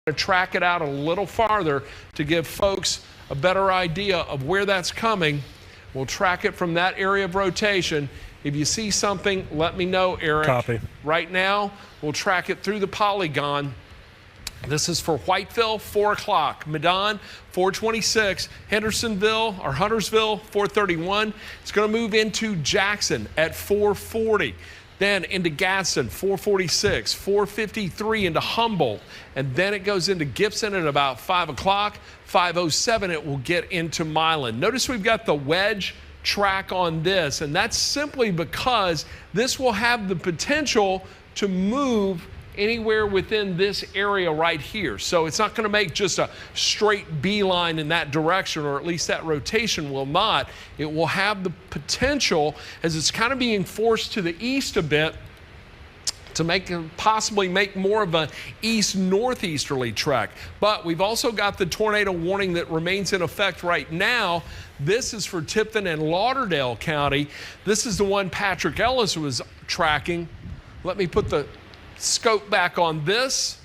to track it out a little farther to give folks a better idea of where that's coming. We'll track it from that area of rotation. If you see something, let me know, Eric. Copy. Right now, we'll track it through the polygon. This is for Whiteville, 4 o'clock. Medon, 426. Hendersonville, or Huntersville, 431. It's going to move into Jackson at 440. Then into Gadsden, 446. 453 into Humboldt. And then it goes into Gibson at about 5 o'clock. 507, it will get into Milan. Notice we've got the wedge track on this, and that's simply because this will have the potential to move anywhere within this area right here. So it's not going to make just a straight beeline in that direction, or at least that rotation will not. It will have the potential, as it's kind of being forced to the east a bit, to possibly make more of an east-northeasterly track. But we've also got the tornado warning that remains in effect right now. This is for Tipton and Lauderdale County. This is the one Patrick Ellis was tracking. Let me put the scope back on this.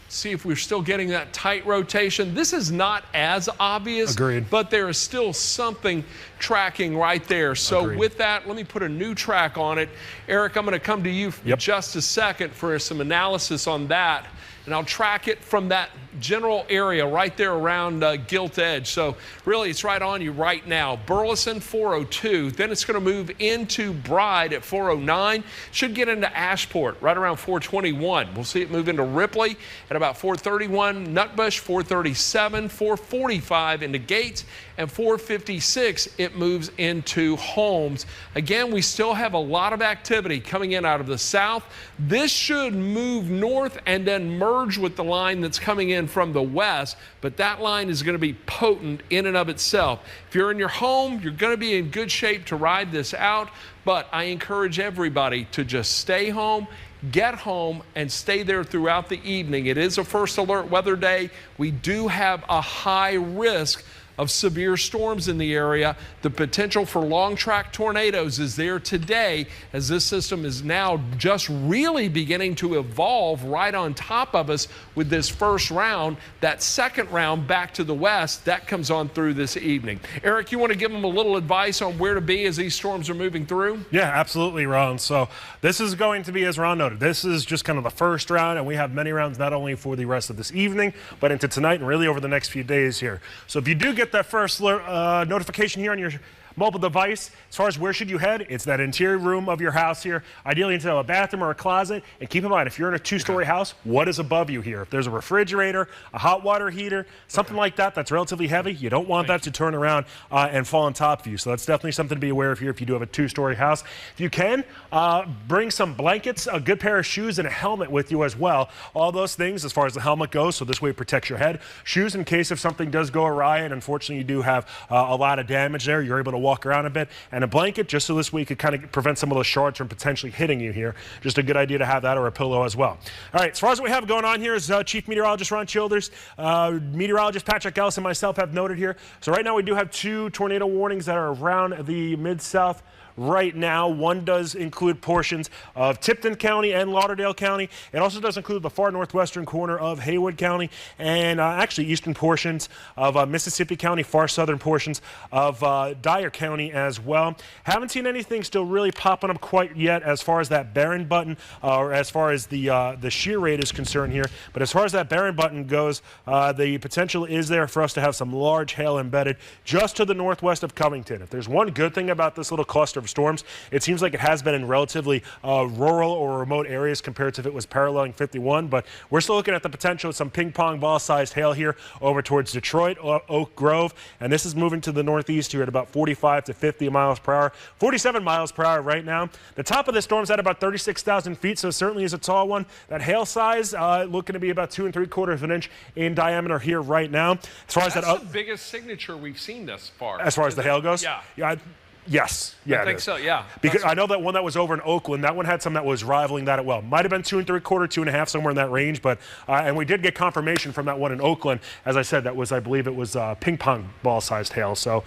See if we're still getting that tight rotation. This is not as obvious. Agreed. But there is still something tracking right there. So Agreed. With that, let me put a new track on it. Eric, I'm going to come to you for just a second for some analysis on that. And I'll track it from that general area right there around Gilt Edge. So really, it's right on you right now. Burleson, 402. Then it's going to move into Bride at 409. Should get into Ashport right around 421. We'll see it move into Ripley at about 431. Nutbush, 437. 445 into Gates. And 456, it moves into Holmes. Again, we still have a lot of activity coming in out of the south. This should move north and then merge with the line that's coming in from the west, but that line is going to be potent in and of itself. If you're in your home, you're going to be in good shape to ride this out, but I encourage everybody to just stay home, get home, and stay there throughout the evening. It is a first alert weather day. We do have a high risk of severe storms in the area. The potential for long track tornadoes is there today, as this system is now just really beginning to evolve right on top of us with this first round. That second round back to the west, that comes on through this evening. Eric, you want to give them a little advice on where to be as these storms are moving through? Yeah, absolutely, Ron. So this is going to be, as Ron noted, this is just kind of the first round, and we have many rounds not only for the rest of this evening, but into tonight and really over the next few days here. So if you do get that first notification here on your mobile device, as far as where should you head, it's that interior room of your house here, ideally into a bathroom or a closet. And keep in mind, if you're in a two-story house, what is above you here? If there's a refrigerator, a hot water heater, something like that that's relatively heavy, you don't want that to turn around and fall on top of you. So that's definitely something to be aware of here if you do have a two-story house. If you can, bring some blankets, a good pair of shoes, and a helmet with you as well. All those things as far as the helmet goes, so this way it protects your head. Shoes in case if something does go awry, and unfortunately you do have a lot of damage there, you're able to walk around a bit, and a blanket just so this way you could kind of prevent some of those shards from potentially hitting you here. Just a good idea to have that, or a pillow as well. All right, as far as what we have going on here is Chief Meteorologist Ron Childers, Meteorologist Patrick Ellis, and myself have noted here. So right now we do have 2 tornado warnings that are around the Mid-South right now. One does include portions of Tipton County and Lauderdale County. It also does include the far northwestern corner of Haywood County, and actually eastern portions of Mississippi County, far southern portions of Dyer County as well. Haven't seen anything still really popping up quite yet as far as that Barron button, or as far as the shear rate is concerned here. But as far as that Barron button goes, the potential is there for us to have some large hail embedded just to the northwest of Covington. If there's one good thing about this little cluster of storms, it seems like it has been in relatively rural or remote areas compared to if it was paralleling 51, but we're still looking at the potential of some ping pong ball sized hail here over towards Detroit, Oak Grove, and this is moving to the northeast here at about 45 to 50 miles per hour, 47 miles per hour right now. The top of the storm's at about 36,000 feet, so it certainly is a tall one. That hail size looking to be about 2 3/4 of an inch in diameter here right now. As far as that's the biggest signature we've seen thus far. As far as the hail goes? Yeah. Yes. Yeah, I think so, yeah. Because I know that one that was over in Oakland, that one had some that was rivaling that as well. Might have been 2 3/4, 2.5, somewhere in that range, but and we did get confirmation from that one in Oakland. As I said, that was, I believe it was ping pong ball sized hail. So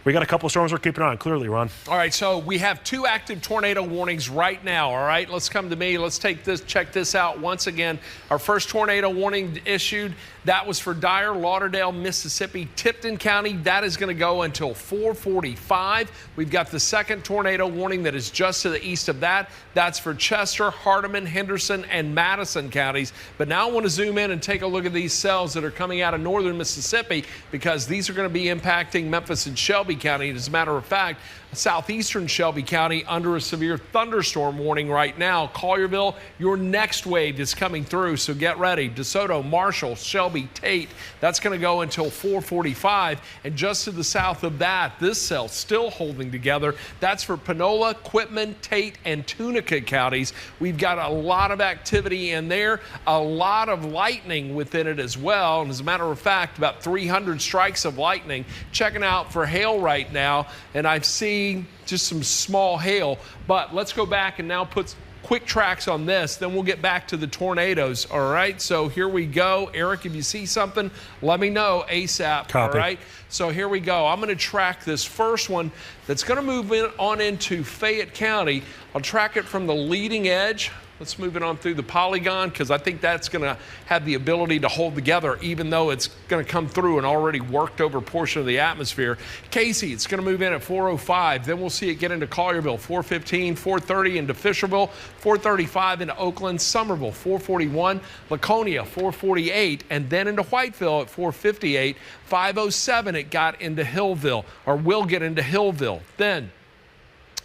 We got a couple storms we're keeping on, clearly, Ron. All right, so we have 2 active tornado warnings right now, all right? Let's come to me. Let's check this out once again. Our first tornado warning issued, that was for Dyer, Lauderdale, Mississippi, Tipton County. That is going to go until 4:45. We've got the second tornado warning that is just to the east of that. That's for Chester, Hardeman, Henderson, and Madison counties. But now I want to zoom in and take a look at these cells that are coming out of northern Mississippi, because these are going to be impacting Memphis and Shelby County. As a matter of fact, southeastern Shelby County under a severe thunderstorm warning right now. Collierville, your next wave is coming through, so get ready. DeSoto, Marshall, Shelby, Tate, that's going to go until 4:45. And just to the south of that, this cell still holding together. That's for Panola, Quitman, Tate, and Tunica counties. We've got a lot of activity in there, a lot of lightning within it as well. And as a matter of fact, about 300 strikes of lightning. Checking out for hail right now, and I've seen just some small hail. But let's go back and now put quick tracks on this, then we'll get back to the tornadoes. All right, so here we go. Eric, if you see something, let me know ASAP. Copy. All right, so here we go. I'm going to track this first one that's going to move on into Fayette County. I'll track it from the leading edge. Let's move it on through the polygon, because I think that's going to have the ability to hold together, even though it's going to come through an already worked over portion of the atmosphere. Casey, it's going to move in at 4:05. Then we'll see it get into Collierville, 4:15, 4:30 into Fisherville, 4:35 into Oakland, Somerville, 4:41, Laconia, 4:48, and then into Whiteville at 4:58. 5:07, it got into Hillville, or will get into Hillville. Then,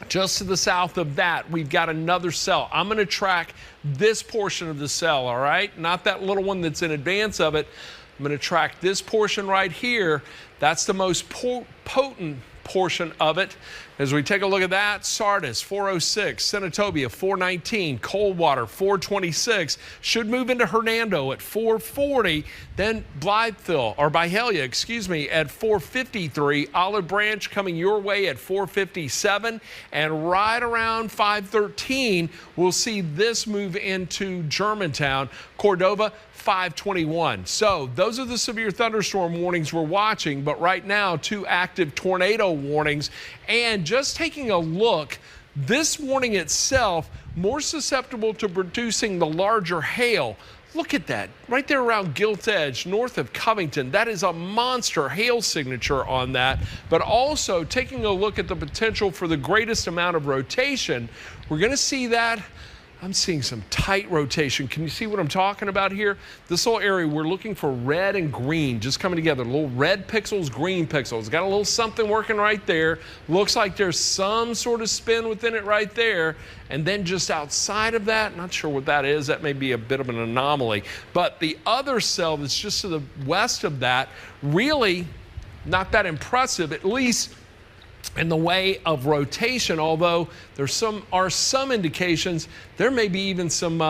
just to the south of that, we've got another cell. I'm going to track this portion of the cell, all right? Not that little one that's in advance of it. I'm going to track this portion right here. That's the most potent portion of it. As we take a look at that, Sardis, 4:06, Senatobia, 4:19, Coldwater, 4:26, should move into Hernando at 4:40, then Byhalia, at 4:53, Olive Branch coming your way at 4:57, and right around 5:13, we'll see this move into Germantown, Cordova, 5:21. So those are the severe thunderstorm warnings we're watching, but right now 2 active tornado warnings. And just taking a look, this warning itself more susceptible to producing the larger hail. Look at that right there around Gilt Edge, north of Covington. That is a monster hail signature on that. But also taking a look at the potential for the greatest amount of rotation, we're going to see that. I'm seeing some tight rotation. Can you see what I'm talking about here? This whole area, we're looking for red and green just coming together. Little red pixels, green pixels. Got a little something working right there. Looks like there's some sort of spin within it right there. And then just outside of that, not sure what that is. That may be a bit of an anomaly. But the other cell that's just to the west of that, really not that impressive, at least in the way of rotation, although there are some indications there may be even some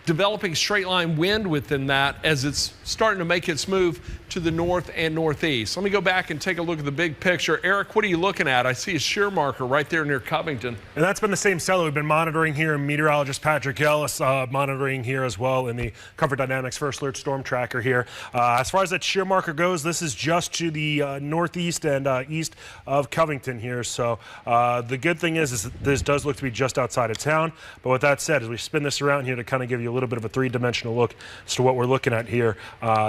developing straight line wind within that as it's starting to make its move to the north and northeast. Let me go back and take a look at the big picture. Eric, what are you looking at? I see a shear marker right there near Covington. And that's been the same cell we've been monitoring here, and meteorologist Patrick Ellis monitoring here as well in the Comfort Dynamics First Alert Storm Tracker here. As far as that shear marker goes, this is just to the northeast and east of Covington here. So the good thing is that this does look to be just outside of town. But with that said, as we spin this around here to kind of give you a little bit of a 3-dimensional look as to what we're looking at here,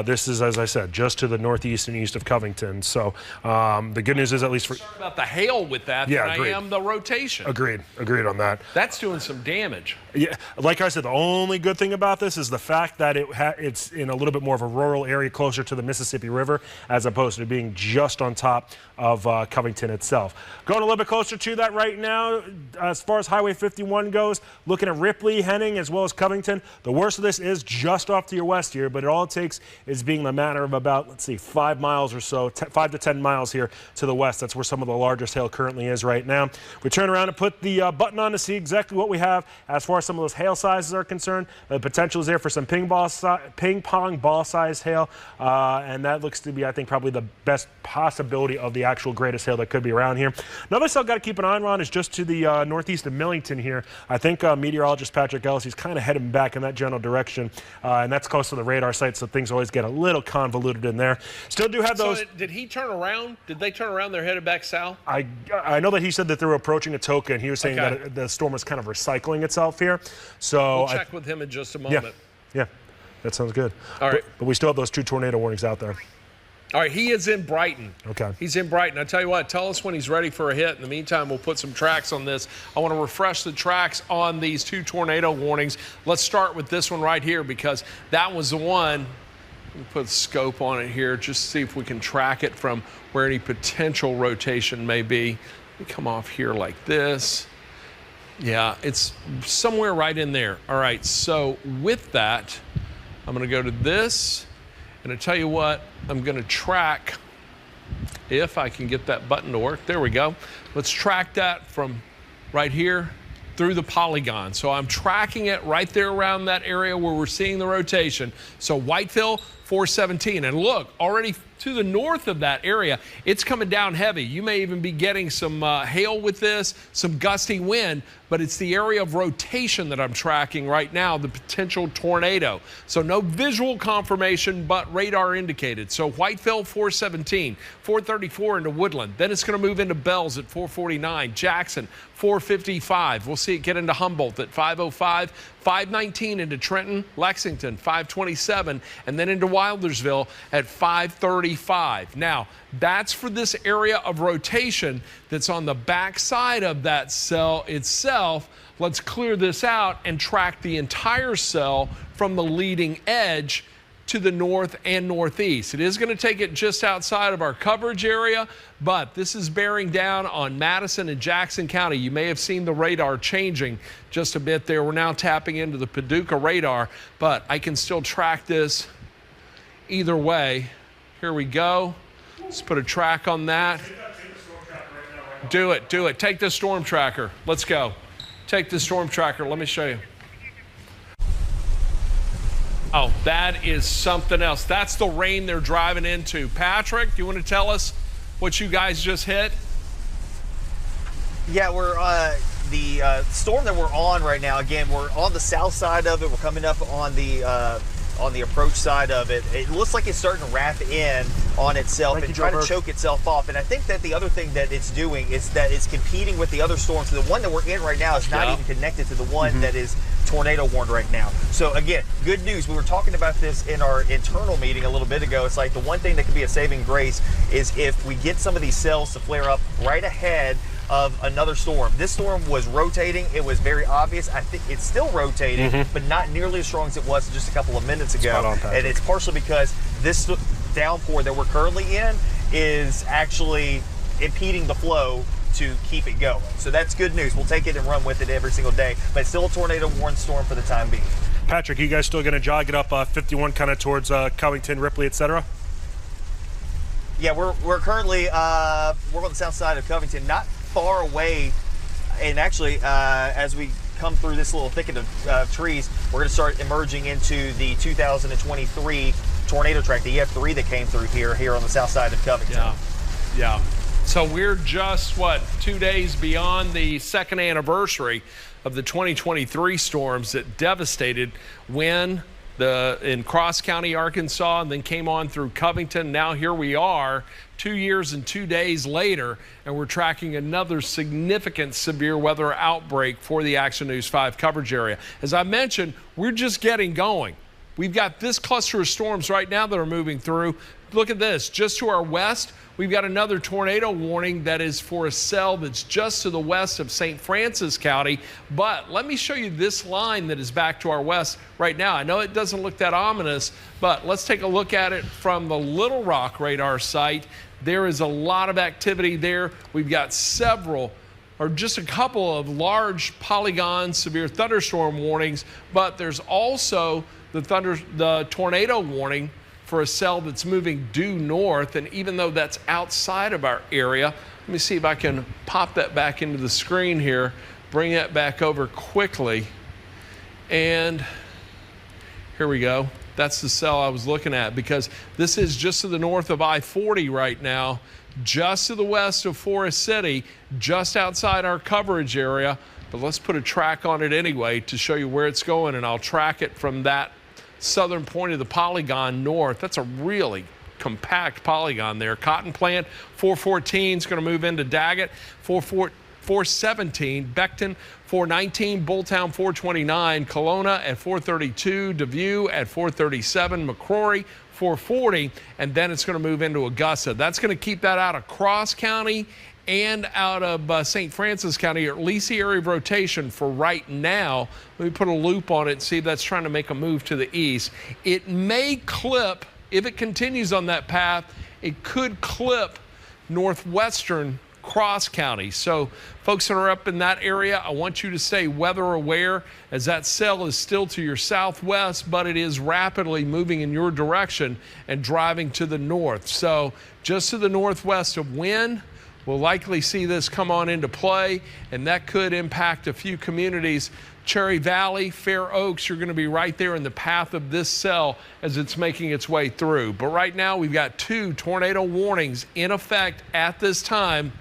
this is, as I said, just to the northeast and east of Covington. So the good news is, at least for about the hail with that, yeah, than I am the rotation. Agreed on that. That's doing some damage. Yeah, like I said, the only good thing about this is the fact that it's in a little bit more of a rural area closer to the Mississippi River, as opposed to being just on top of Covington itself. Going a little bit closer to that right now, as far as Highway 51 goes, looking at Ripley, Henning, as well as Covington. The worst of this is just off to your west here, but all it takes is being a matter of about, let's see, 5 miles or so, 5 to 10 miles here to the west. That's where some of the largest hail currently is right now. We turn around and put the button on to see exactly what we have as far as some of those hail sizes are concerned. The potential is there for some ping pong ball sized hail, and that looks to be, I think, probably the best possibility of the actual greatest hail that could be around here. Another cell got to keep an eye on is just to the northeast of Millington here. I think meteorologist Patrick Ellis, he's kind of heading back in that general direction, and that's close to the radar site, so things always get a little convoluted in there. Still do have those. So did he turn around? Did they turn around? They're headed back south? I know that he said that they were approaching Atoka, and he was saying Okay. that the storm was kind of recycling itself here. So We'll check with him in just a moment. Yeah, that sounds good. All right. But we still have those 2 tornado warnings out there. All right, he is in Brighton. Okay. He's in Brighton. I tell you what, tell us when he's ready for a hit. In the meantime, we'll put some tracks on this. I want to refresh the tracks on these 2 tornado warnings. Let's start with this one right here because that was the one. Let me put a scope on it here just to see if we can track it from where any potential rotation may be. Let me come off here like this. Yeah, it's somewhere right in there. All right, so with that, I'm going to go to this. And I tell you what, I'm going to track, if I can get that button to work. There we go. Let's track that from right here through the polygon. So I'm tracking it right there around that area where we're seeing the rotation. So Whiteville, 417. And look, already to the north of that area, it's coming down heavy. You may even be getting some hail with this, some gusty wind, but it's the area of rotation that I'm tracking right now, the potential tornado. So no visual confirmation, but radar indicated. So Whiteville, 417, 434 into Woodland. Then it's going to move into Bells at 449, Jackson, 455. We'll see it get into Humboldt at 505, 519 into Trenton, Lexington, 527, and then into Wildersville at 535. Now, that's for this area of rotation that's on the back side of that cell itself. Let's clear this out and track the entire cell from the leading edge to the north and northeast. It is going to take it just outside of our coverage area, but this is bearing down on Madison and Jackson County. You may have seen the radar changing just a bit there. We're now tapping into the Paducah radar, but I can still track this either way. Here we go. Let's put a track on that. Do it, do it. Take the storm tracker. Let's go. Take the storm tracker. Let me show you. Oh, that is something else. That's the rain they're driving into. Patrick, do you want to tell us what you guys just hit? Yeah, we're the storm that we're on right now. Again, we're on the south side of it. We're coming up on the approach side of it. It looks like it's starting to wrap in on itself and try to choke itself off. And I think that the other thing that it's doing is that it's competing with the other storms. So the one that we're in right now is not even connected to the one that is tornado warned right now. So again, good news. We were talking about this in our internal meeting a little bit ago. It's like the one thing that could be a saving grace is if we get some of these cells to flare up right ahead of another storm. This storm was rotating. It was very obvious. I think it's still rotating, but not nearly as strong as it was just a couple of minutes ago. And it's partially because this downpour that we're currently in is actually impeding the flow to keep it going. So that's good news. We'll take it and run with it every single day, but it's still a tornado warned storm for the time being. Patrick, you guys still going to jog it up 51 kind of towards Covington, Ripley, etc.? Yeah, we're currently we're on the south side of Covington, not far away. And actually, as we come through this little thicket of trees, we're going to start emerging into the 2023 tornado track, the EF3 that came through here on the south side of Covington. Yeah. So we're just, 2 days beyond the second anniversary of the 2023 storms that devastated Wynne in Cross County, Arkansas, and then came on through Covington. Now here we are 2 years and 2 days later, and we're tracking another significant severe weather outbreak for the Action News 5 coverage area. As I mentioned, we're just getting going. We've got this cluster of storms right now that are moving through. Look at this, just to our west, we've got another tornado warning that is for a cell that's just to the west of St. Francis County. But let me show you this line that is back to our west right now. I know it doesn't look that ominous, but let's take a look at it from the Little Rock radar site. There is a lot of activity there. We've got several, or just a couple of large polygon severe thunderstorm warnings, but there's also the tornado warning for a cell that's moving due north. And even though that's outside of our area, let me see if I can pop that back into the screen here, bring that back over quickly. And here we go. That's the cell I was looking at, because this is just to the north of I-40 right now, just to the west of Forest City, just outside our coverage area. But let's put a track on it anyway to show you where it's going, and I'll track it from that southern point of the polygon north. That's a really compact polygon there. Cotton Plant, 414 is going to move into Daggett. 417, Beckton 419, Bulltown 429, Kelowna at 432, Deview at 437, McCrory 440, and then it's going to move into Augusta. That's going to keep that out of Cross County and out of St. Francis County, or at least the area of rotation for right now. Let me put a loop on it and see if that's trying to make a move to the east. It may clip, if it continues on that path, it could clip northwestern Cross County. So folks that are up in that area, I want you to stay weather aware, as that cell is still to your southwest, but it is rapidly moving in your direction and driving to the north. So just to the northwest of Wynn, we'll likely see this come on into play, and that could impact a few communities. Cherry Valley, Fair Oaks, you're going to be right there in the path of this cell as it's making its way through. But right now we've got 2 tornado warnings in effect at this time.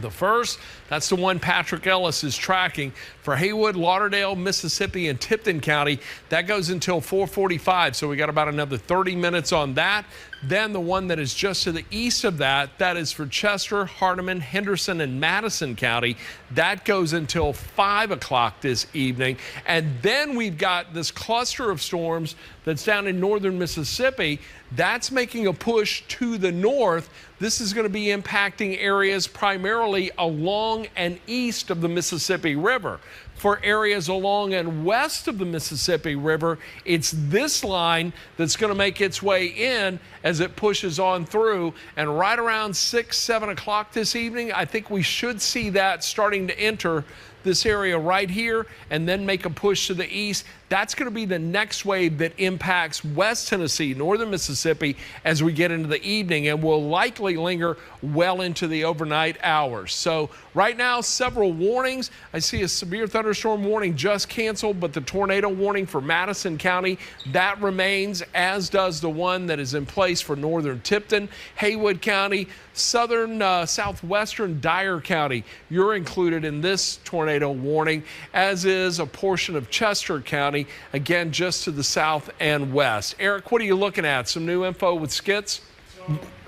The first, that's the one Patrick Ellis is tracking for Haywood, Lauderdale, Mississippi, and Tipton County. That goes until 4:45, so we got about another 30 minutes on that. Then the one that is just to the east of that, that is for Chester, Hardeman, Henderson, and Madison County. That goes until 5 o'clock this evening. And then we've got this cluster of storms that's down in northern Mississippi. That's making a push to the north. This is going to be impacting areas primarily along and east of the Mississippi River. For areas along and west of the Mississippi River, it's this line that's going to make its way in as it pushes on through. And right around 6, 7 o'clock this evening, I think we should see that starting to enter this area right here and then make a push to the east. That's going to be the next wave that impacts West Tennessee, northern Mississippi as we get into the evening, and will likely linger well into the overnight hours. So right now, several warnings. I see a severe thunderstorm warning just canceled, but the tornado warning for Madison County, that remains, as does the one that is in place for northern Tipton, Haywood County, southern southwestern Dyer County. You're included in this tornado warning, as is a portion of Chester County, again, just to the south and west. Eric, what are you looking at? Some new info with skits?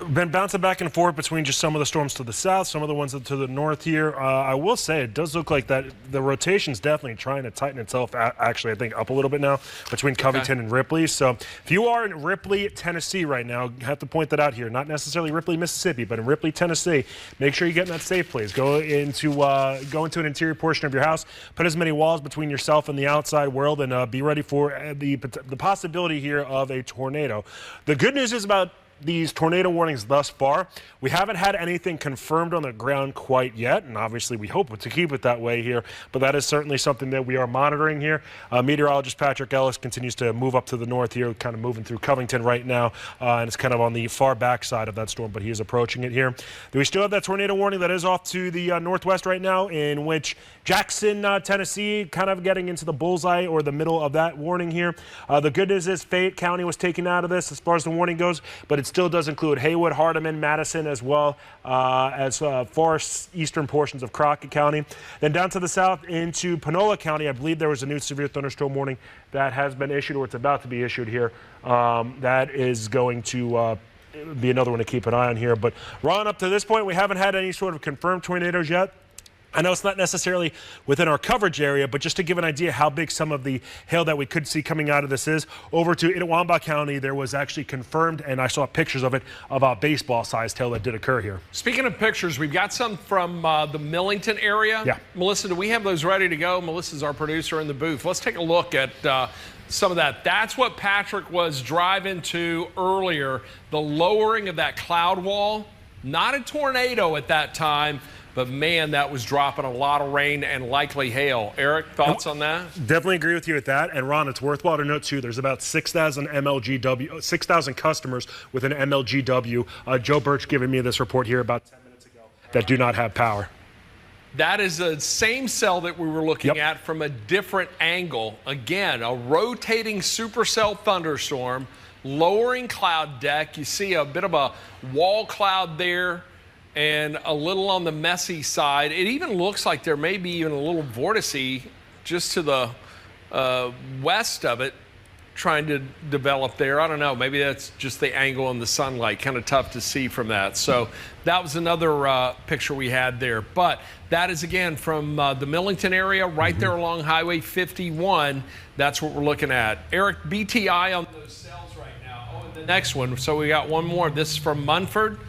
Been bouncing back and forth between just some of the storms to the south, some of the ones to the north here. I will say it does look like that the rotation's definitely trying to tighten itself, actually, I think, up a little bit now between Covington and Ripley. So if you are in Ripley, Tennessee right now, I have to point that out here, not necessarily Ripley, Mississippi, but in Ripley, Tennessee, make sure you get in that safe place. Go into an interior portion of your house, put as many walls between yourself and the outside world, and be ready for the possibility here of a tornado. The good news is about these tornado warnings thus far, we haven't had anything confirmed on the ground quite yet, and obviously we hope to keep it that way here, but that is certainly something that we are monitoring here. Meteorologist Patrick Ellis continues to move up to the north here, kind of moving through Covington right now, and it's kind of on the far back side of that storm, but he is approaching it here. We still have that tornado warning that is off to the northwest right now, in which Jackson, Tennessee, kind of getting into the bullseye or the middle of that warning here. The good news is Fayette County was taken out of this as far as the warning goes, but it still does include Haywood, Hardeman, Madison, as well as far eastern portions of Crockett County. Then down to the south into Panola County, I believe there was a new severe thunderstorm warning that has been issued, or it's about to be issued here. That is going to be another one to keep an eye on here. But Ron, up to this point, we haven't had any sort of confirmed tornadoes yet. I know it's not necessarily within our coverage area, but just to give an idea how big some of the hail that we could see coming out of this is, over to Itawamba County, there was actually confirmed, and I saw pictures of it, about baseball-sized hail that did occur here. Speaking of pictures, we've got some from the Millington area. Yeah. Melissa, do we have those ready to go? Melissa's our producer in the booth. Let's take a look at some of that. That's what Patrick was driving to earlier, the lowering of that cloud wall. Not a tornado at that time, but man, that was dropping a lot of rain and likely hail. Eric, thoughts on that? Definitely agree with you with that. And Ron, it's worthwhile to note too, there's about 6,000 customers with an MLGW. Joe Birch giving me this report here about 10 minutes ago that do not have power. That is the same cell that we were looking at from a different angle. Again, a rotating supercell thunderstorm, lowering cloud deck. You see a bit of a wall cloud there, and a little on the messy side. It even looks like there may be even a little vortice just to the west of it. trying to develop there. I don't know. Maybe that's just the angle in the sunlight. Kind of tough to see from that. So that was another picture we had there. But that is, again, from the Millington area, right there along Highway 51. That's what we're looking at. Eric, BTI on those cells right now. Oh, and the next one. So we got one more. This is from Munford.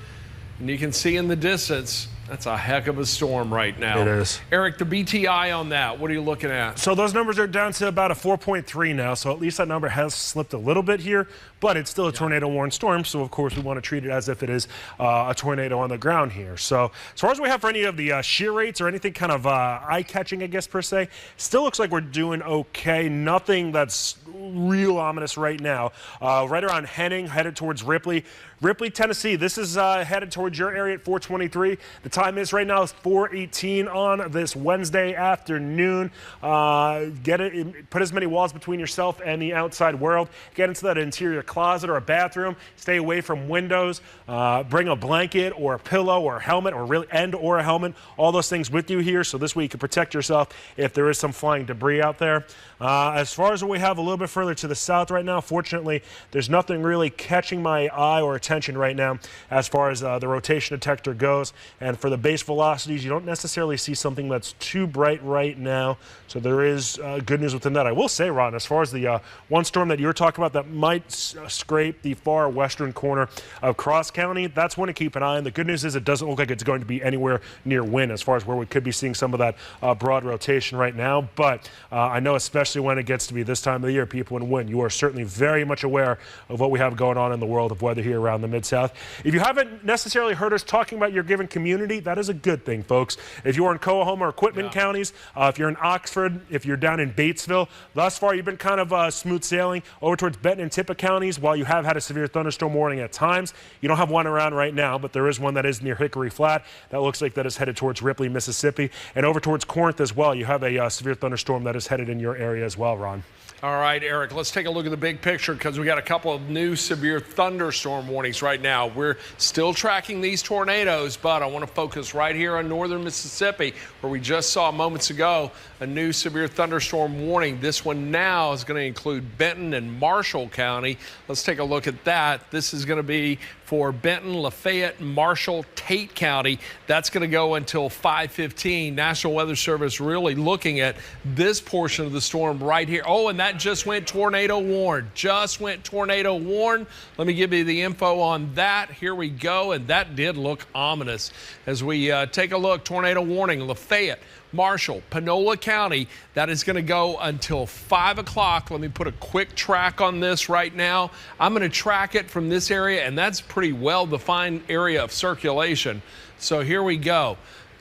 And you can see in the distance, that's a heck of a storm right now. It is. Eric, the BTI on that, what are you looking at? So those numbers are down to about a 4.3 now, so at least that number has slipped a little bit here, but it's still a tornado-warned storm, so of course we want to treat it as if it is a tornado on the ground here. So as far as we have for any of the shear rates or anything kind of eye-catching, I guess, per se, still looks like we're doing okay. Nothing that's real ominous right now. Right around Henning, headed towards Ripley. Ripley, Tennessee, this is headed towards your area at 423. The time is right now is 4:18 on this Wednesday afternoon. Put as many walls between yourself and the outside world. Get into that interior closet or a bathroom. Stay away from windows. Bring a blanket or a pillow or a helmet or a helmet. All those things with you here, so this way you can protect yourself if there is some flying debris out there. As far as what we have a little bit further to the south right now, fortunately, there's nothing really catching my eye or attention right now as far as the rotation detector goes. And for the base velocities, you don't necessarily see something that's too bright right now. So there is good news within that. I will say, Ron, as far as the one storm that you were talking about that might scrape the far western corner of Cross County, that's one to keep an eye on. The good news is it doesn't look like it's going to be anywhere near wind as far as where we could be seeing some of that broad rotation right now. But I know especially when it gets to be this time of the year, people in wind, you are certainly very much aware of what we have going on in the world of weather here around the Mid-South. If you haven't necessarily heard us talking about your given community, that is a good thing, folks. If you're in Coahoma or Quitman counties, if you're in Oxford, if you're down in Batesville, thus far you've been kind of smooth sailing over towards Benton and Tippah counties. While you have had a severe thunderstorm warning at times, you don't have one around right now, but there is one that is near Hickory Flat. That looks like that is headed towards Ripley, Mississippi. And over towards Corinth as well, you have a severe thunderstorm that is headed in your area as well, Ron. All right, Eric, let's take a look at the big picture because we got a couple of new severe thunderstorm warnings right now. We're still tracking these tornadoes, but I want to focus right here on northern Mississippi, where we just saw moments ago a new severe thunderstorm warning. This one now is going to include Benton and Marshall County. Let's take a look at that. This is going to be for Benton, Lafayette, Marshall, Tate County. That's going to go until 5:15. National Weather Service really looking at this portion of the storm right here. Oh, and that just went tornado warned. Just went tornado warned. Let me give you the info on that. Here we go. And that did look ominous. As we take a look, tornado warning, Lafayette, Marshall, Panola County. That is going to go until 5 o'clock. Let me put a quick track on this right now. I'm going to track it from this area, and that's pretty well-defined area of circulation. So here we go.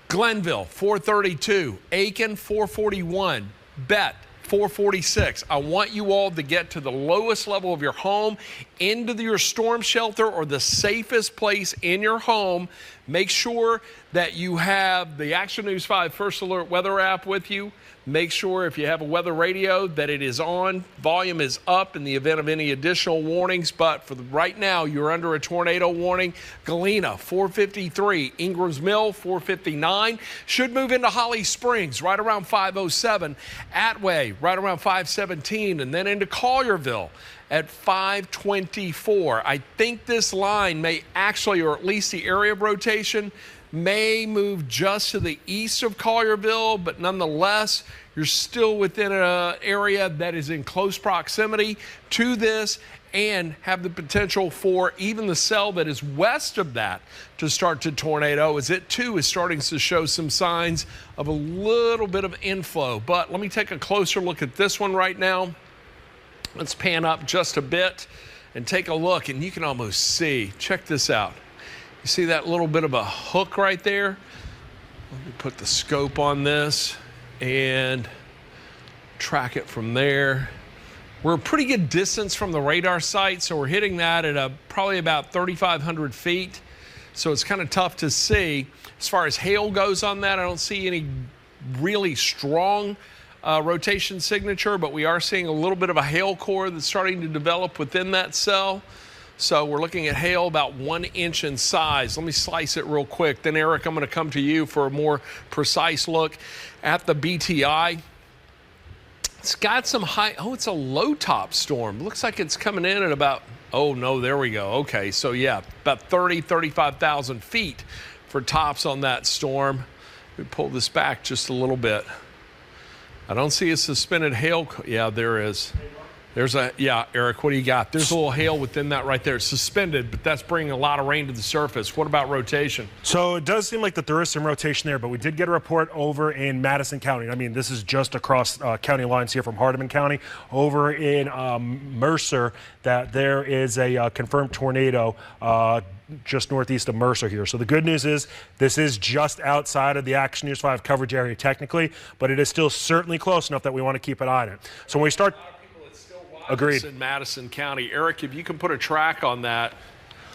Glenville, 432. Aiken, 441. Bett, 446. I want you all to get to the lowest level of your home, into your storm shelter or the safest place in your home. Make sure that you have the Action News 5 First Alert weather app with you. Make sure if you have a weather radio that it is on. Volume is up in the event of any additional warnings, but for right now, you're under a tornado warning. Galena, 453. Ingram's Mill, 459. Should move into Holly Springs right around 507. Atway, right around 517, and then into Collierville at 524. I think this line may actually, or at least the area of rotation, may move just to the east of Collierville, but nonetheless, you're still within an area that is in close proximity to this and have the potential for even the cell that is west of that to start to tornado, as it too is starting to show some signs of a little bit of inflow. But let me take a closer look at this one right now. Let's pan up just a bit and take a look, and you can almost see. Check this out. You see that little bit of a hook right there? Let me put the scope on this and track it from there. We're a pretty good distance from the radar site, so we're hitting that at probably about 3,500 feet. So it's kind of tough to see. As far as hail goes on that, I don't see any really strong rotation signature, but we are seeing a little bit of a hail core that's starting to develop within that cell. So we're looking at hail about 1 inch in size. Let me slice it real quick. Then, Eric, I'm going to come to you for a more precise look at the BTI. It's got some high, oh, it's a low top storm. Looks like it's coming in at about, oh no, there we go. Okay, so yeah, about 35,000 feet for tops on that storm. We pull this back just a little bit. I don't see a suspended hail. Yeah, there is. There's a, yeah, Eric, what do you got? There's a little hail within that right there. It's suspended, but that's bringing a lot of rain to the surface. What about rotation? So it does seem like that there is some rotation there, but we did get a report over in Madison County. I mean, this is just across county lines here from Hardeman County. Over in Mercer, that there is a confirmed tornado just northeast of Mercer here. So the good news is this is just outside of the Action News 5 coverage area technically, but it is still certainly close enough that we want to keep an eye on it. So when we start... Agreed. In Madison County. Eric, if you can put a track on that,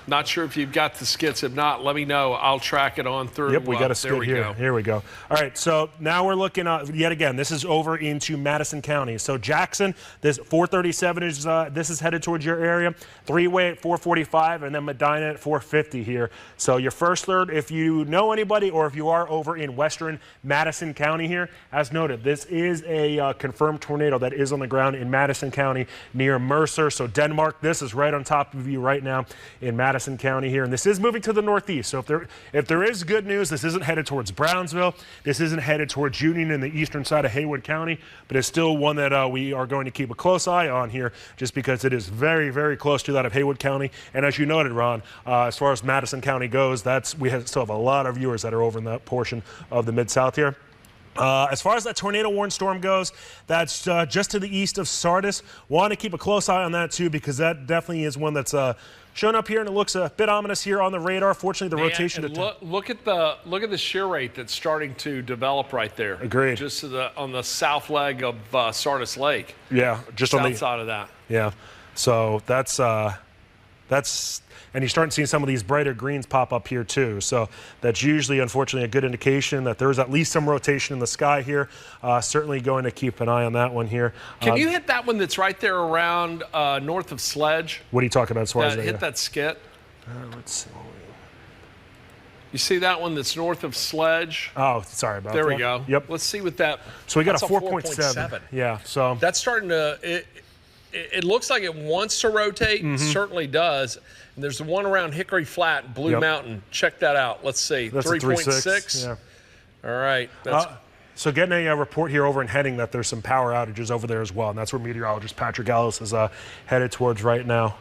not sure if you've got the skits. If not, let me know. I'll track it on through. Yep, we got a skit here. Go. Here we go. All right, so now we're looking at, yet again, this is over into Madison County. So Jackson, this 437 is, this is headed towards your area. Three-way at 445, and then Medina at 450 here. So your first alert, if you know anybody or if you are over in western Madison County here, as noted, this is a confirmed tornado that is on the ground in Madison County near Mercer. So Denmark, this is right on top of you right now in Madison County here, and this is moving to the northeast. So if there is good news, this isn't headed towards Brownsville, this isn't headed towards Union in the eastern side of Haywood County, but it's still one that we are going to keep a close eye on here, just because it is very, very close to that of Haywood County. And as you noted, Ron, as far as Madison County goes, we still have a lot of viewers that are over in that portion of the Mid-South here. As far as that tornado warning storm goes, that's just to the east of Sardis. Want to keep a close eye on that too, because that definitely is one that's shown up here, and it looks a bit ominous here on the radar. Fortunately, the rotation. Look at the shear rate that's starting to develop right there. Agreed. Just to on the south leg of Sardis Lake. Yeah, just south on the side of that. Yeah, so that's. And you're starting to see some of these brighter greens pop up here too. So that's usually, unfortunately, a good indication that there's at least some rotation in the sky here. Certainly going to keep an eye on that one here. Can you hit that one that's right there around north of Sledge? What are you talking about as far as that? Hit that skit. Let's see. You see that one that's north of Sledge? Oh, sorry about that. There we go. Yep. Let's see what that. So we got a 4.7. Yeah. So that's starting to. It looks like it wants to rotate. Certainly does. And there's the one around Hickory Flat and Blue Mountain. Check that out. Let's see. That's 3.6. Yeah. All right. So getting a report here over in Heading that there's some power outages over there as well, and that's where meteorologist Patrick Ellis is headed towards right now.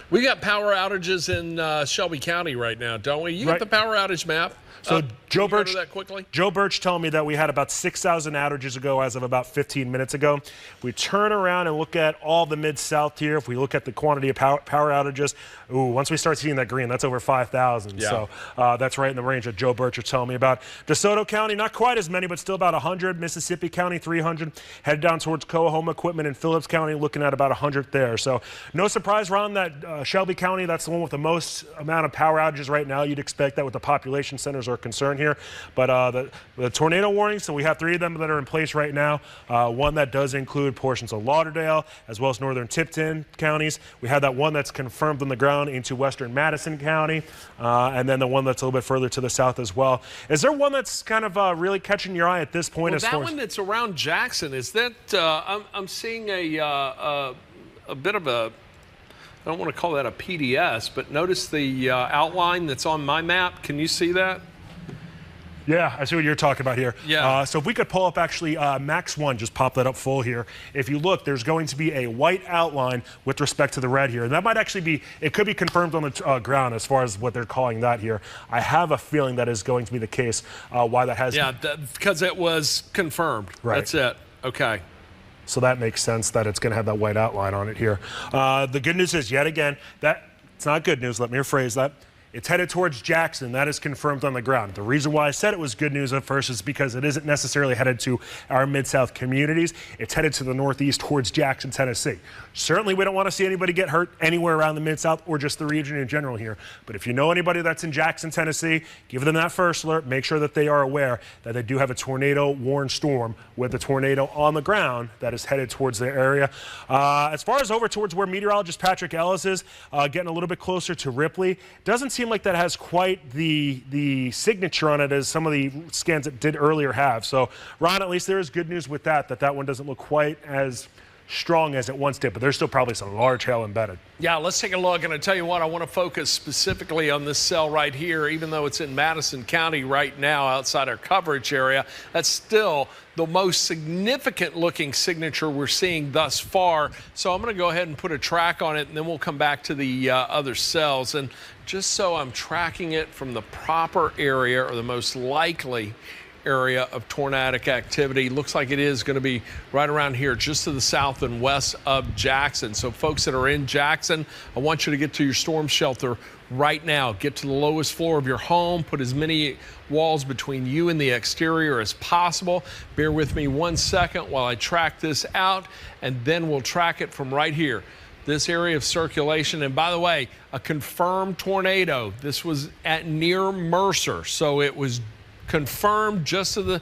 We got power outages in Shelby County right now, don't we? You got the power outage map. So Joe Birch, that quickly? Joe Birch telling me that we had about 6,000 outages ago as of about 15 minutes ago. If we turn around and look at all the Mid-South here, if we look at the quantity of power outages, once we start seeing that green, that's over 5,000. Yeah. So that's right in the range that Joe Birch is telling me about. DeSoto County, not quite as many, but still about 100. Mississippi County, 300. Headed down towards Coahoma Equipment in Phillips County, looking at about 100 there. So no surprise, Ron, that Shelby County, that's the one with the most amount of power outages right now. You'd expect that with the population centers are concerned here. But the tornado warnings, so we have 3 of them that are in place right now. One that does include portions of Lauderdale as well as northern Tipton counties. We have that one that's confirmed on the ground into western Madison County, and then the one that's a little bit further to the south as well. Is there one that's kind of really catching your eye at this point? Well, that one that's around Jackson, is that I'm seeing a bit of a, I don't want to call that a PDS, but notice the outline that's on my map. Can you see that? Yeah, I see what you're talking about here. Yeah. So if we could pull up actually Max 1, just pop that up full here. If you look, there's going to be a white outline with respect to the red here. And that might actually be, it could be confirmed on the ground as far as what they're calling that here. I have a feeling that is going to be the case, why that has. Yeah, because it was confirmed. Right. That's it. Okay. So that makes sense that it's going to have that white outline on it here. The good news is, yet again, that it's not good news. Let me rephrase that. It's headed towards Jackson. That is confirmed on the ground. The reason why I said it was good news at first is because it isn't necessarily headed to our Mid-South communities. It's headed to the northeast towards Jackson, Tennessee. Certainly, we don't want to see anybody get hurt anywhere around the Mid-South or just the region in general here. But if you know anybody that's in Jackson, Tennessee, give them that first alert. Make sure that they are aware that they do have a tornado warned storm with a tornado on the ground that is headed towards their area. As far as over towards where meteorologist Patrick Ellis is, getting a little bit closer to Ripley, doesn't seem seem like that has quite the signature on it as some of the scans it did earlier have. So, Ron, at least there is good news with that one doesn't look quite as strong as it once did, but there's still probably some large hail embedded. Yeah, let's take a look. And I tell you what, I want to focus specifically on this cell right here, even though it's in Madison County right now outside our coverage area. That's still the most significant looking signature we're seeing thus far. So I'm going to go ahead and put a track on it, and then we'll come back to the other cells. And just so I'm tracking it from the proper area, or the most likely area of tornadic activity, looks like it is going to be right around here, just to the south and west of Jackson. So folks that are in Jackson, I want you to get to your storm shelter right now. Get to the lowest floor of your home. Put as many walls between you and the exterior as possible. Bear with me 1 second while I track this out, and then we'll track it from right here, this area of circulation. And by the way, a confirmed tornado. This was at near Mercer, so it was confirmed just to the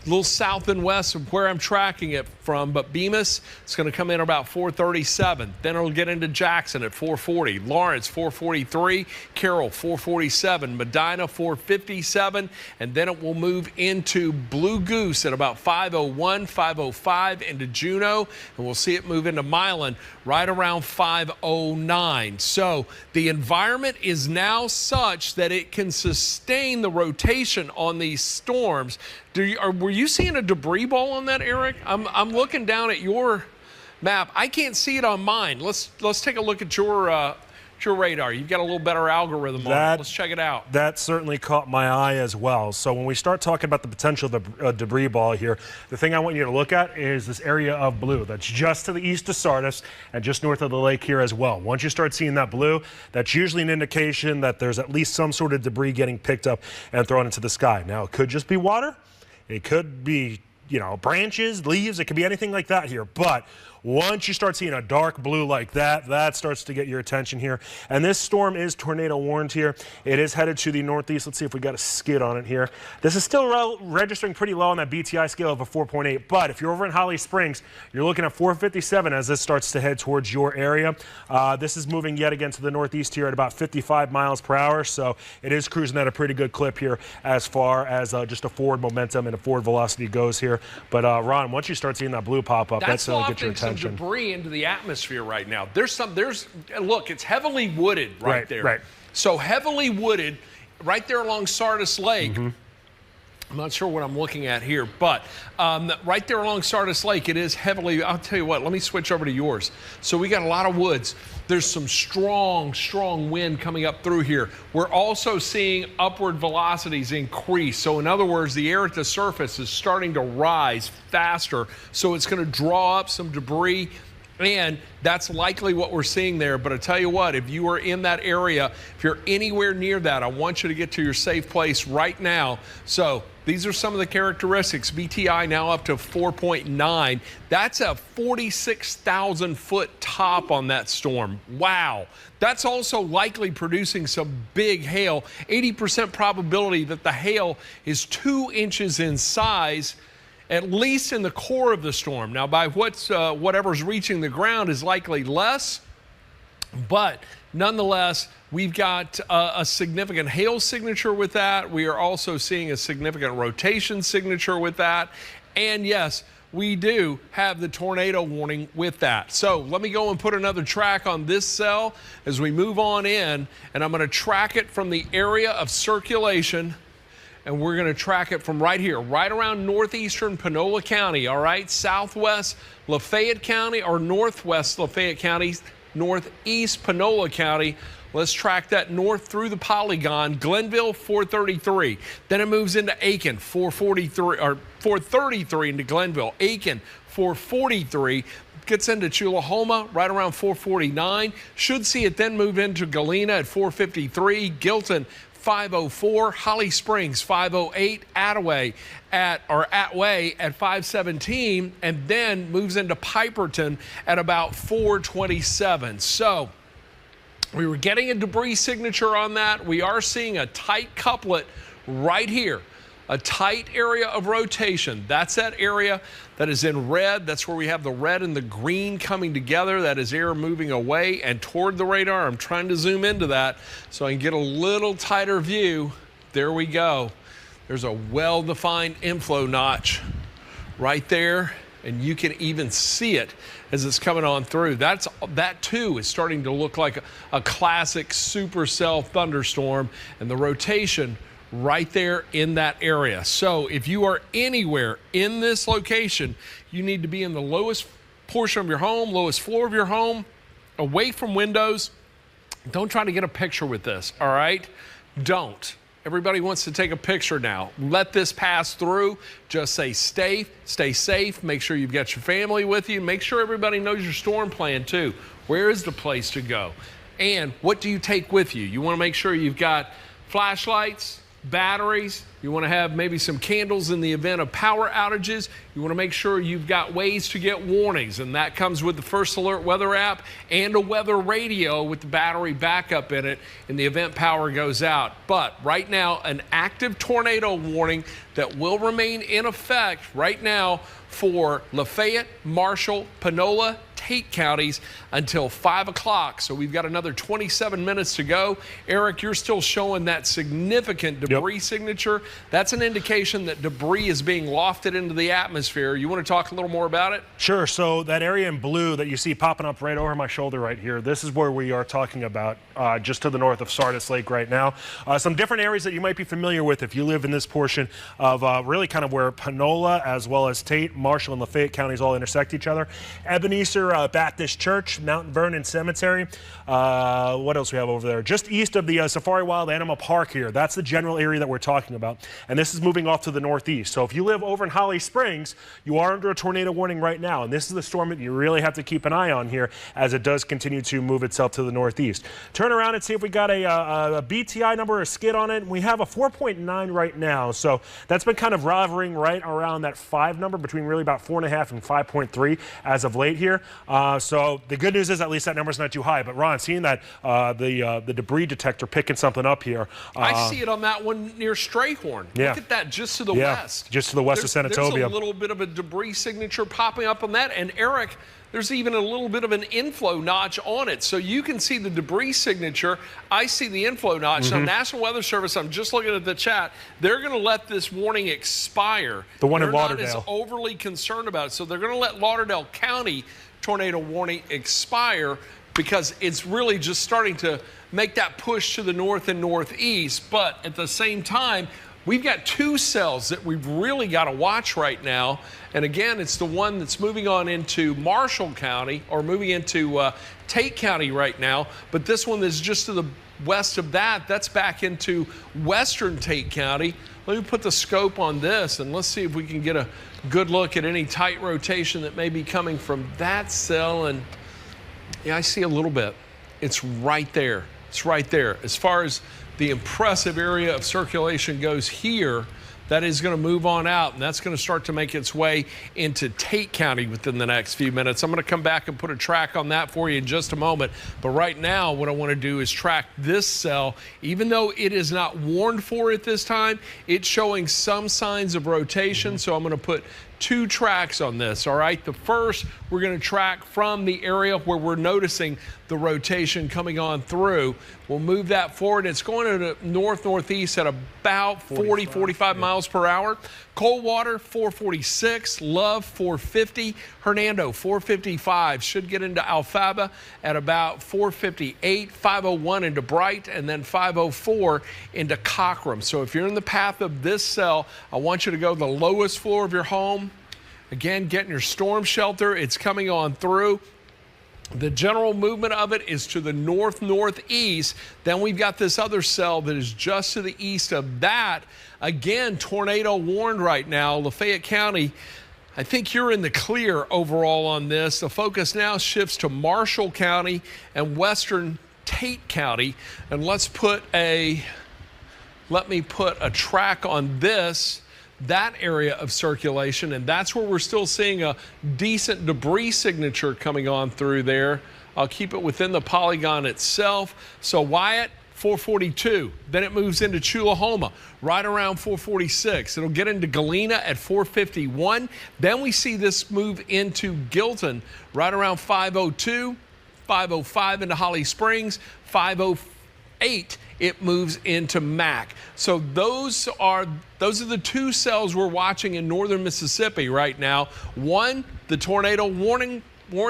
little south and west of where I'm tracking it from. But Bemis, it's going to come in about 437. Then it'll get into Jackson at 440. Lawrence, 443. Carroll, 447. Medina, 457. And then it will move into Blue Goose at about 501, 505 into Juneau. And we'll see it move into Milan right around 509. So the environment is now such that it can sustain the rotation on these storms. Were you seeing a debris ball on that, Eric? I'm looking down at your map. I can't see it on mine. Let's take a look at your radar. You've got a little better algorithm on it. Let's check it out. That certainly caught my eye as well. So when we start talking about the potential of the debris ball here, the thing I want you to look at is this area of blue that's just to the east of Sardis and just north of the lake here as well. Once you start seeing that blue, that's usually an indication that there's at least some sort of debris getting picked up and thrown into the sky. Now, it could just be water. It could be, branches, leaves. It could be anything like that here. But once you start seeing a dark blue like that, that starts to get your attention here. And this storm is tornado warned here. It is headed to the northeast. Let's see if we got a skid on it here. This is still registering pretty low on that BTI scale of a 4.8. But if you're over in Holly Springs, you're looking at 457 as this starts to head towards your area. This is moving yet again to the northeast here at about 55 miles per hour. So it is cruising at a pretty good clip here as far as just a forward momentum and a forward velocity goes here. But Ron, once you start seeing that blue pop up, that's going to get your attention. Debris into the atmosphere right now. Look, it's heavily wooded right there. Right. So heavily wooded right there along Sardis Lake. Mm-hmm. I'm not sure what I'm looking at here, but right there along Sardis Lake, it is heavily, I'll tell you what, let me switch over to yours. So we got a lot of woods. There's some strong, strong wind coming up through here. We're also seeing upward velocities increase. So in other words, the air at the surface is starting to rise faster. So it's going to draw up some debris, and that's likely what we're seeing there. But I tell you what, if you are in that area, if you're anywhere near that, I want you to get to your safe place right now. So these are some of the characteristics. BTI now up to 4.9. That's a 46,000 foot top on that storm. Wow. That's also likely producing some big hail. 80% probability that the hail is 2 inches in size, at least in the core of the storm. Now, by whatever's reaching the ground is likely less, but nonetheless, we've got a significant hail signature with that. We are also seeing a significant rotation signature with that. And yes, we do have the tornado warning with that. So let me go and put another track on this cell as we move on in, and I'm going to track it from the area of circulation. And we're going to track it from right here, right around northeastern Panola County, all right? Southwest Lafayette County, or northwest Lafayette County, northeast Panola County. Let's track that north through the polygon. Glenville, 433. Then it moves into Aiken, 433 into Glenville. Aiken, 443. Gets into Tullahoma right around 449. Should see it then move into Galena at 453. Gilton, 504, Holly Springs 508, Attaway at 517, and then moves into Piperton at about 427. So we were getting a debris signature on that. We are seeing a tight couplet right here a tight area of rotation. That's that area that is in red. That's where we have the red and the green coming together. That is air moving away and toward the radar. I'm trying to zoom into that so I can get a little tighter view. There we go. There's a well-defined inflow notch right there, and you can even see it as it's coming on through. That too is starting to look like a classic supercell thunderstorm, and the rotation right there in that area. So if you are anywhere in this location, you need to be in the lowest portion of your home, lowest floor of your home, away from windows. Don't try to get a picture with this, all right? Don't. Everybody wants to take a picture now. Let this pass through. Just stay safe. Make sure you've got your family with you. Make sure everybody knows your storm plan too. Where is the place to go? And what do you take with you? You want to make sure you've got flashlights, batteries. You want to have maybe some candles in the event of power outages. You want to make sure you've got ways to get warnings, and that comes with the First Alert weather app and a weather radio with the battery backup in it in the event power goes out. But right now, an active tornado warning that will remain in effect right now for Lafayette, Marshall, Panola, Tate counties until 5 o'clock. So we've got another 27 minutes to go. Eric, you're still showing that significant debris signature. That's an indication that debris is being lofted into the atmosphere. You want to talk a little more about it? Sure. So that area in blue that you see popping up right over my shoulder right here, this is where we are talking about, just to the north of Sardis Lake right now. Some different areas that you might be familiar with if you live in this portion of really kind of where Panola as well as Tate, Marshall, and Lafayette counties all intersect each other. Ebenezer Baptist Church, Mount Vernon Cemetery. What else we have over there? Just east of the Safari Wild Animal Park here. That's the general area that we're talking about. And this is moving off to the northeast. So if you live over in Holly Springs, you are under a tornado warning right now. And this is the storm that you really have to keep an eye on here as it does continue to move itself to the northeast. Turn around and see if we got a BTI number or a skid on it. We have a 4.9 right now. So that's been kind of hovering right around that 5 number, between really about 4.5 and 5.3 as of late here. So the good news is at least that number's not too high. But Ron, seeing that the debris detector picking something up here. I see it on that one near Strayhorn. Yeah. Look at that, just to the west. Just to the west of Senatobia. There's a little bit of a debris signature popping up on that. And Eric, there's even a little bit of an inflow notch on it. So you can see the debris signature. I see the inflow notch. Now, National Weather Service, I'm just looking at the chat, they're going to let this warning expire. The one in Lauderdale. They're not as overly concerned about it. So they're going to let Lauderdale County tornado warning expire because it's really just starting to make that push to the north and northeast. But at the same time, we've got 2 cells that we've really got to watch right now. And again, it's the one that's moving on into Marshall County, or moving into Tate County right now. But this one is just to the west of that. That's back into western Tate County. Let me put the scope on this, and let's see if we can get a good look at any tight rotation that may be coming from that cell. And yeah, I see a little bit. It's right there. It's right there. As far as the impressive area of circulation goes here, that is going to move on out, and that's going to start to make its way into Tate County within the next few minutes. I'm going to come back and put a track on that for you in just a moment. But right now, what I want to do is track this cell. Even though it is not warned for at this time, it's showing some signs of rotation. So I'm going to put 2 tracks on this, all right? The first, we're going to track from the area where we're noticing the rotation coming on through. We'll move that forward. It's going to the north-northeast at about 45 miles per hour. Coldwater, 446. Love, 450. Hernando, 455. Should get into Alfaba at about 458. 501 into Bright, and then 504 into Cockram. So if you're in the path of this cell, I want you to go to the lowest floor of your home. Again, get in your storm shelter. It's coming on through. The general movement of it is to the north-northeast. Then we've got this other cell that is just to the east of that. Again, tornado warned right now. Lafayette County, I think you're in the clear overall on this. The focus now shifts to Marshall County and western Tate County. And let me put a track on this, that area of circulation, and that's where we're still seeing a decent debris signature coming on through there. I'll keep it within the polygon itself. So Wyatt, 4:42. Then it moves into Chulahoma right around 4:46. It'll get into Galena at 4:51. Then we see this move into Gilton right around 5:02. 5:05 into Holly Springs. 5:08 it moves into Mack. So those are the two cells we're watching in northern Mississippi right now. One, the tornado warning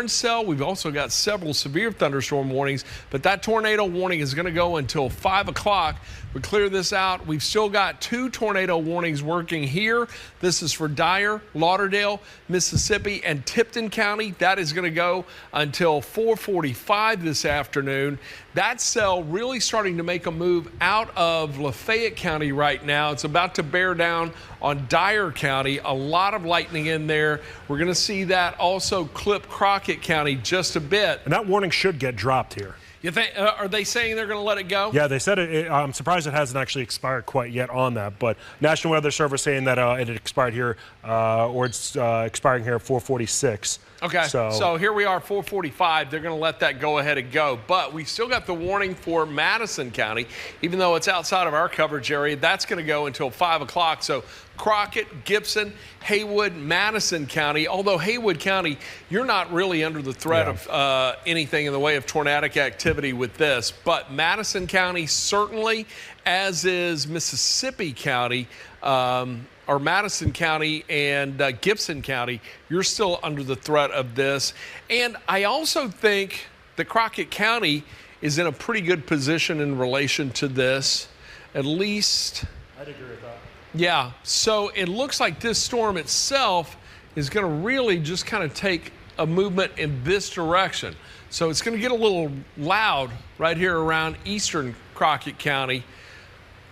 cell. We've also got several severe thunderstorm warnings, but that tornado warning is going to go until 5 o'clock. We clear this out. We've still got 2 tornado warnings working here. This is for Dyer, Lauderdale, Mississippi, and Tipton County. That is going to go until 4:45 this afternoon. That cell really starting to make a move out of Lafayette County right now. It's about to bear down on Dyer County. A lot of lightning in there. We're going to see that also clip Crockett County just a bit. And that warning should get dropped here. You think, are they saying they're going to let it go? Yeah, they said it. I'm surprised it hasn't actually expired quite yet on that. But National Weather Service saying that it had expired here, or it's expiring here at 4:46. Okay, so here we are, 4:45. They're going to let that go ahead and go. But we still got the warning for Madison County. Even though it's outside of our coverage area, that's going to go until 5 o'clock. So Crockett, Gibson, Haywood, Madison County. Although Haywood County, you're not really under the threat of anything in the way of tornadic activity with this. But Madison County certainly, as is Mississippi County, or Madison County and Gibson County, you're still under the threat of this. And I also think that Crockett County is in a pretty good position in relation to this, at least. I'd agree with that. Yeah, so it looks like this storm itself is going to really just kind of take a movement in this direction. So it's going to get a little loud right here around eastern Crockett County.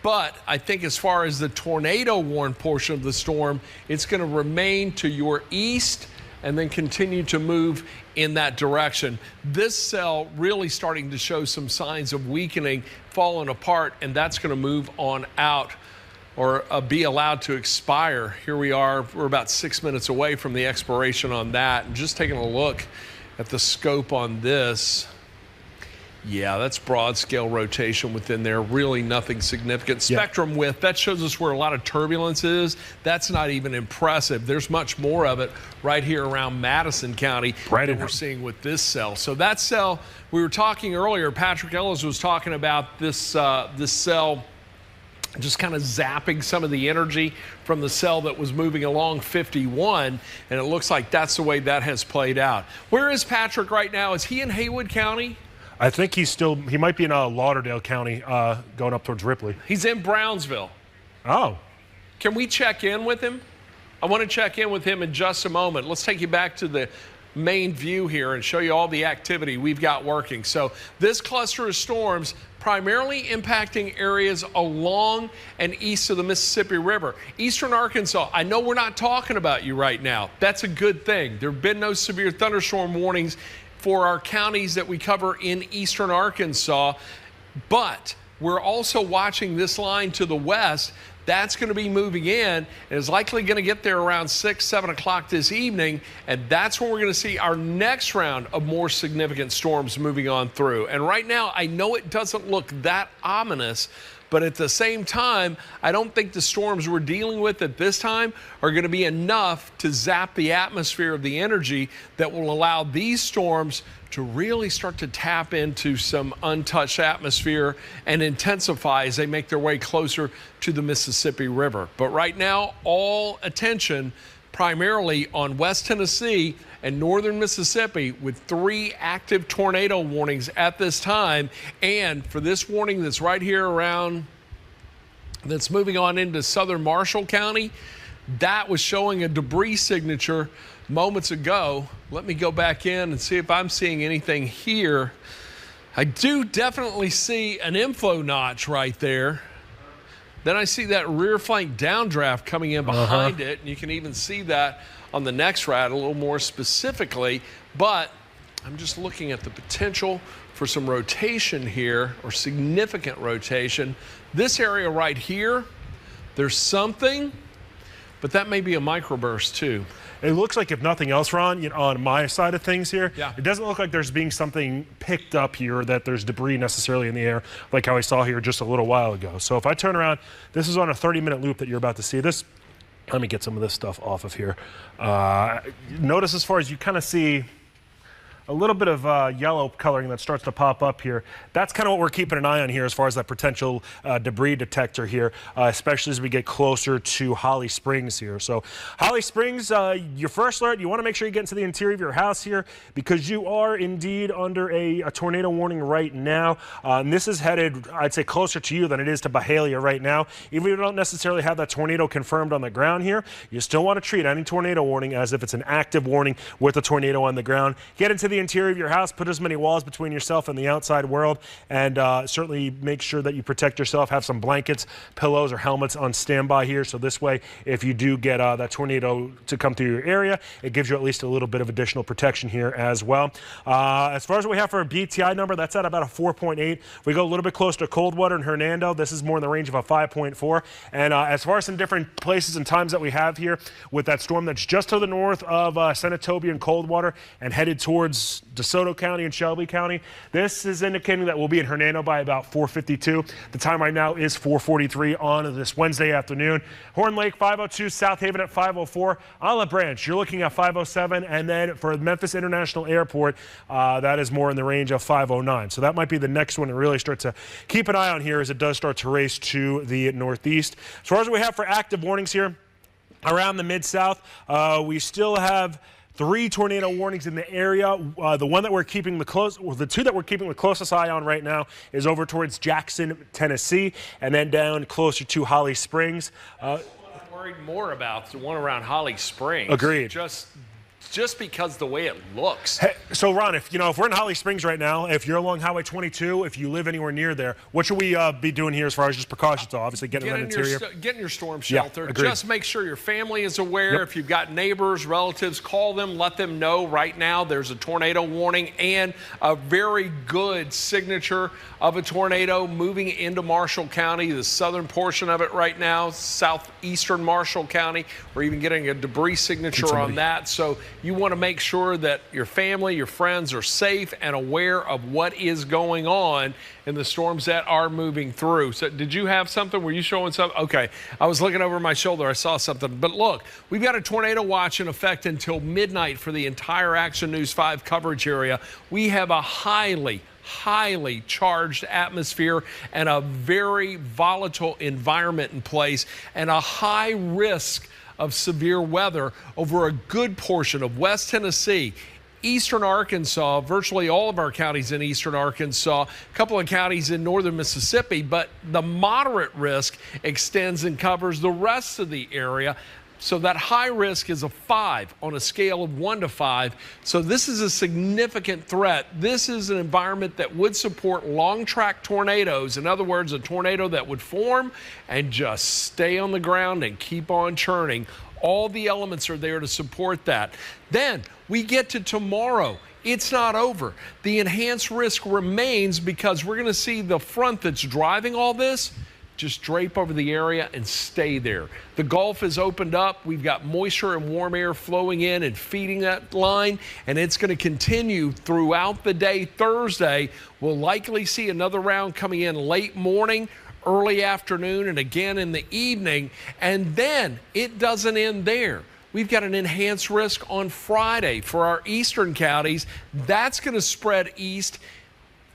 But I think as far as the tornado warned portion of the storm, it's going to remain to your east and then continue to move in that direction. This cell really starting to show some signs of weakening, falling apart, and that's going to move on out or be allowed to expire. Here we are, we're about 6 minutes away from the expiration on that. And just taking a look at the scope on this. Yeah, that's broad scale rotation within there. Really nothing significant. Spectrum width, that shows us where a lot of turbulence is. That's not even impressive. There's much more of it right here around Madison County that we're seeing with this cell. So that cell, we were talking earlier, Patrick Ellis was talking about this, this cell just kind of zapping some of the energy from the cell that was moving along 51, and it looks like that's the way that has played out. Where is Patrick right now? Is he in Haywood County? I think he might be in Lauderdale County going up towards Ripley. He's in Brownsville. Oh. Can we check in with him? I want to check in with him in just a moment. Let's take you back to the main view here and show you all the activity we've got working. So this cluster of storms primarily impacting areas along and east of the Mississippi River. Eastern Arkansas, I know we're not talking about you right now. That's a good thing. There have been no severe thunderstorm warnings for our counties that we cover in eastern Arkansas, but we're also watching this line to the west. That's going to be moving in and is likely going to get there around 6, 7 o'clock this evening, and that's when we're going to see our next round of more significant storms moving on through. And right now, I know it doesn't look that ominous, but at the same time, I don't think the storms we're dealing with at this time are going to be enough to zap the atmosphere of the energy that will allow these storms to really start to tap into some untouched atmosphere and intensify as they make their way closer to the Mississippi River. But right now, all attention primarily on West Tennessee and northern Mississippi with 3 active tornado warnings at this time. And for this warning that's right here around, that's moving on into southern Marshall County, that was showing a debris signature moments ago. Let me go back in and see if I'm seeing anything here. I do definitely see an inflow notch right there. Then I see that rear flank downdraft coming in behind it, and you can even see that on the next route a little more specifically, but I'm just looking at the potential for some rotation here, or significant rotation. This area right here, there's something, but that may be a microburst too. It looks like, if nothing else, Ron, on my side of things here, yeah, it doesn't look like there's being something picked up here, or that there's debris necessarily in the air, like how I saw here just a little while ago. So if I turn around, this is on a 30-minute loop that you're about to see this. Let me get some of this stuff off of here. Notice as far as you kind of see a little bit of yellow coloring that starts to pop up here. That's kind of what we're keeping an eye on here as far as that potential debris detector here, especially as we get closer to Holly Springs here. So Holly Springs, your first alert, you want to make sure you get into the interior of your house here, because you are indeed under a tornado warning right now. And this is headed, I'd say, closer to you than it is to Byhalia right now. Even if you don't necessarily have that tornado confirmed on the ground here, you still want to treat any tornado warning as if it's an active warning with a tornado on the ground. Get into the interior of your house, put as many walls between yourself and the outside world, and certainly make sure that you protect yourself. Have some blankets, pillows, or helmets on standby here, so this way, if you do get that tornado to come through your area, it gives you at least a little bit of additional protection here as well. As far as what we have for a BTI number, that's at about a 4.8. If we go a little bit closer to Coldwater and Hernando, this is more in the range of a 5.4. And as far as some different places and times that we have here with that storm that's just to the north of Senatobia and Coldwater and headed towards DeSoto County and Shelby County, this is indicating that we'll be in Hernando by about 4:52. The time right now is 4:43 on this Wednesday afternoon. Horn Lake 5:02, South Haven at 5:04. Olive Branch, you're looking at 5:07, and then for Memphis International Airport, that is more in the range of 5:09. So that might be the next one to really start to keep an eye on here as it does start to race to the northeast. As far as we have for active warnings here around the Mid-South, we still have 3 tornado warnings in the area. The one that we're keeping the the 2 that we're keeping the closest eye on right now is over towards Jackson, Tennessee, and then down closer to Holly Springs. I'm worried more about the one around Holly Springs. Agreed. Just because the way it looks. Hey, so Ron, if we're in Holly Springs right now, if you're along Highway 22, if you live anywhere near there, what should we be doing here as far as just precautions? Obviously, getting in the interior. Get in your storm shelter. Yeah, just make sure your family is aware. Yep. If you've got neighbors, relatives, call them. Let them know right now there's a tornado warning and a very good signature of a tornado moving into Marshall County, the southern portion of it right now, southeastern Marshall County. We're even getting a debris signature on that. So you want to make sure that your family, your friends are safe and aware of what is going on in the storms that are moving through. So did you have something? Were you showing something? Okay. I was looking over my shoulder. I saw something. But look, we've got a tornado watch in effect until midnight for the entire Action News 5 coverage area. We have a highly charged atmosphere and a very volatile environment in place and a high risk of severe weather over a good portion of West Tennessee, eastern Arkansas, virtually all of our counties in eastern Arkansas, a couple of counties in northern Mississippi, but the moderate risk extends and covers the rest of the area. So that high risk is a 5 on a scale of 1 to 5. So this is a significant threat. This is an environment that would support long track tornadoes. In other words, a tornado that would form and just stay on the ground and keep on churning. All the elements are there to support that. Then we get to tomorrow. It's not over. The enhanced risk remains because we're going to see the front that's driving all this just drape over the area and stay there. The Gulf is opened up. We've got moisture and warm air flowing in and feeding that line, and it's going to continue throughout the day. Thursday, we'll likely see another round coming in late morning, early afternoon, and again in the evening. And then it doesn't end there. We've got an enhanced risk on Friday for our eastern counties. That's going to spread east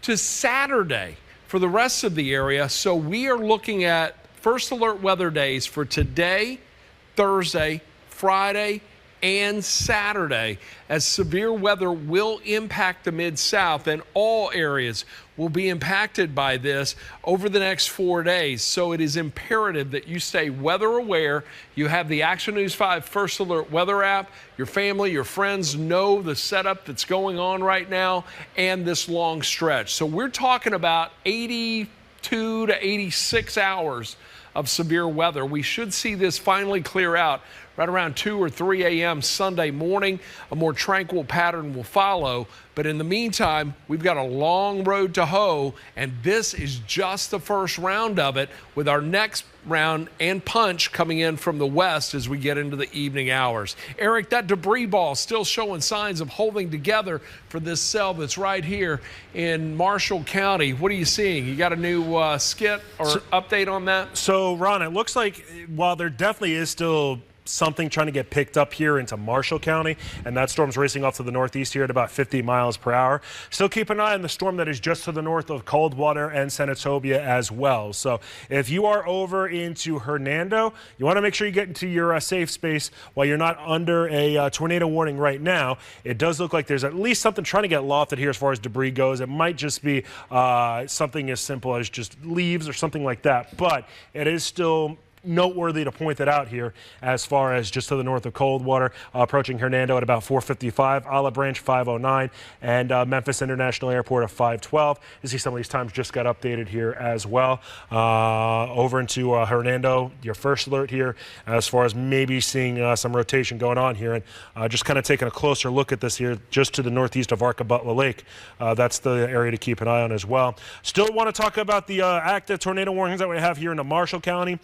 to Saturday for the rest of the area. So we are looking at first alert weather days for today, Thursday, Friday, and Saturday, as severe weather will impact the Mid-South, and all areas will be impacted by this over the next 4 days. So it is imperative that you stay weather aware. You have the Action News 5 First Alert Weather app. Your family, your friends know the setup that's going on right now and this long stretch. So we're talking about 82 to 86 hours of severe weather. We should see this finally clear out right around 2 or 3 a.m. Sunday morning. A more tranquil pattern will follow. But in the meantime, we've got a long road to hoe, and this is just the first round of it, with our next round and punch coming in from the west as we get into the evening hours. Eric, that debris ball still showing signs of holding together for this cell that's right here in Marshall County. What are you seeing? You got a new skit or update on that? So, Ron, it looks like while there definitely is still something trying to get picked up here into Marshall County, and that storm's racing off to the northeast here at about 50 miles per hour. Still keep an eye on the storm that is just to the north of Coldwater and Senatobia as well. So if you are over into Hernando, you want to make sure you get into your safe space while you're not under a tornado warning right now. It does look like there's at least something trying to get lofted here as far as debris goes. It might just be something as simple as just leaves or something like that, but it is still noteworthy to point that out here as far as just to the north of Coldwater, approaching Hernando at about 4:55, Olive Branch 5:09, and Memphis International Airport at 5:12. You see some of these times just got updated here as well. Over into Hernando, your first alert here as far as maybe seeing some rotation going on here, and just kind of taking a closer look at this here just to the northeast of Arcabutla Lake. That's the area to keep an eye on as well. Still want to talk about the active tornado warnings that we have here in Marshall County.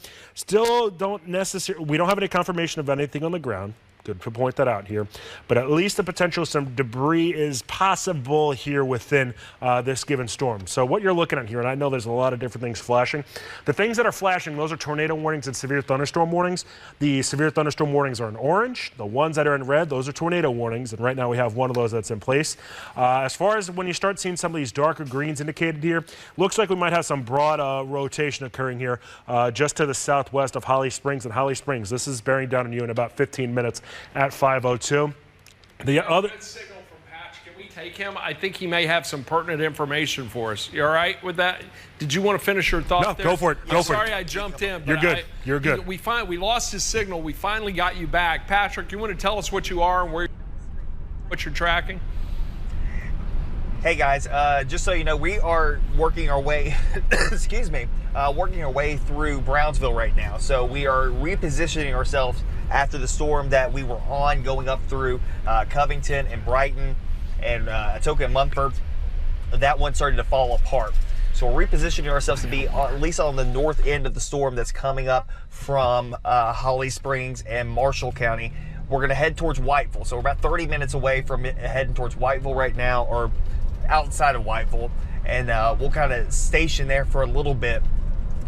Still don't necessarily, we don't have any confirmation of anything on the ground. Good to point that out here. But at least the potential some debris is possible here within this given storm. So what you're looking at here, and I know there's a lot of different things flashing. The things that are flashing, those are tornado warnings and severe thunderstorm warnings. The severe thunderstorm warnings are in orange. The ones that are in red, those are tornado warnings. And right now we have one of those that's in place. As far as when you start seeing some of these darker greens indicated here, looks like we might have some broad rotation occurring here just to the southwest of Holly Springs and Holly Springs. This is bearing down on you in about 15 minutes. At 5:02. The other signal from Patch. Can we take him? I think he may have some pertinent information for us. You all right with that? Did you want to finish your thought? No, there? go for it. Go for it. Sorry, I jumped in. But You're good. You're good. We lost his signal. We finally got you back. Patrick, you want to tell us what you are and what you're tracking? Hey guys, just so you know, we are working our way, excuse me, working our way through Brownsville right now. So we are repositioning ourselves after the storm that we were on, going up through Covington and Brighton and Atoka and Munford. That one started to fall apart. So we're repositioning ourselves to be at least on the north end of the storm that's coming up from Holly Springs and Marshall County. We're going to head towards Whiteville. So we're about 30 minutes away from heading towards Whiteville right now, or outside of Whiteville, and we'll kind of station there for a little bit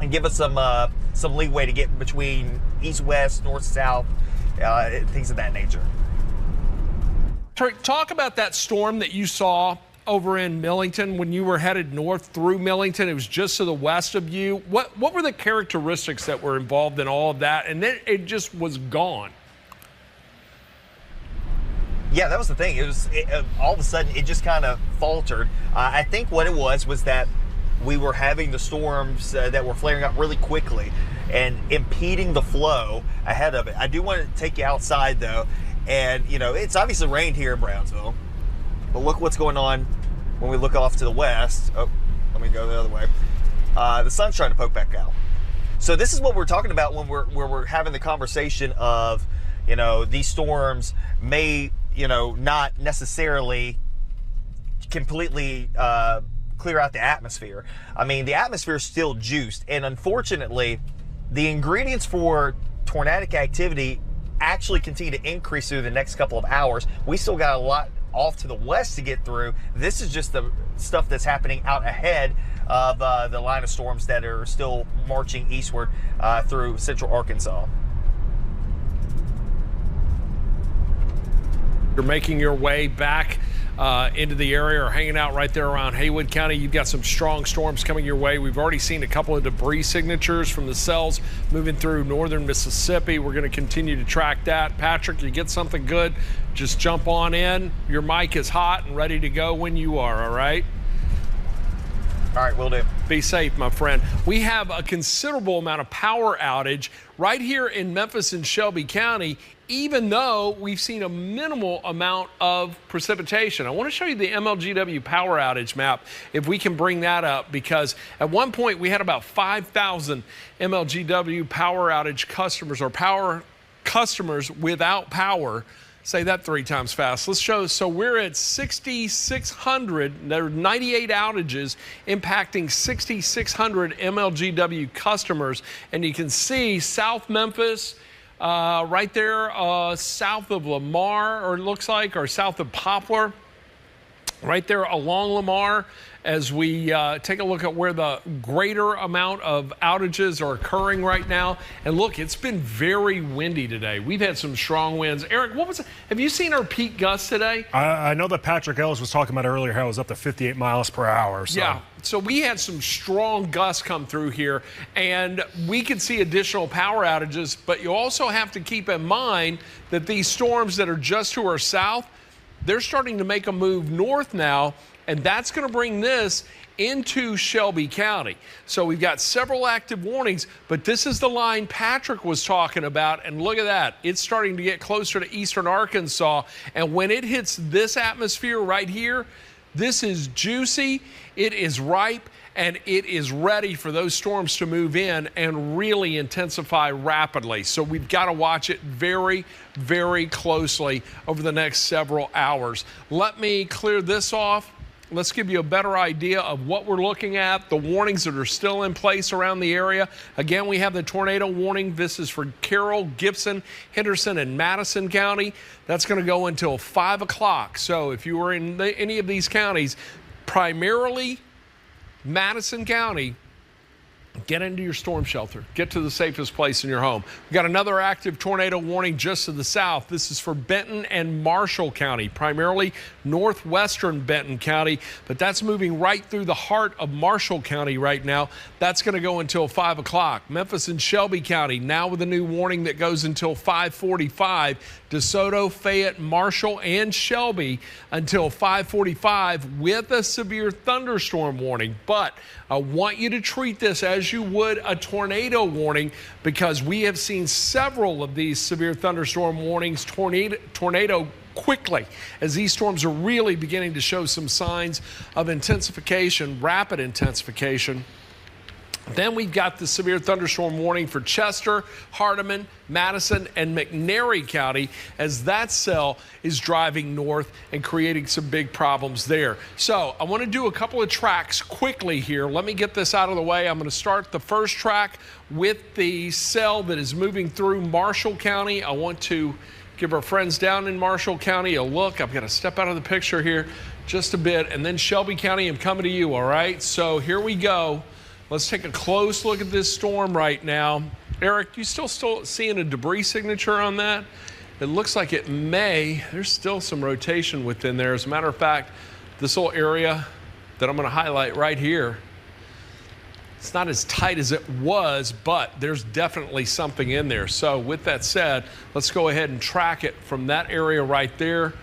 and give us some leeway to get between east-west, north-south, things of that nature. Talk about that storm that you saw over in Millington when you were headed north through Millington. It was just to the west of you. What were the characteristics that were involved in all of that? And then it just was gone. Yeah, that was the thing. It was all of a sudden it just kind of faltered. I think what it was that we were having the storms that were flaring up really quickly and impeding the flow ahead of it. I do want to take you outside though, and you know, it's obviously rained here in Brownsville, but look what's going on when we look off to the west. Oh, let me go the other way. The sun's trying to poke back out. So this is what we're talking about when we're having the conversation of, you know, these storms may, you know, not necessarily completely clear out the atmosphere. I mean, the atmosphere is still juiced, and unfortunately, the ingredients for tornadic activity actually continue to increase through the next couple of hours. We still got a lot off to the west to get through. This is just the stuff that's happening out ahead of the line of storms that are still marching eastward through central Arkansas. You're making your way back into the area or hanging out right there around Haywood County. You've got some strong storms coming your way. We've already seen a couple of debris signatures from the cells moving through northern Mississippi. We're going to continue to track that. Patrick, you get something good, just jump on in. Your mic is hot and ready to go when you are, all right? All right, will do. Be safe, my friend. We have a considerable amount of power outage right here in Memphis and Shelby County, even though we've seen a minimal amount of precipitation. I want to show you the MLGW power outage map, if we can bring that up, because at one point we had about 5,000 MLGW power outage customers or power customers without power. Say that 3 times fast. Let's show. So we're at 6,600. There are 98 outages impacting 6,600 MLGW customers. And you can see South Memphis, right there south of Lamar, or it looks like, or south of Poplar, right there along Lamar, as we take a look at where the greater amount of outages are occurring right now. And look, it's been very windy today. We've had some strong winds. Eric, what was it? Have you seen our peak gusts today? I know that Patrick Ellis was talking about earlier how it was up to 58 miles per hour. So. Yeah, so we had some strong gusts come through here, and we could see additional power outages, but you also have to keep in mind that these storms that are just to our south, they're starting to make a move north now, and that's going to bring this into Shelby County. So we've got several active warnings, but this is the line Patrick was talking about, and look at that. It's starting to get closer to eastern Arkansas, and when it hits this atmosphere right here, this is juicy, it is ripe, and it is ready for those storms to move in and really intensify rapidly. So we've got to watch it very, very closely over the next several hours. Let me clear this off. Let's give you a better idea of what we're looking at, the warnings that are still in place around the area. Again, we have the tornado warning. This is for Carroll, Gibson, Henderson, and Madison County. That's going to go until 5 o'clock. So if you were in any of these counties, primarily Madison County, get into your storm shelter. Get to the safest place in your home. We've got another active tornado warning just to the south. This is for Benton and Marshall County, primarily northwestern Benton County, but that's moving right through the heart of Marshall County right now. That's going to go until 5 o'clock. Memphis and Shelby County, now with a new warning that goes until 5:45. DeSoto, Fayette, Marshall, and Shelby until 5:45 with a severe thunderstorm warning. But I want you to treat this as you would a tornado warning, because we have seen several of these severe thunderstorm warnings tornado quickly as these storms are really beginning to show some signs of intensification, rapid intensification. Then we've got the severe thunderstorm warning for Chester, Hardeman, Madison, and McNairy County, as that cell is driving north and creating some big problems there. So I want to do a couple of tracks quickly here. Let me get this out of the way. I'm going to start the first track with the cell that is moving through Marshall County. I want to give our friends down in Marshall County a look. I've got to step out of the picture here just a bit, and then Shelby County, I'm coming to you, all right? So here we go. Let's take a close look at this storm right now. Eric, you still seeing a debris signature on that? It looks like it may. There's still some rotation within there. As a matter of fact, this little area that I'm going to highlight right here, it's not as tight as it was, but there's definitely something in there. So with that said, let's go ahead and track it from that area right there,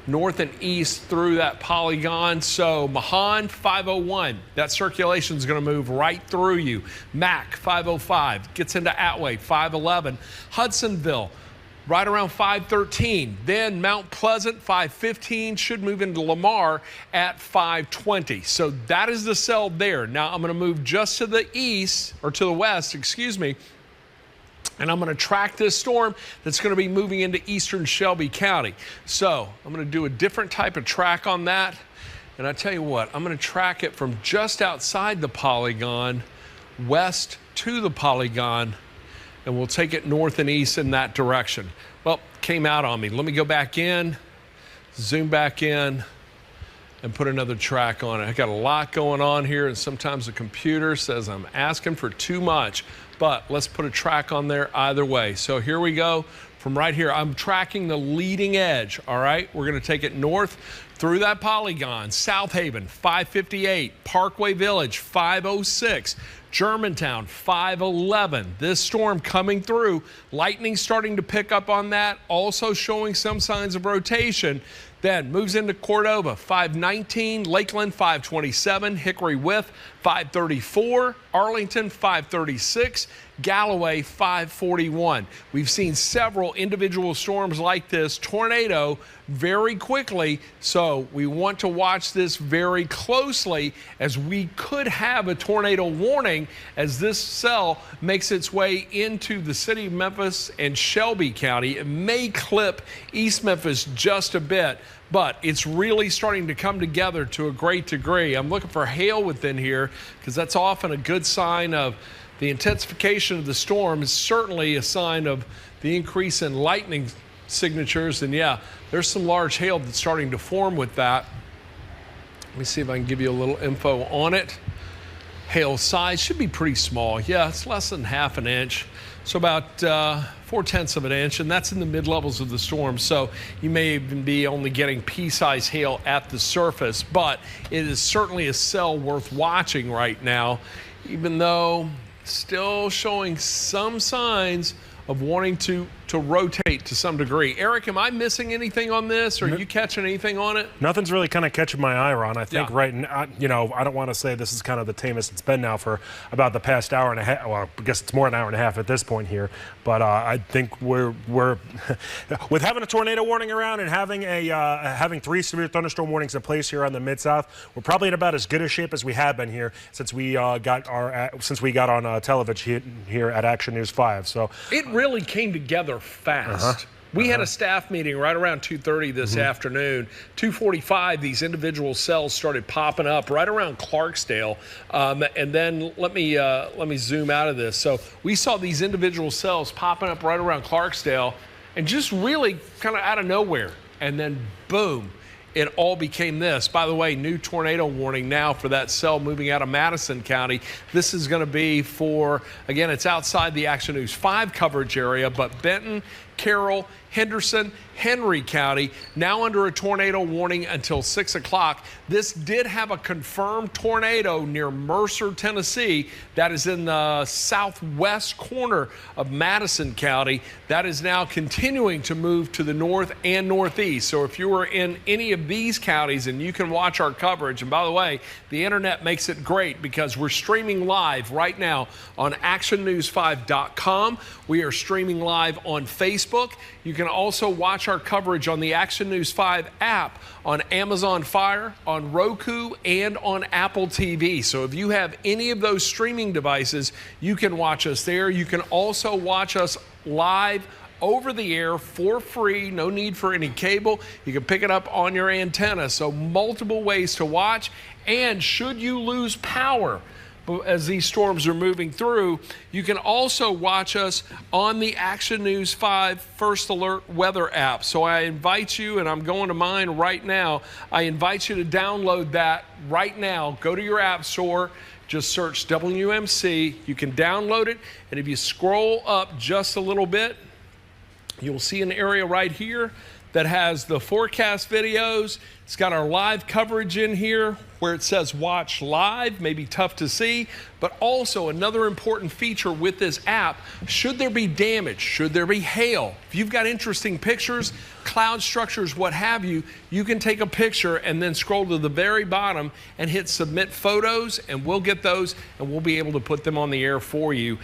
north and east through that polygon. So Mahan 501, that circulation is going to move right through you. Mac 505 gets into Atway 511, Hudsonville right around 513. Then Mount Pleasant 515 should move into Lamar at 520. So that is the cell there. Now I'm going to move just to the east, or to the west, excuse me, and I'm going to track this storm that's going to be moving into eastern Shelby County. So I'm going to do a different type of track on that. And I tell you what, I'm going to track it from just outside the polygon west to the polygon, and we'll take it north and east in that direction. Well, came out on me. Let me go back in, zoom back in, and put another track on it. I got a lot going on here, and sometimes the computer says I'm asking for too much. But let's put a track on there either way. So here we go. From right here, I'm tracking the leading edge, all right? We're going to take it north through that polygon. South Haven, 558. Parkway Village, 506. Germantown, 511. This storm coming through. Lightning starting to pick up on that, also showing some signs of rotation. Then moves into Cordova, 519, Lakeland, 527, Hickory With, 534, Arlington 536, Galloway 541. We've seen several individual storms like this tornado very quickly, so we want to watch this very closely, as we could have a tornado warning as this cell makes its way into the city of Memphis and Shelby County. It may clip East Memphis just a bit, but it's really starting to come together to a great degree. I'm looking for hail within here, because that's often a good sign of the intensification of the storm. Is certainly a sign of the increase in lightning signatures. And yeah, there's some large hail that's starting to form with that. Let me see if I can give you a little info on it. Hail size should be pretty small. Yeah, it's less than ½ an inch. So about 4/10 of an inch, and that's in the mid-levels of the storm. So you may even be only getting pea-sized hail at the surface, but it is certainly a cell worth watching right now, even though still showing some signs of wanting to rotate to some degree. Eric, am I missing anything on this? Or are you catching anything on it? Nothing's really kind of catching my eye, Ron. I think right now, you know, I don't want to say this is kind of the tamest it's been now for about the past hour and a half. Well, I guess it's more than an hour and a half at this point here. But I think we're with having a tornado warning around and having having 3 severe thunderstorm warnings in place here on the Mid-South, we're probably in about as good a shape as we have been here since we got on television here at Action News 5. So it really came together fast. We had a staff meeting right around 2:30 this afternoon. 2:45, these individual cells started popping up right around Clarksdale. And then let me zoom out of this. So we saw these individual cells popping up right around Clarksdale, and just really kind of out of nowhere. And then boom, it all became this. By the way, new tornado warning now for that cell moving out of Madison County. This is going to be for, again, it's outside the Action News 5 coverage area, but Benton, Carroll, Henderson, Henry County now under a tornado warning until 6 o'clock. This did have a confirmed tornado near Mercer, Tennessee. That is in the southwest corner of Madison County. That is now continuing to move to the north and northeast. So if you were in any of these counties, and you can watch our coverage, and by the way, the internet makes it great because we're streaming live right now on actionnews5.com. We are streaming live on Facebook. You can also watch our coverage on the Action News 5 app on Amazon Fire, on Roku, and on Apple TV. So if you have any of those streaming devices, you can watch us there. You can also watch us live over the air for free, no need for any cable. You can pick it up on your antenna. So multiple ways to watch. And should you lose power as these storms are moving through, you can also watch us on the Action News 5 First Alert Weather app. So I invite you, and I'm going to mine right now, I invite you to download that right now. Go to your app store, just search WMC. You can download it, and if you scroll up just a little bit, you'll see an area right here that has the forecast videos. It's got our live coverage in here where it says watch live, maybe tough to see, but also another important feature with this app, should there be damage, should there be hail, if you've got interesting pictures, cloud structures, what have you, you can take a picture and then scroll to the very bottom and hit submit photos, and we'll get those and we'll be able to put them on the air for you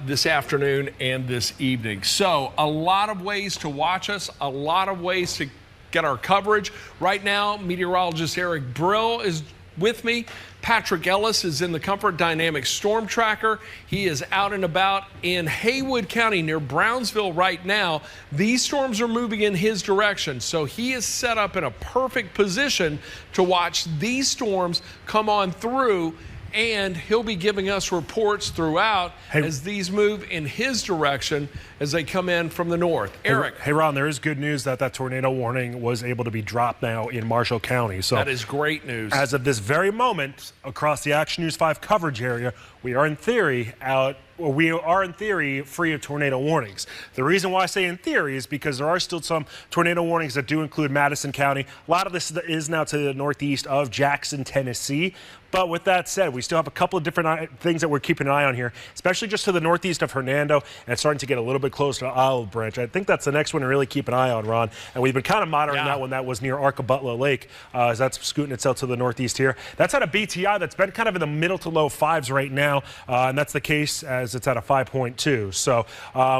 this afternoon and this evening. So a lot of ways to watch us, a lot of ways to get our coverage. Right now, meteorologist Eric Brill is with me. Patrick Ellis is in the Comfort Dynamics Storm Tracker. He is out and about in Haywood County near Brownsville right now. These storms are moving in his direction, so he is set up in a perfect position to watch these storms come on through, and he'll be giving us reports throughout as these move in his direction as they come in from the north. Eric. Hey, Ron, there is good news that tornado warning was able to be dropped now in Marshall County. So that is great news. As of this very moment, across the Action News 5 coverage area, we are in theory out we are in theory free of tornado warnings. The reason why I say in theory is because there are still some tornado warnings that do include Madison County. A lot of this is now to the northeast of Jackson, Tennessee. But with that said, we still have a couple of different things that we're keeping an eye on here, especially just to the northeast of Hernando and it's starting to get a little bit closer to Olive Branch. I think that's the next one to really keep an eye on, Ron. And we've been kind of monitoring that one that was near Arcabutla Lake as that's scooting itself to the northeast here. That's at a BTI that's been kind of in the middle to low 5s right now, and that's the case as it's at a 5.2. So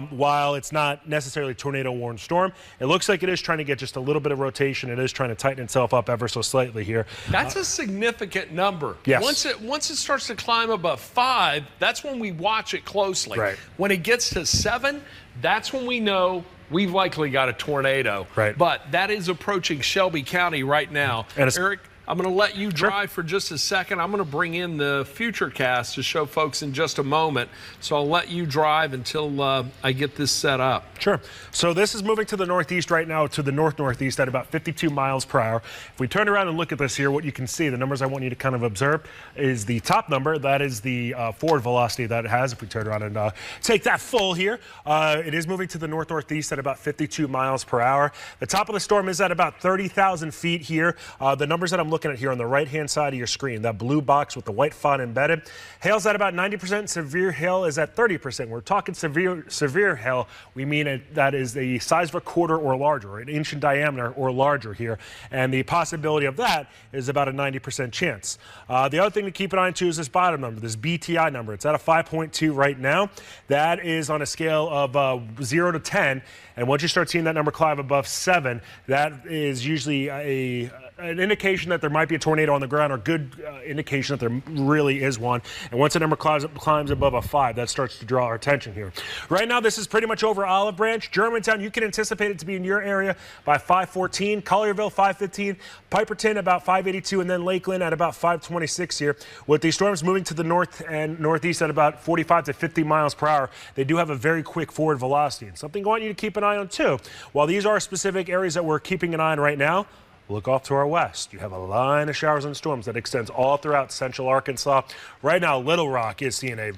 while it's not necessarily a tornado-warned storm, it looks like it is trying to get just a little bit of rotation. It is trying to tighten itself up ever so slightly here. That's a significant number. Yes. Once it starts to climb above 5, that's when we watch it closely. Right. When it gets to 7, that's when we know we've likely got a tornado. Right. But that is approaching Shelby County right now. And Eric, I'm going to let you drive for just a second. I'm going to bring in the future cast to show folks in just a moment. So I'll let you drive until I get this set up. Sure. So this is moving to the northeast right now, to the north-northeast at about 52 miles per hour. If we turn around and look at this here, what you can see, the numbers I want you to kind of observe, is the top number. That is the forward velocity that it has. If we turn around and take that full here, it is moving to the north-northeast at about 52 miles per hour. The top of the storm is at about 30,000 feet here. The numbers that I'm looking at here on the right-hand side of your screen, that blue box with the white font embedded, hail's at about 90%. Severe hail is at 30%. We're talking severe hail. We mean that is the size of a quarter or larger, or an inch in diameter or larger here. And the possibility of that is about a 90% chance. The other thing to keep an eye on too is this bottom number, this BTI number. It's at a 5.2 right now. That is on a scale of 0 to 10. And once you start seeing that number climb above 7, that is usually an indication that there might be a tornado on the ground, or good indication that there really is one. And once the number climbs above a 5, that starts to draw our attention here. Right now, this is pretty much over Olive Branch. Germantown, you can anticipate it to be in your area by 5:14. Collierville, 5:15. Piperton, about 5:82. And then Lakeland at about 5:26 here. With these storms moving to the north and northeast at about 45 to 50 miles per hour, they do have a very quick forward velocity. And something I want you to keep an eye on, too. While these are specific areas that we're keeping an eye on right now, look off to our west. You have a line of showers and storms that extends all throughout central Arkansas. Right now, Little Rock is seeing a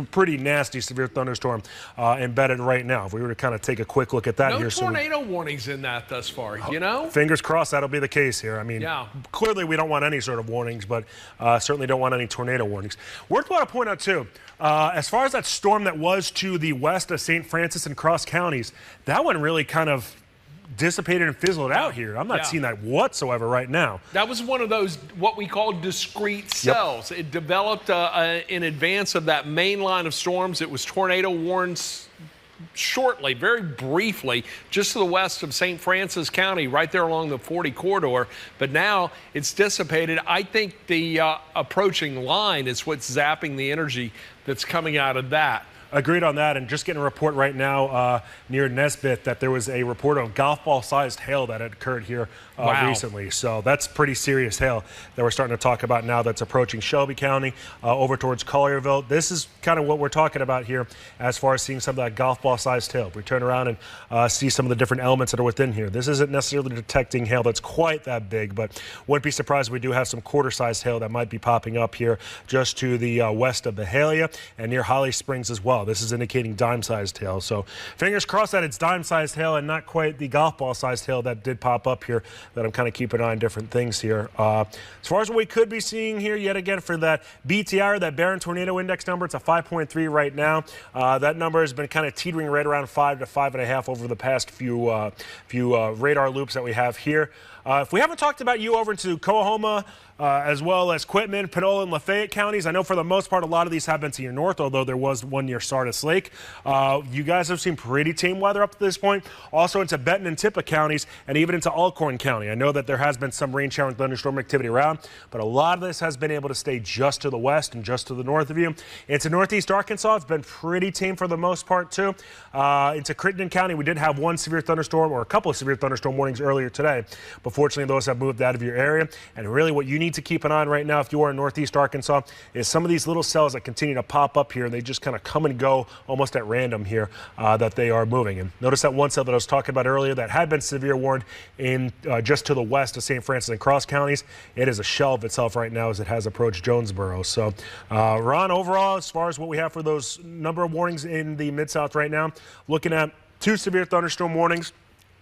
pretty nasty severe thunderstorm embedded right now. If we were to kind of take a quick look at that no here. Tornado warnings in that thus far, you know? Fingers crossed that'll be the case here. I mean, clearly we don't want any sort of warnings, but certainly don't want any tornado warnings. Worthwhile to point out, too, as far as that storm that was to the west of St. Francis and Cross counties, that one really kind of dissipated and fizzled out here. I'm not seeing that whatsoever right now. That was one of those what we call discrete cells. It developed in advance of that main line of storms. It was tornado warned shortly, very briefly, just to the west of St. Francis County, right there along the 40 corridor. But now it's dissipated. I think the approaching line is what's zapping the energy that's coming out of that. Agreed on that, and just getting a report right now near Nesbitt that there was a report of golf ball-sized hail that had occurred here recently. So that's pretty serious hail that we're starting to talk about now that's approaching Shelby County over towards Collierville. This is kind of what we're talking about here as far as seeing some of that golf ball-sized hail. We turn around and see some of the different elements that are within here. This isn't necessarily detecting hail that's quite that big, but wouldn't be surprised if we do have some quarter-sized hail that might be popping up here just to the west of Mahalia and near Holly Springs as well. This is indicating dime-sized hail. So fingers crossed that it's dime-sized hail and not quite the golf ball-sized hail that did pop up here, that I'm kind of keeping an eye on different things here. As far as what we could be seeing here, yet again, for that BTI, or that Barron Tornado Index number, it's a 5.3 right now. That number has been kind of teetering right around 5 to 5.5 over the past few radar loops that we have here. If we haven't talked about you over into Coahoma, as well as Quitman, Panola, and Lafayette counties, I know for the most part a lot of these have been to your north, although there was one near Sardis Lake. You guys have seen pretty tame weather up to this point. Also into Benton and Tippah counties, and even into Alcorn County. I know that there has been some rain, shower, and thunderstorm activity around, but a lot of this has been able to stay just to the west and just to the north of you. Into northeast Arkansas, it's been pretty tame for the most part too. Into Crittenden County, we did have one severe thunderstorm, or a couple of severe thunderstorm warnings earlier today, but fortunately those have moved out of your area. And really what you need need to keep an eye on right now if you are in northeast Arkansas is some of these little cells that continue to pop up here, and they just kind of come and go almost at random here that they are moving. And notice that one cell that I was talking about earlier that had been severe warned in just to the west of St. Francis and Cross counties. It is a shell of itself right now as it has approached Jonesboro. So, Ron, overall, as far as what we have for those number of warnings in the Mid-South right now, looking at 2 severe thunderstorm warnings.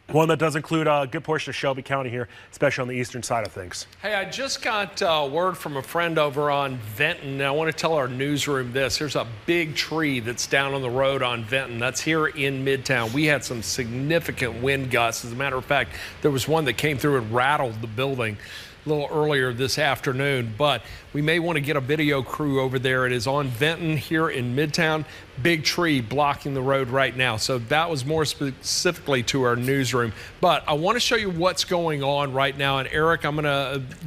One that does include a good portion of Shelby County here, especially on the eastern side of things. Hey, I just got word from a friend over on Venton, and I want to tell our newsroom this. There's a big tree that's down on the road on Venton. That's here in Midtown. We had some significant wind gusts. As a matter of fact, there was one that came through and rattled the building a little earlier this afternoon, but we may want to get a video crew over there. It is on Venton here in Midtown. Big tree blocking the road right now. So that was more specifically to our newsroom. But I want to show you what's going on right now. And Eric,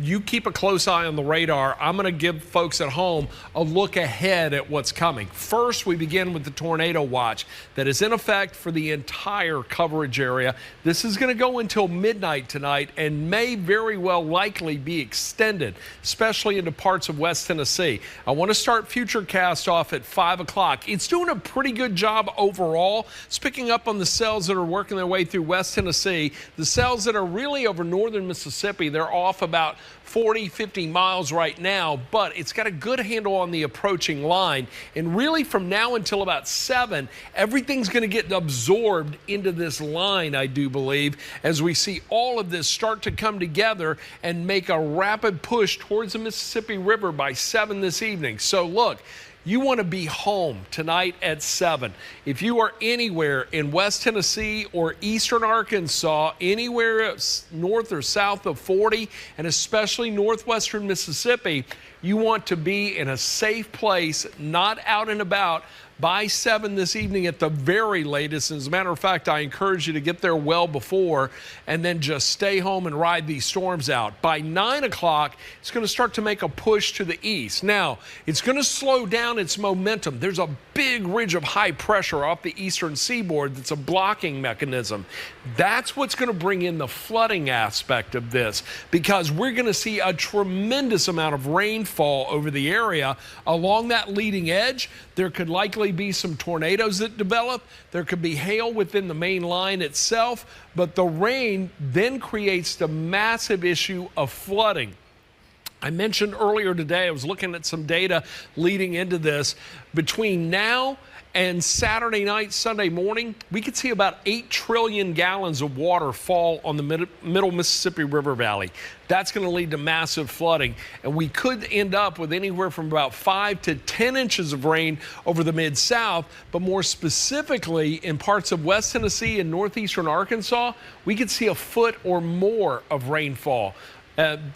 you keep a close eye on the radar. I'm going to give folks at home a look ahead at what's coming. First, we begin with the tornado watch that is in effect for the entire coverage area. This is going to go until midnight tonight and may very well likely be extended, especially into parts of West Tennessee. I want to start Futurecast off at 5 o'clock. It's doing a pretty good job overall. It's picking up on the cells that are working their way through West Tennessee. The cells that are really over northern Mississippi, they're off about 40, 50 miles right now, but it's got a good handle on the approaching line. And really from now until about 7, everything's going to get absorbed into this line, I do believe, as we see all of this start to come together and make a rapid push towards the Mississippi River by 7 this evening. So look, you want to be home tonight at 7. If you are anywhere in West Tennessee or eastern Arkansas, anywhere north or south of 40, and especially northwestern Mississippi, you want to be in a safe place, not out and about, by 7 this evening at the very latest. As a matter of fact, I encourage you to get there well before and then just stay home and ride these storms out. By 9 o'clock, it's going to start to make a push to the east. Now, it's going to slow down its momentum. There's a big ridge of high pressure off the eastern seaboard that's a blocking mechanism. That's what's going to bring in the flooding aspect of this, because we're going to see a tremendous amount of rainfall over the area along that leading edge. There could likely be some tornadoes that develop. There could be hail within the main line itself, but the rain then creates the massive issue of flooding. I mentioned earlier today, I was looking at some data leading into this. Between now and Saturday night, Sunday morning, we could see about 8 trillion gallons of water fall on the middle Mississippi River Valley. That's going to lead to massive flooding, and we could end up with anywhere from about 5 to 10 inches of rain over the Mid-South, but more specifically in parts of West Tennessee and northeastern Arkansas, we could see a foot or more of rainfall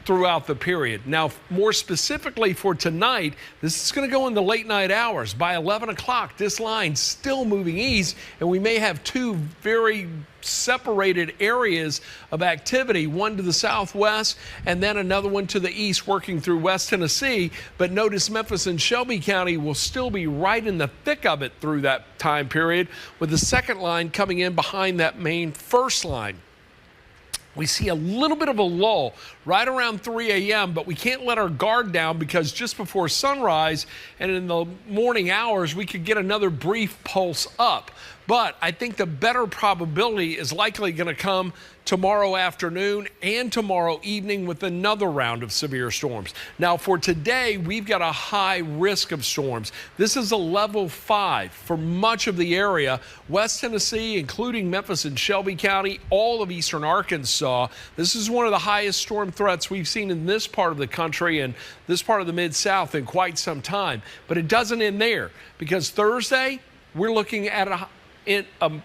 throughout the period. Now, more specifically for tonight, this is going to go in the late night hours. By 11 o'clock, this line's still moving east, and we may have 2 very separated areas of activity, one to the southwest and then another one to the east working through West Tennessee. But notice Memphis and Shelby County will still be right in the thick of it through that time period, with the second line coming in behind that main first line. We see a little bit of a lull right around 3 a.m., but we can't let our guard down, because just before sunrise and in the morning hours, we could get another brief pulse up. But I think the better probability is likely going to come tomorrow afternoon and tomorrow evening with another round of severe storms. Now, for today, we've got a high risk of storms. This is a level 5 for much of the area. West Tennessee, including Memphis and Shelby County, all of eastern Arkansas. This is one of the highest storm threats we've seen in this part of the country and this part of the Mid-South in quite some time. But it doesn't end there, because Thursday, we're looking at a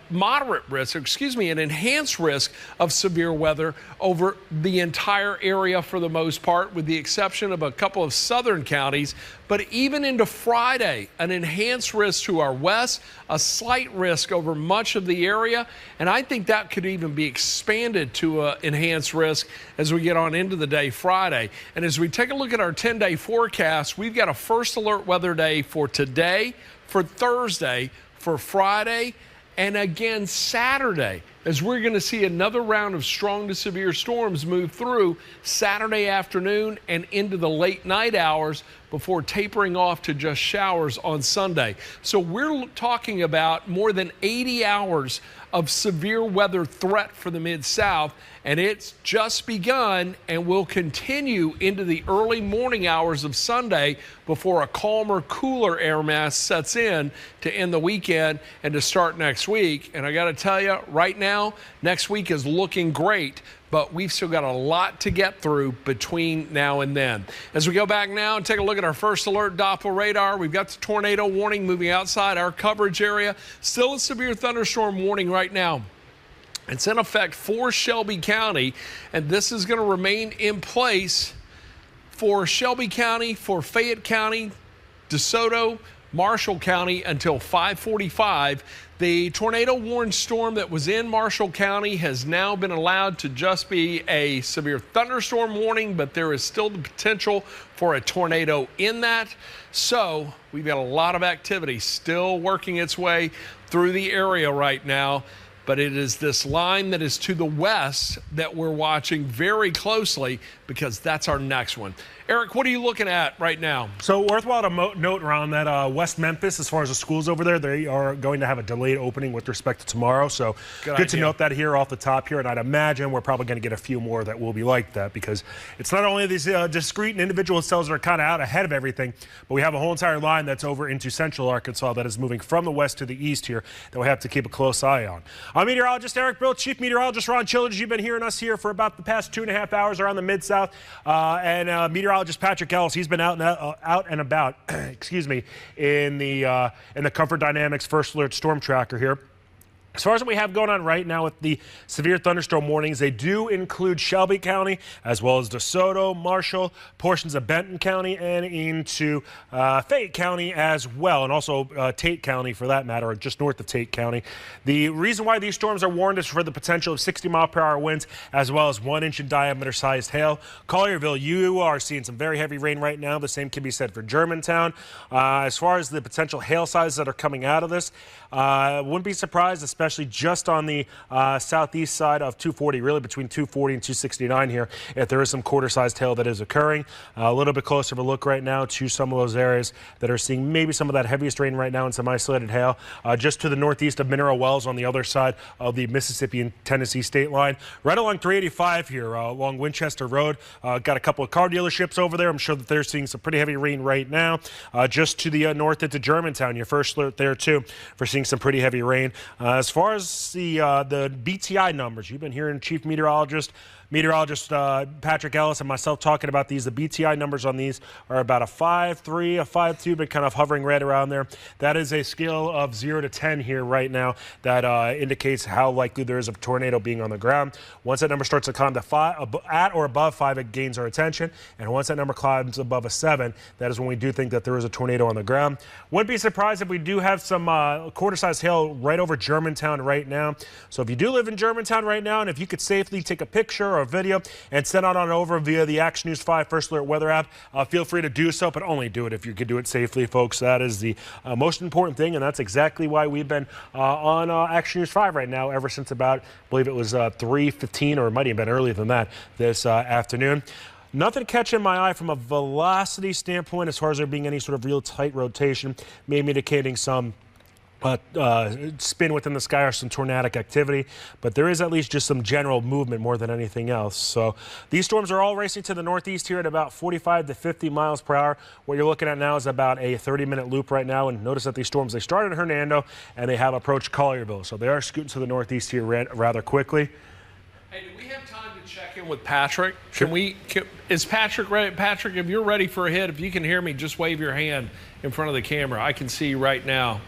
moderate risk, an enhanced risk of severe weather over the entire area for the most part, with the exception of a couple of southern counties. But even into Friday, an enhanced risk to our west, a slight risk over much of the area, and I think that could even be expanded to an enhanced risk as we get on into the day Friday. And as we take a look at our 10-day forecast, we've got a first alert weather day for today, for Thursday, for Friday, and again Saturday. as we're going to see another round of strong to severe storms move through Saturday afternoon and into the late night hours before tapering off to just showers on Sunday. So we're talking about more than 80 hours of severe weather threat for the Mid-South, and it's just begun and will continue into the early morning hours of Sunday before a calmer, cooler air mass sets in to end the weekend and to start next week. And I got to tell you, right now, next week is looking great, but we've still got a lot to get through between now and then. As we go back now and take a look at our first alert Doppler radar, we've got the tornado warning moving outside our coverage area. Still a severe thunderstorm warning right now. It's in effect for Shelby County, and this is going to remain in place for Shelby County, for Fayette County, DeSoto, Marshall County until 5:45. The tornado warned storm that was in Marshall County has now been allowed to just be a severe thunderstorm warning, but there is still the potential for a tornado in that. So we've got a lot of activity still working its way through the area right now. But it is this line that is to the west that we're watching very closely because that's our next one. Eric, what are you looking at right now? So worthwhile to note around that West Memphis, as far as the schools over there, they are going to have a delayed opening with respect to tomorrow. So good to note that here off the top here. And I'd imagine we're probably going to get a few more that will be like that because it's not only these discrete and individual cells that are kind of out ahead of everything, but we have a whole entire line that's over into central Arkansas that is moving from the west to the east here that we have to keep a close eye on. I'm meteorologist Eric Brill, Chief Meteorologist Ron Childers. You've been hearing us here for about the past 2.5 hours around the Mid-South. And meteorologist Patrick Ellis, he's been out and about, excuse me, in the Comfort Dynamics First Alert Storm Tracker here. As far as what we have going on right now with the severe thunderstorm warnings, they do include Shelby County as well as DeSoto, Marshall, portions of Benton County, and into Fayette County as well, and also Tate County for that matter, or just north of Tate County. The reason why these storms are warned is for the potential of 60-mile-per-hour winds as well as 1-inch in diameter sized hail. Collierville, you are seeing some very heavy rain right now. The same can be said for Germantown. As far as the potential hail sizes that are coming out of this, wouldn't be surprised, especially just on the southeast side of 240, really between 240 and 269 here, if there is some quarter-sized hail that is occurring. A little bit closer of a look right now to some of those areas that are seeing maybe some of that heaviest rain right now and some isolated hail. Just to the northeast of Mineral Wells on the other side of the Mississippi and Tennessee state line. Right along 385 here, along Winchester Road. Got a couple of car dealerships over there. I'm sure that they're seeing some pretty heavy rain right now. Just to the north into Germantown, your first alert there too, for seeing some pretty heavy rain. As far as the BTI numbers, you've been hearing Chief Meteorologist Patrick Ellis and myself talking about these. The BTI numbers on these are about a 5.3, a 5.2, but kind of hovering right around there. That is a scale of 0 to 10 here right now that indicates how likely there is a tornado being on the ground. Once that number starts to climb to 5, at or above 5, it gains our attention. And once that number climbs above a 7, that is when we do think that there is a tornado on the ground. Wouldn't be surprised if we do have some quarter-sized hail right over Germantown right now. So if you do live in Germantown right now, and if you could safely take a picture or a video and send on over via the Action News 5 First Alert weather app, feel free to do so, but only do it if you could do it safely, folks. That is the most important thing, and that's exactly why we've been on Action News 5 right now ever since about, I believe it was 3:15, or it might have been earlier than that, this afternoon. Nothing catching my eye from a velocity standpoint as far as there being any sort of real tight rotation, maybe indicating some spin within the sky or some tornadic activity, but there is at least just some general movement more than anything else. So these storms are all racing to the northeast here at about 45 to 50 miles per hour. What you're looking at now is about a 30-minute loop right now, and notice that these storms, they started in Hernando and they have approached Collierville, so they are scooting to the northeast here rather quickly. Hey, do we have time to check in with Patrick? Is Patrick ready? Patrick, if you're ready for a hit, if you can hear me, just wave your hand in front of the camera. I can see you right now,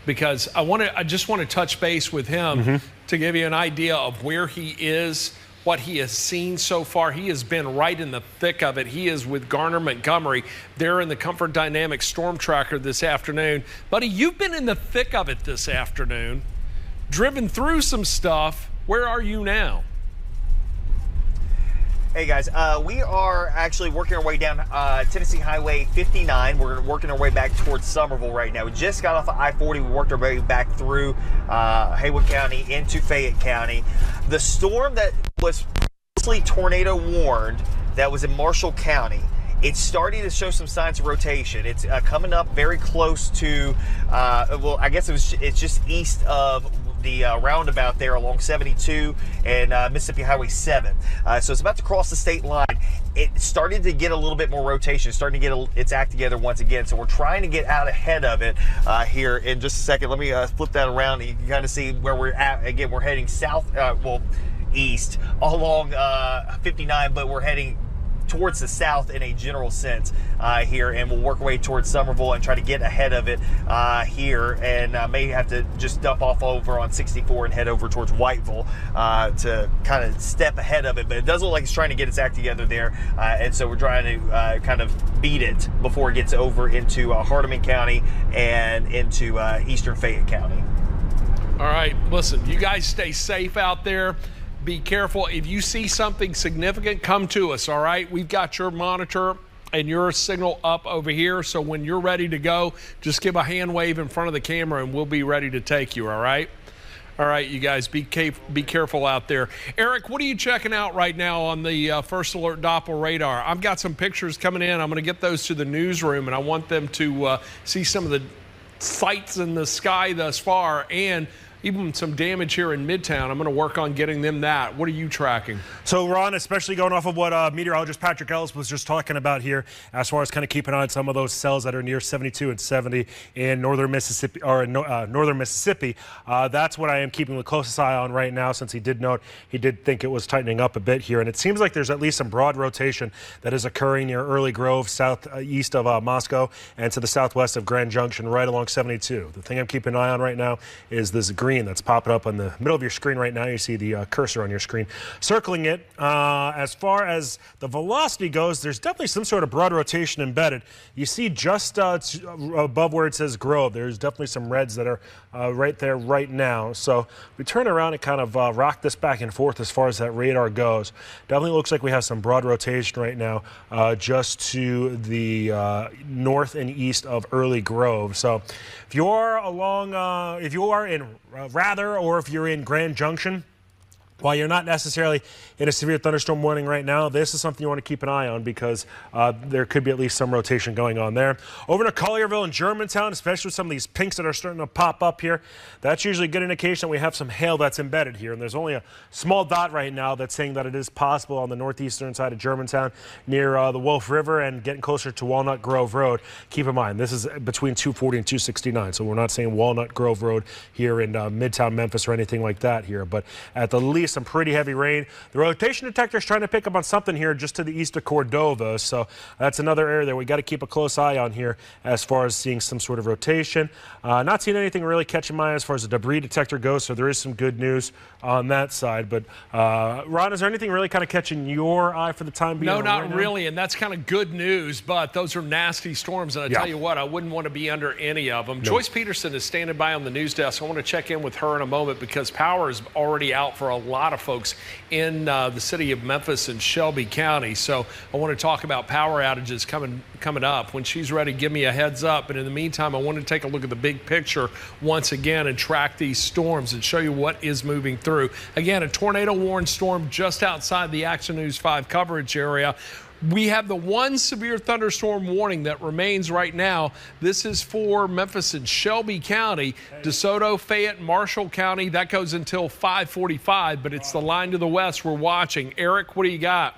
because I just want to touch base with him to give you an idea of where he is, what he has seen so far. He has been right in the thick of it. He is with Garner Montgomery. They're in the Comfort Dynamics Storm Tracker this afternoon. Buddy, you've been in the thick of it this afternoon, driven through some stuff. Where are you now? Hey guys, we are actually working our way down Tennessee Highway 59. We're working our way back towards Summerville right now. We just got off of I-40. We worked our way back through Haywood County into Fayette County. The storm that was previously tornado warned that was in Marshall County, it's starting to show some signs of rotation. It's coming up very close to, well, I guess it's just east of the roundabout there along 72 and Mississippi Highway 7. So it's about to cross the state line. It started to get a little bit more rotation, starting to get its act together once again. So we're trying to get out ahead of it here in just a second. Let me flip that around. You can kind of see where we're at. Again, we're heading south, well, east along 59, but we're heading towards the south in a general sense here, and we'll work our way towards Summerville and try to get ahead of it here, and may have to just dump off over on 64 and head over towards Whiteville to kind of step ahead of it. But it does look like it's trying to get its act together there, and so we're trying to kind of beat it before it gets over into Hardeman County and into eastern Fayette County. All right, listen, you guys stay safe out there. Be careful. If you see something significant, come to us, all right? We've got your monitor and your signal up over here, so when you're ready to go, just give a hand wave in front of the camera and we'll be ready to take you, all right? All right, you guys, be careful out there. Eric, what are you checking out right now on the First Alert Doppler radar? I've got some pictures coming in. I'm going to get those to the newsroom, and I want them to see some of the sights in the sky thus far, and even some damage here in Midtown. I'm going to work on getting them that. What are you tracking? So, Ron, especially going off of what meteorologist Patrick Ellis was just talking about here, as far as kind of keeping an eye on some of those cells that are near 72 and 70 in northern Mississippi, that's what I am keeping the closest eye on right now, since he did note he did think it was tightening up a bit here. And it seems like there's at least some broad rotation that is occurring near Early Grove, southeast of Moscow, and to the southwest of Grand Junction, right along 72. The thing I'm keeping an eye on right now is this green that's popping up on the middle of your screen right now. You see the cursor on your screen circling it. As far as the velocity goes, there's definitely some sort of broad rotation embedded. You see just above where it says Grove, there's definitely some reds that are right there right now. So we turn around and kind of rock this back and forth as far as that radar goes. Definitely looks like we have some broad rotation right now just to the north and east of Early Grove. So if you are along, if you are in or if you're in Grand Junction, while you're not necessarily in a severe thunderstorm warning right now, this is something you want to keep an eye on, because there could be at least some rotation going on there. Over to Collierville and Germantown, especially with some of these pinks that are starting to pop up here, that's usually a good indication that we have some hail that's embedded here. And there's only a small dot right now that's saying that it is possible on the northeastern side of Germantown near the Wolf River and getting closer to Walnut Grove Road. Keep in mind, this is between 240 and 269, so we're not saying Walnut Grove Road here in Midtown Memphis or anything like that here, but at the least some pretty heavy rain. The rotation detector is trying to pick up on something here just to the east of Cordova, so that's another area that we got to keep a close eye on here as far as seeing some sort of rotation. Not seeing anything really catching my eye as far as the debris detector goes, so there is some good news on that side. But Ron, is there anything really kind of catching your eye for the time being? No, not really, and that's kind of good news, but those are nasty storms, and I tell you what, I wouldn't want to be under any of them. No. Joyce Peterson is standing by on the news desk. I want to check in with her in a moment, because power is already out for a lot of folks in the city of Memphis and Shelby County. So I want to talk about power outages coming up. When she's ready, give me a heads up. But in the meantime, I want to take a look at the big picture once again and track these storms and show you what is moving through. Again, a tornado warned storm just outside the Action News 5 coverage area. We have the one severe thunderstorm warning that remains right now. This is for Memphis and Shelby County, DeSoto, Fayette, Marshall County. That goes until 5:45, but it's the line to the west we're watching. Eric, what do you got?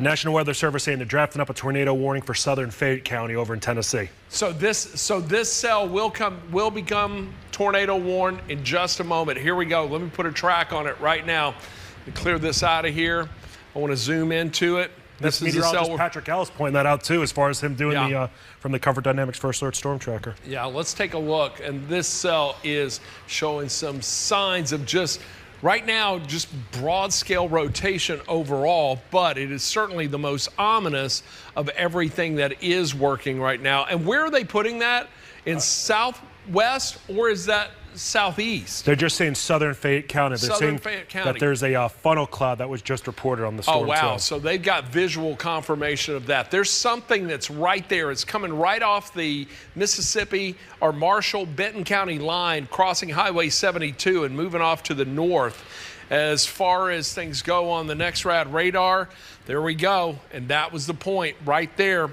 National Weather Service saying they're drafting up a tornado warning for southern Fayette County over in Tennessee. So this cell will become tornado warned in just a moment. Here we go. Let me put a track on it right now. Let me clear this out of here. I want to zoom into it. This is meteorologist Patrick Ellis pointing that out too, as far as him doing the from the Comfort Dynamics First Alert Storm Tracker. Yeah, let's take a look. And this cell is showing some signs of just right now just broad scale rotation overall, but it is certainly the most ominous of everything that is working right now. And where are they putting that? In southwest, or is that southeast? They're just saying southern Fayette County. They're Southern saying Fayette County. that there's a funnel cloud that was just reported on the storm. Oh, wow. too. So they've got visual confirmation of that. There's something that's right there. It's coming right off the Mississippi or Marshall-Benton County line, crossing Highway 72 and moving off to the north. As far as things go on the NEXRAD radar, there we go. And that was the point right there.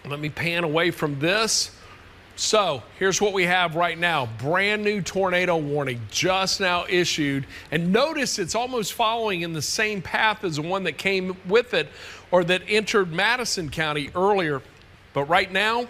Let me pan away from this. So here's what we have right now. Brand new tornado warning just now issued. And notice it's almost following in the same path as the one that came with it or that entered Madison County earlier. But right now,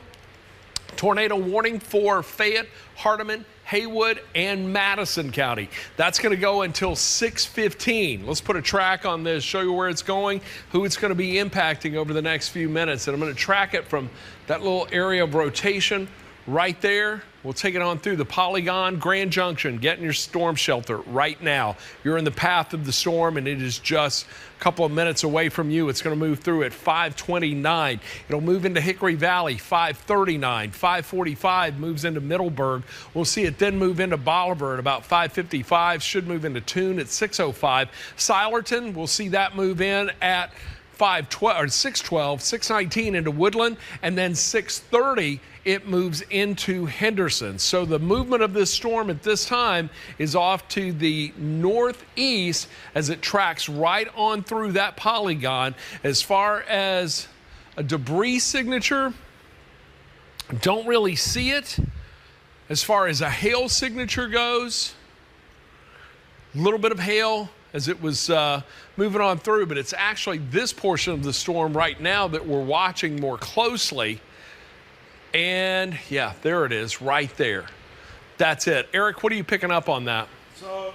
tornado warning for Fayette, Hardeman, Haywood, and Madison County. That's going to go until 6:15. Let's put a track on this, show you where it's going, who it's going to be impacting over the next few minutes. And I'm going to track it from that little area of rotation right there. We'll take it on through the Polygon, Grand Junction. Get in your storm shelter right now. You're in the path of the storm, and it is just a couple of minutes away from you. It's going to move through at 5:29. It'll move into Hickory Valley, 5:39. 5:45 moves into Middleburg. We'll see it then move into Bolivar at about 5:55. Should move into Tune at 6:05. Silerton, we'll see that move in at 5:12 or 6:12, 6:19 into Woodland, and then 6:30 it moves into Henderson. So the movement of this storm at this time is off to the northeast as it tracks right on through that polygon. As far as a debris signature, don't really see it. As far as a hail signature goes, a little bit of hail as it was moving on through, but it's actually this portion of the storm right now that we're watching more closely. And yeah, there it is right there. That's it. Eric, what are you picking up on that? So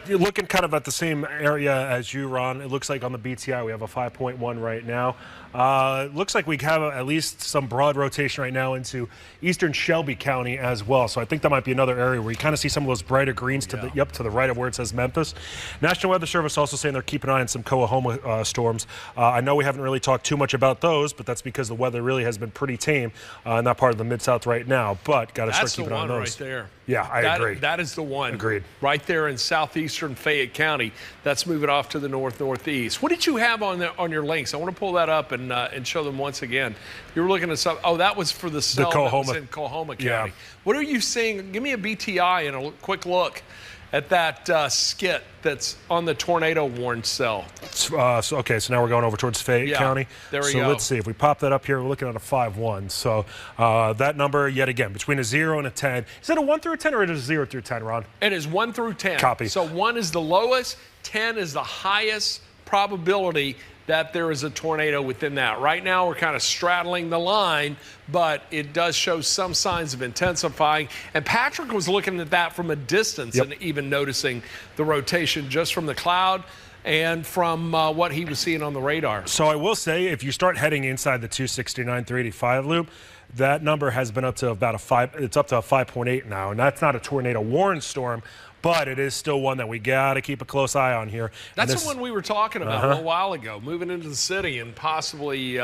you're looking kind of at the same area as you, Ron. It looks like on the BTI we have a 5.1 right now. It looks like we have at least some broad rotation right now into eastern Shelby County as well. So I think that might be another area where you kind of see some of those brighter greens to the right of where it says Memphis. National Weather Service also saying they're keeping an eye on some Coahoma storms. I know we haven't really talked too much about those, but that's because the weather really has been pretty tame in that part of the Mid-South right now. But got to start keeping an eye on those. That's the one right there. Yeah, I agree. That is the one. Agreed. Right there in southeastern Fayette County. That's moving off to the northeast. What did you have on your links? I want to pull that up and show them once again. You were looking at something. Oh, that was for the cell that was in Coahoma County. Yeah. What are you seeing? Give me a BTI and a quick look at that skit that's on the tornado warned cell. Okay, so now we're going over towards Fayette County. There we go. So let's see. If we pop that up here, we're looking at a 5.1. So that number, yet again, between a 0 and a 10. Is it a 1 through 10 or is it a 0 through 10, Ron? It is 1 through 10. Copy. So 1 is the lowest, 10 is the highest probability that there is a tornado within that. Right now, we're kind of straddling the line, but it does show some signs of intensifying. And Patrick was looking at that from a distance and even noticing the rotation just from the cloud and from what he was seeing on the radar. So I will say, if you start heading inside the 269, 385 loop, that number has been up to about a 5. It's up to a 5.8 now, and that's not a tornado warning storm, but it is still one that we got to keep a close eye on here. That's the one we were talking about a little while ago, moving into the city and possibly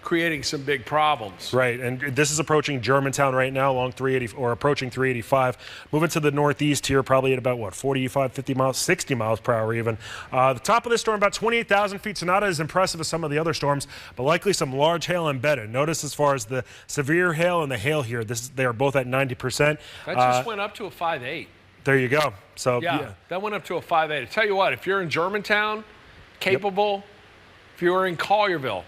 creating some big problems. Right, and this is approaching Germantown right now along 380 or approaching 385. Moving to the northeast here, probably at about, 45, 50 miles, 60 miles per hour even. The top of this storm, about 28,000 feet, so not as impressive as some of the other storms, but likely some large hail embedded. Notice as far as the severe hail and the hail here, they are both at 90%. That just went up to a 5.8. There you go. So yeah, that went up to a 5.8. I tell you what, if you're in Germantown, capable, if you're in Collierville,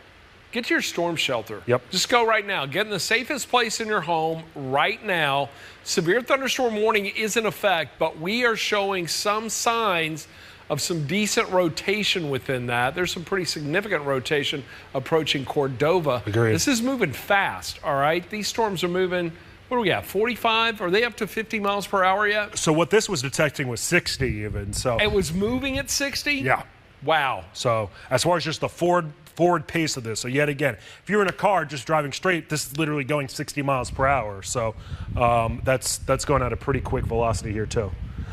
get to your storm shelter. Just go right now. Get in the safest place in your home right now. Severe thunderstorm warning is in effect, but we are showing some signs of some decent rotation within that. There's some pretty significant rotation approaching Cordova. Agreed. This is moving fast, all right? These storms are moving. What do we got, 45? Are they up to 50 miles per hour yet? So what this was detecting was 60 even. So it was moving at 60? Yeah. Wow. So as far as just the forward pace of this, so yet again, if you're in a car just driving straight, this is literally going 60 miles per hour. So that's going at a pretty quick velocity here too.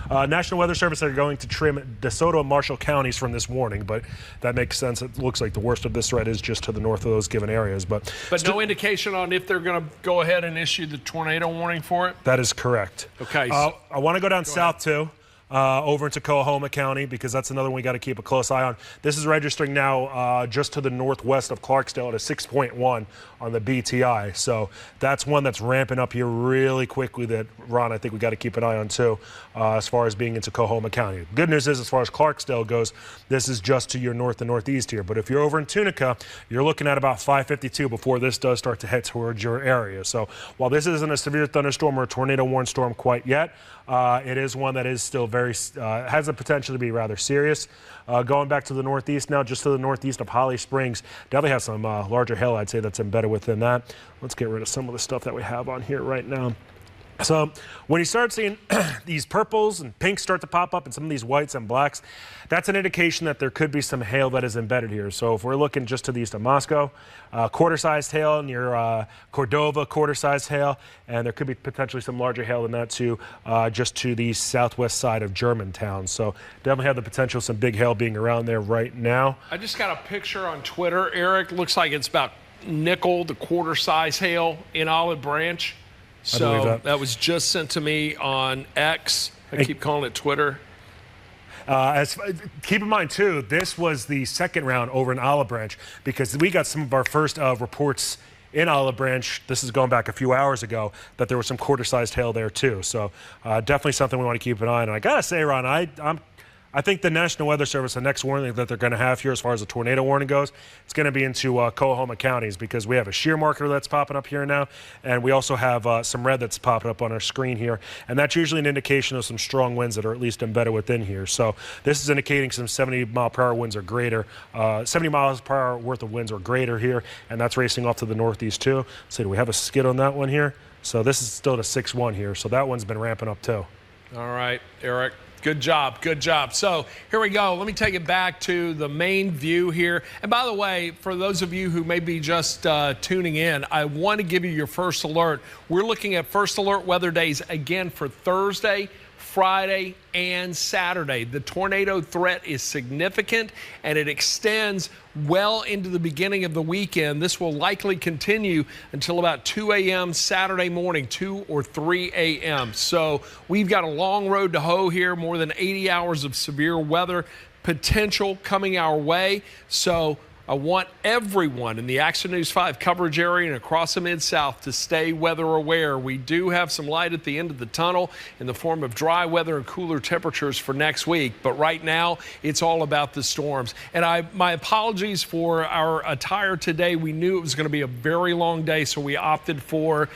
National Weather Service are going to trim DeSoto and Marshall counties from this warning, but that makes sense. It looks like the worst of this threat is just to the north of those given areas. But no indication on if they're going to go ahead and issue the tornado warning for it? That is correct. Okay. I want to go down south too. Over into Coahoma County, because that's another one we got to keep a close eye on. This is registering now just to the northwest of Clarksdale at a 6.1 on the BTI. So that's one that's ramping up here really quickly that, Ron, I think we got to keep an eye on too, as far as being into Coahoma County. Good news is, as far as Clarksdale goes, this is just to your north and northeast here. But if you're over in Tunica, you're looking at about 5:52 before this does start to head towards your area. So while this isn't a severe thunderstorm or a tornado warning storm quite yet, it is one that is still very, has the potential to be rather serious. Going back to the northeast now, just to the northeast of Holly Springs, definitely have some larger hail, I'd say, that's embedded within that. Let's get rid of some of the stuff that we have on here right now. So when you start seeing these purples and pinks start to pop up and some of these whites and blacks, that's an indication that there could be some hail that is embedded here. So if we're looking just to the east of Moscow, quarter-sized hail near Cordova, quarter-sized hail, and there could be potentially some larger hail than that too, just to the southwest side of Germantown. So definitely have the potential of some big hail being around there right now. I just got a picture on Twitter, Eric. Looks like it's about nickel, the quarter-size hail in Olive Branch. So that was just sent to me on X. I keep calling it Twitter. Keep in mind, too, this was the second round over in Olive Branch, because we got some of our first reports in Olive Branch. This is going back a few hours ago, that there was some quarter-sized hail there, too. So definitely something we want to keep an eye on. And I got to say, Ron, I think the National Weather Service, the next warning that they're going to have here as far as the tornado warning goes, it's going to be into Coahoma counties, because we have a shear marker that's popping up here now, and we also have some red that's popping up on our screen here, and that's usually an indication of some strong winds that are at least embedded within here. So this is indicating some 70-mile-per-hour winds or greater, 70 miles per hour worth of winds or greater here, and that's racing off to the northeast too. So do we have a skid on that one here? So this is still at a 6-1 here, so that one's been ramping up too. All right, Eric. Good job, good job. So here we go. Let me take it back to the main view here. And by the way, for those of you who may be just tuning in, I want to give you your first alert. We're looking at first alert weather days again for Thursday, Friday, and Saturday. The tornado threat is significant, and it extends well into the beginning of the weekend. This will likely continue until about 2 a.m. Saturday morning, 2 or 3 a.m. So we've got a long road to hoe here, more than 80 hours of severe weather potential coming our way. So I want everyone in the Action News 5 coverage area and across the Mid-South to stay weather aware. We do have some light at the end of the tunnel in the form of dry weather and cooler temperatures for next week. But right now, it's all about the storms. And my apologies for our attire today. We knew it was going to be a very long day, so we opted for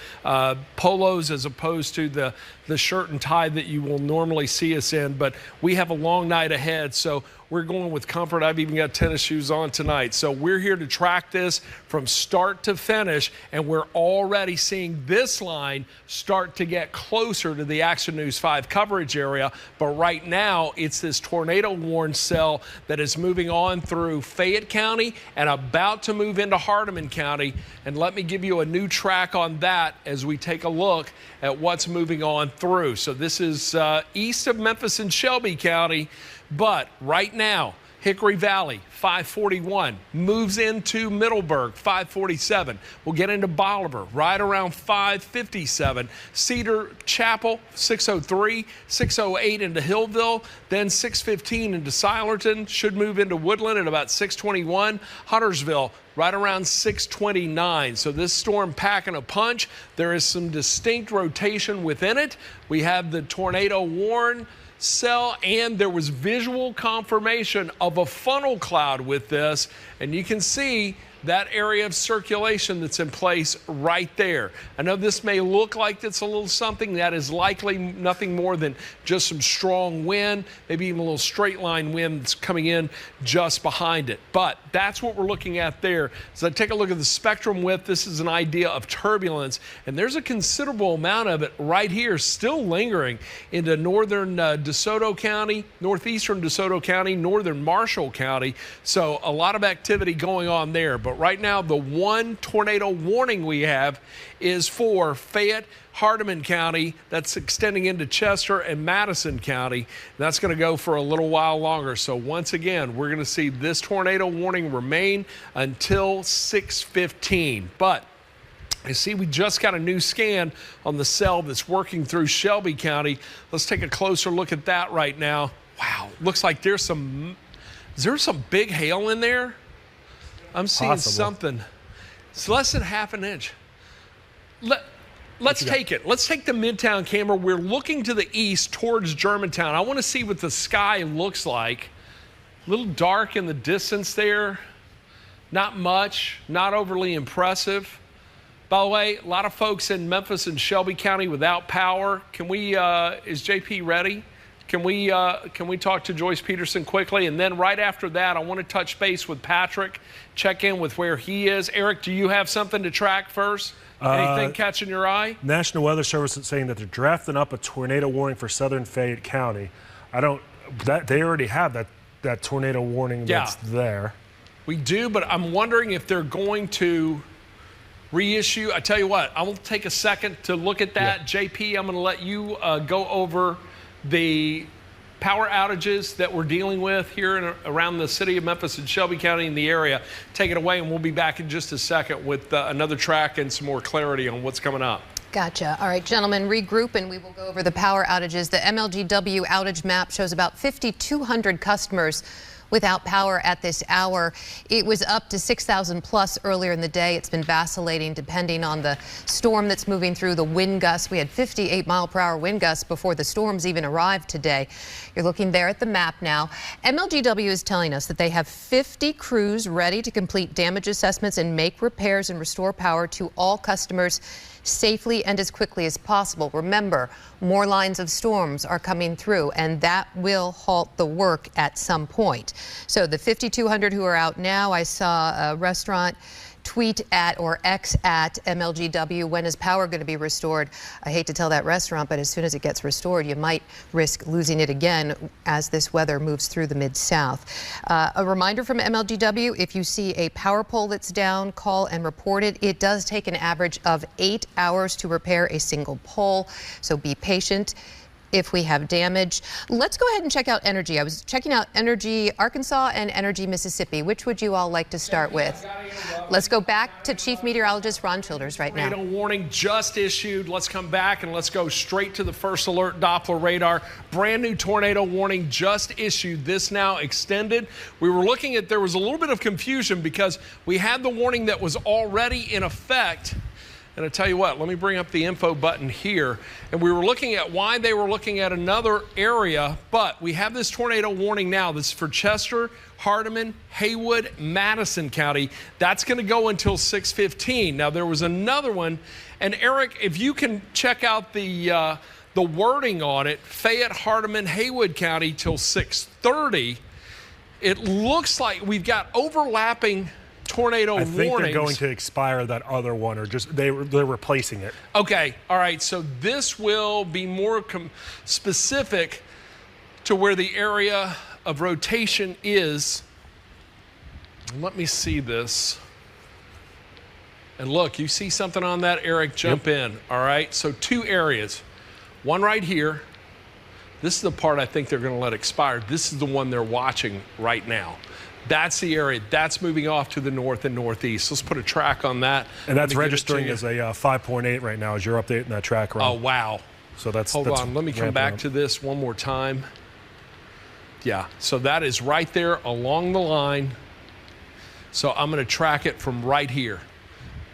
polos as opposed to the shirt and tie that you will normally see us in. But we have a long night ahead, so we're going with comfort. I've even got tennis shoes on tonight. So we're here to track this from start to finish, and we're already seeing this line start to get closer to the Action News 5 coverage area. But right now, it's this tornado warning cell that is moving on through Fayette County and about to move into Hardeman County. And let me give you a new track on that as we take a look at what's moving on through. So this is east of Memphis and Shelby County. But right now, Hickory Valley, 541, moves into Middleburg, 547. We'll get into Bolivar right around 557. Cedar Chapel, 603, 608 into Hillville, then 615 into Silerton, should move into Woodland at about 621. Huntersville, right around 629. So this storm packing a punch. There is some distinct rotation within it. We have the tornado warn cell, and there was visual confirmation of a funnel cloud with this, and you can see that area of circulation that's in place right there. I know this may look like it's a little something. That is likely nothing more than just some strong wind, maybe even a little straight line wind that's coming in just behind it. But that's what we're looking at there. So take a look at the spectrum width. This is an idea of turbulence, and there's a considerable amount of it right here still lingering into northern DeSoto County, northeastern DeSoto County, northern Marshall County. So a lot of activity going on there. But But right now, the one tornado warning we have is for Fayette, Hardeman County. That's extending into Chester and Madison County. That's going to go for a little while longer. So once again, we're going to see this tornado warning remain until 6:15. But I see we just got a new scan on the cell that's working through Shelby County. Let's take a closer look at that right now. Wow, looks like there's some, is there some big hail in there? I'm seeing something. It's less than half an inch. Let's take it. Let's take the Midtown camera. We're looking to the east towards Germantown. I want to see what the sky looks like. A little dark in the distance there. Not much, not overly impressive. By the way, a lot of folks in Memphis and Shelby County without power. Can we, is JP ready? Can we talk to Joyce Peterson quickly? And then right after that, I want to touch base with Patrick, check in with where he is. Eric, do you have something to track first? Anything catching your eye? National Weather Service is saying that they're drafting up a tornado warning for southern Fayette County. They already have that tornado warning that's there. We do, but I'm wondering if they're going to reissue. I tell you what, I will take a second to look at that. Yeah. JP, I'm going to let you go over the power outages that we're dealing with here around the city of Memphis and Shelby County in the area. Take it away, and we'll be back in just a second with another track and some more clarity on what's coming up. Gotcha. All right, gentlemen, regroup, and we will go over the power outages. The MLGW outage map shows about 5,200 customers without power at this hour. It was up to 6,000 plus earlier in the day. It's been vacillating depending on the storm that's moving through, the wind gusts. We had 58-mile-per-hour wind gusts before the storms even arrived today. You're looking there at the map now. MLGW is telling us that they have 50 crews ready to complete damage assessments and make repairs and restore power to all customers safely and as quickly as possible. Remember, more lines of storms are coming through, and that will halt the work at some point. So the 5,200 who are out now, I saw a restaurant tweet at or X at MLGW, when is power going to be restored? I hate to tell that restaurant, but as soon as it gets restored, you might risk losing it again as this weather moves through the Mid-South. A reminder from MLGW, if you see a power pole that's down, call and report it. It does take an average of 8 hours to repair a single pole, so be patient if we have damage. Let's go ahead and check out Energy. I was checking out Energy Arkansas and Energy Mississippi. Which would you all like to start with? Let's go back to Chief Meteorologist Ron Childers right now. Tornado warning just issued. Let's come back and let's go straight to the first alert Doppler radar. Brand new tornado warning just issued. This now extended. We were looking at, there was a little bit of confusion because we had the warning that was already in effect. And I tell you what, let me bring up the info button here. And we were looking at why they were looking at another area, but we have this tornado warning now. This is for Chester, Hardeman, Haywood, Madison County. That's going to go until 6:15. Now, there was another one. And Eric, if you can check out the wording on it, Fayette, Hardeman, Haywood County till 6:30. It looks like we've got overlapping tornado warnings. I think they're going to expire that other one, or just they're replacing it. Okay, all right, so this will be more specific to where the area of rotation is. Let me see this. And look, you see something on that, Eric, jump in. All right, so two areas. One right here. This is the part I think they're going to let expire. This is the one they're watching right now. That's the area that's moving off to the north and northeast. Let's put a track on that. And that's registering as a 5.8 right now as you're updating that track, right? Oh, wow. So that's Hold on, let me come back to this one more time. Yeah, so that is right there along the line. So I'm going to track it from right here.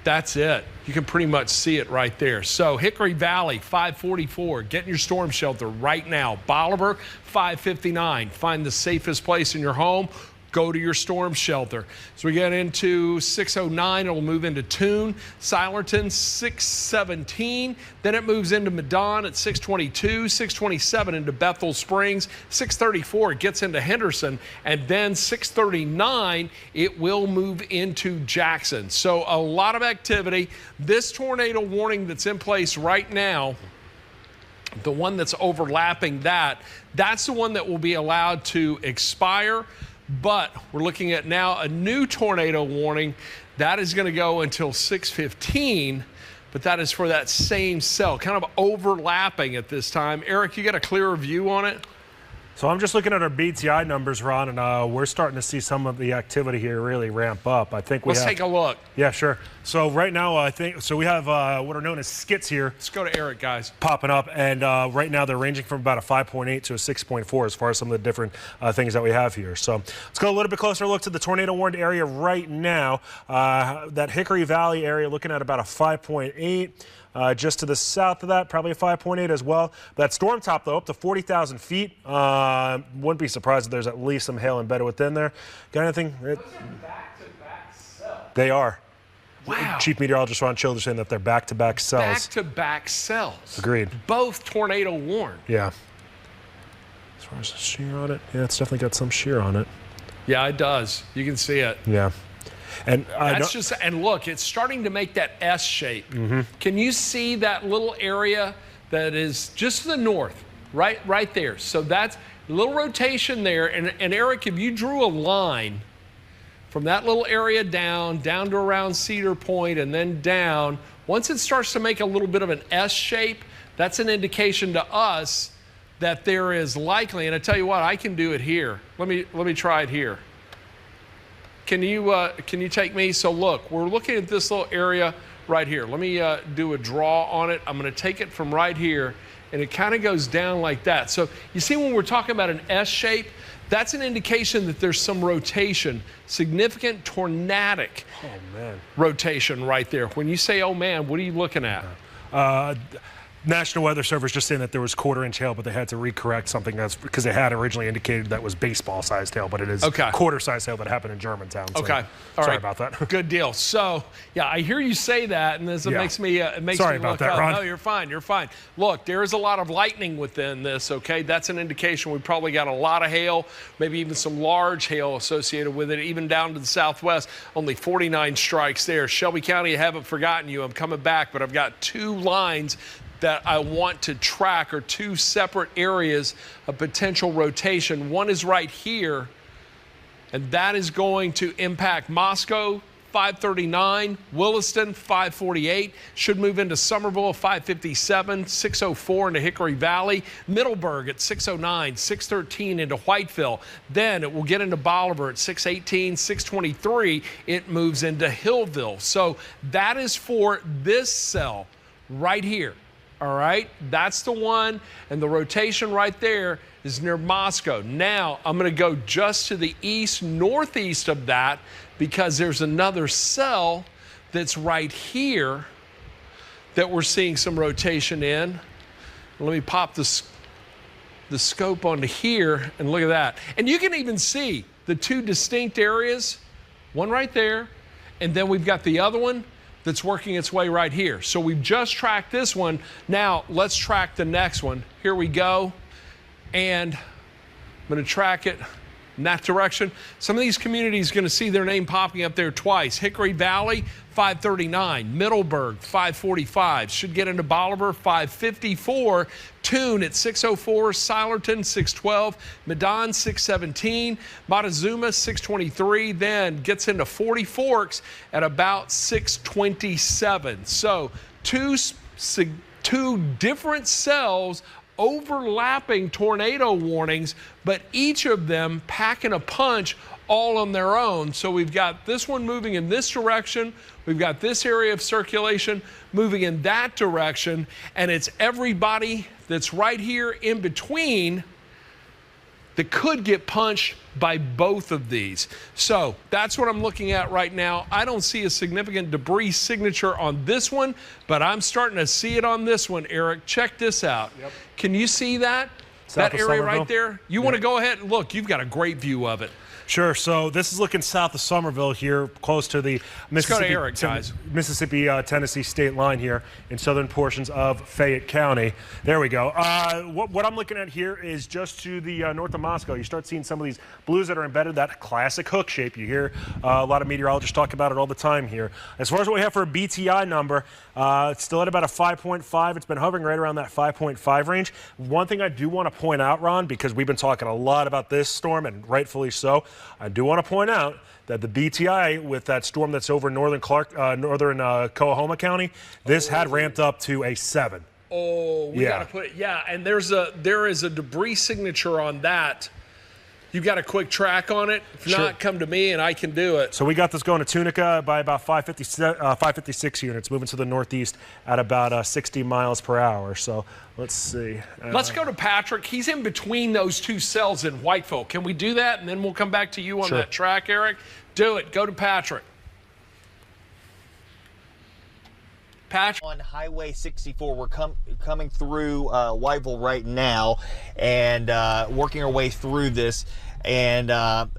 That's it. You can pretty much see it right there. So Hickory Valley, 544. Get in your storm shelter right now. Bolivar, 559. Find the safest place in your home. Go to your storm shelter. So we get into 609, it'll move into Tune. Silerton, 617. Then it moves into Medon at 622, 627 into Bethel Springs, 634 it gets into Henderson, and then 639 it will move into Jackson. So a lot of activity. This tornado warning that's in place right now, the one that's overlapping that's the one that will be allowed to expire. But we're looking at now a new tornado warning That is going to go until 6:15, but that is for that same cell, kind of overlapping at this time. Eric, you got a clearer view on it? So I'm just looking at our BTI numbers, Ron, and we're starting to see some of the activity here really ramp up. I think Let's take a look. Yeah, sure. So right now, I think we have what are known as skits here. Let's go to Eric, guys. Popping up, and right now they're ranging from about a 5.8 to a 6.4 as far as some of the different things that we have here. So let's go a little bit closer look to the tornado warned area right now. That Hickory Valley area looking at about a 5.8. Just to the south of that, probably a 5.8 as well. That storm top, though, up to 40,000 feet. Wouldn't be surprised if there's at least some hail embedded within there. Got anything? Those are back-to-back cells. They are. Wow. Chief Meteorologist Ron Childers saying that they're back-to-back cells. Back-to-back cells. Agreed. Both tornado warned. Yeah. As far as the shear on it, yeah, it's definitely got some shear on it. Yeah, it does. You can see it. Yeah. And and look, it's starting to make that S shape. Mm-hmm. Can you see that little area that is just to the north, right there? So that's a little rotation there. And Eric, if you drew a line from that little area down to around Cedar Point and then down, once it starts to make a little bit of an S shape, that's an indication to us that there is likely, and I tell you what, I can do it here. Let me try it here. Can you take me? So look, we're looking at this little area right here. Let me do a draw on it. I'm going to take it from right here, and it kind of goes down like that. So you see when we're talking about an S shape, that's an indication that there's some rotation, significant tornadic rotation right there. When you say, oh man, what are you looking at? National Weather Service just saying that there was quarter-inch hail, but they had to recorrect something that's because they had originally indicated that was baseball-sized hail, but it is quarter-sized hail that happened in Germantown. So okay, all sorry right. about that. Good deal. So, yeah, I hear you say that, and this makes me sorry about that, Ron. No, you're fine. You're fine. Look, there is a lot of lightning within this. Okay, that's an indication we probably got a lot of hail, maybe even some large hail associated with it, even down to the southwest. Only 49 strikes there. Shelby County, I haven't forgotten you. I'm coming back, but I've got two lines that I want to track, or two separate areas of potential rotation. One is right here, and that is going to impact Moscow, 539, Williston, 548, should move into Somerville, 557, 604 into Hickory Valley, Middleburg at 609, 613 into Whiteville. Then it will get into Bolivar at 618, 623, it moves into Hillville. So that is for this cell right here. All right, that's the one, and the rotation right there is near Moscow. Now, I'm going to go just to the east, northeast of that, because there's another cell that's right here that we're seeing some rotation in. Let me pop the scope onto here, and look at that. And you can even see the two distinct areas, one right there, and then we've got the other one that's working its way right here. So we've just tracked this one. Now let's track the next one. Here we go. And I'm going to track it in that direction. Some of these communities are going to see their name popping up there twice. Hickory Valley, 539. Middleburg, 545. Should get into Bolivar, 554. Tune at 604. Silerton, 612. Medon, 617. Montezuma, 623. Then gets into 40 Forks at about 627. So two different cells overlapping tornado warnings, but each of them packing a punch all on their own. So we've got this one moving in this direction, we've got this area of circulation moving in that direction, and it's everybody that's right here in between that could get punched by both of these. So that's what I'm looking at right now. I don't see a significant debris signature on this one, but I'm starting to see it on this one, Eric. Check this out. Yep. Can you see that? That area right there? You want to go ahead and look, you've got a great view of it. Sure. So this is looking south of Somerville here, close to the Mississippi-Tennessee state line here in southern portions of Fayette County. There we go. What I'm looking at here is just to the north of Moscow. You start seeing some of these blues that are embedded, that classic hook shape. You hear a lot of meteorologists talk about it all the time here. As far as what we have for a BTI number, it's still at about a 5.5. It's been hovering right around that 5.5 range. One thing I do want to point out, Ron, because we've been talking a lot about this storm, and rightfully so, I do want to point out that the BTI with that storm that's over northern Coahoma County, this had ramped up to a 7. Oh, we got to put it. Yeah, and there is a debris signature on that. You got a quick track on it? If not, come to me and I can do it. So we got this going to Tunica by about 556 units, moving to the northeast at about 60 miles per hour. So let's see. Let's go to Patrick. He's in between those two cells in Whiteville. Can we do that? And then we'll come back to you on that track, Eric. Do it. Go to Patrick. Patrick. On Highway 64, we're coming through Whiteville right now and working our way through this, and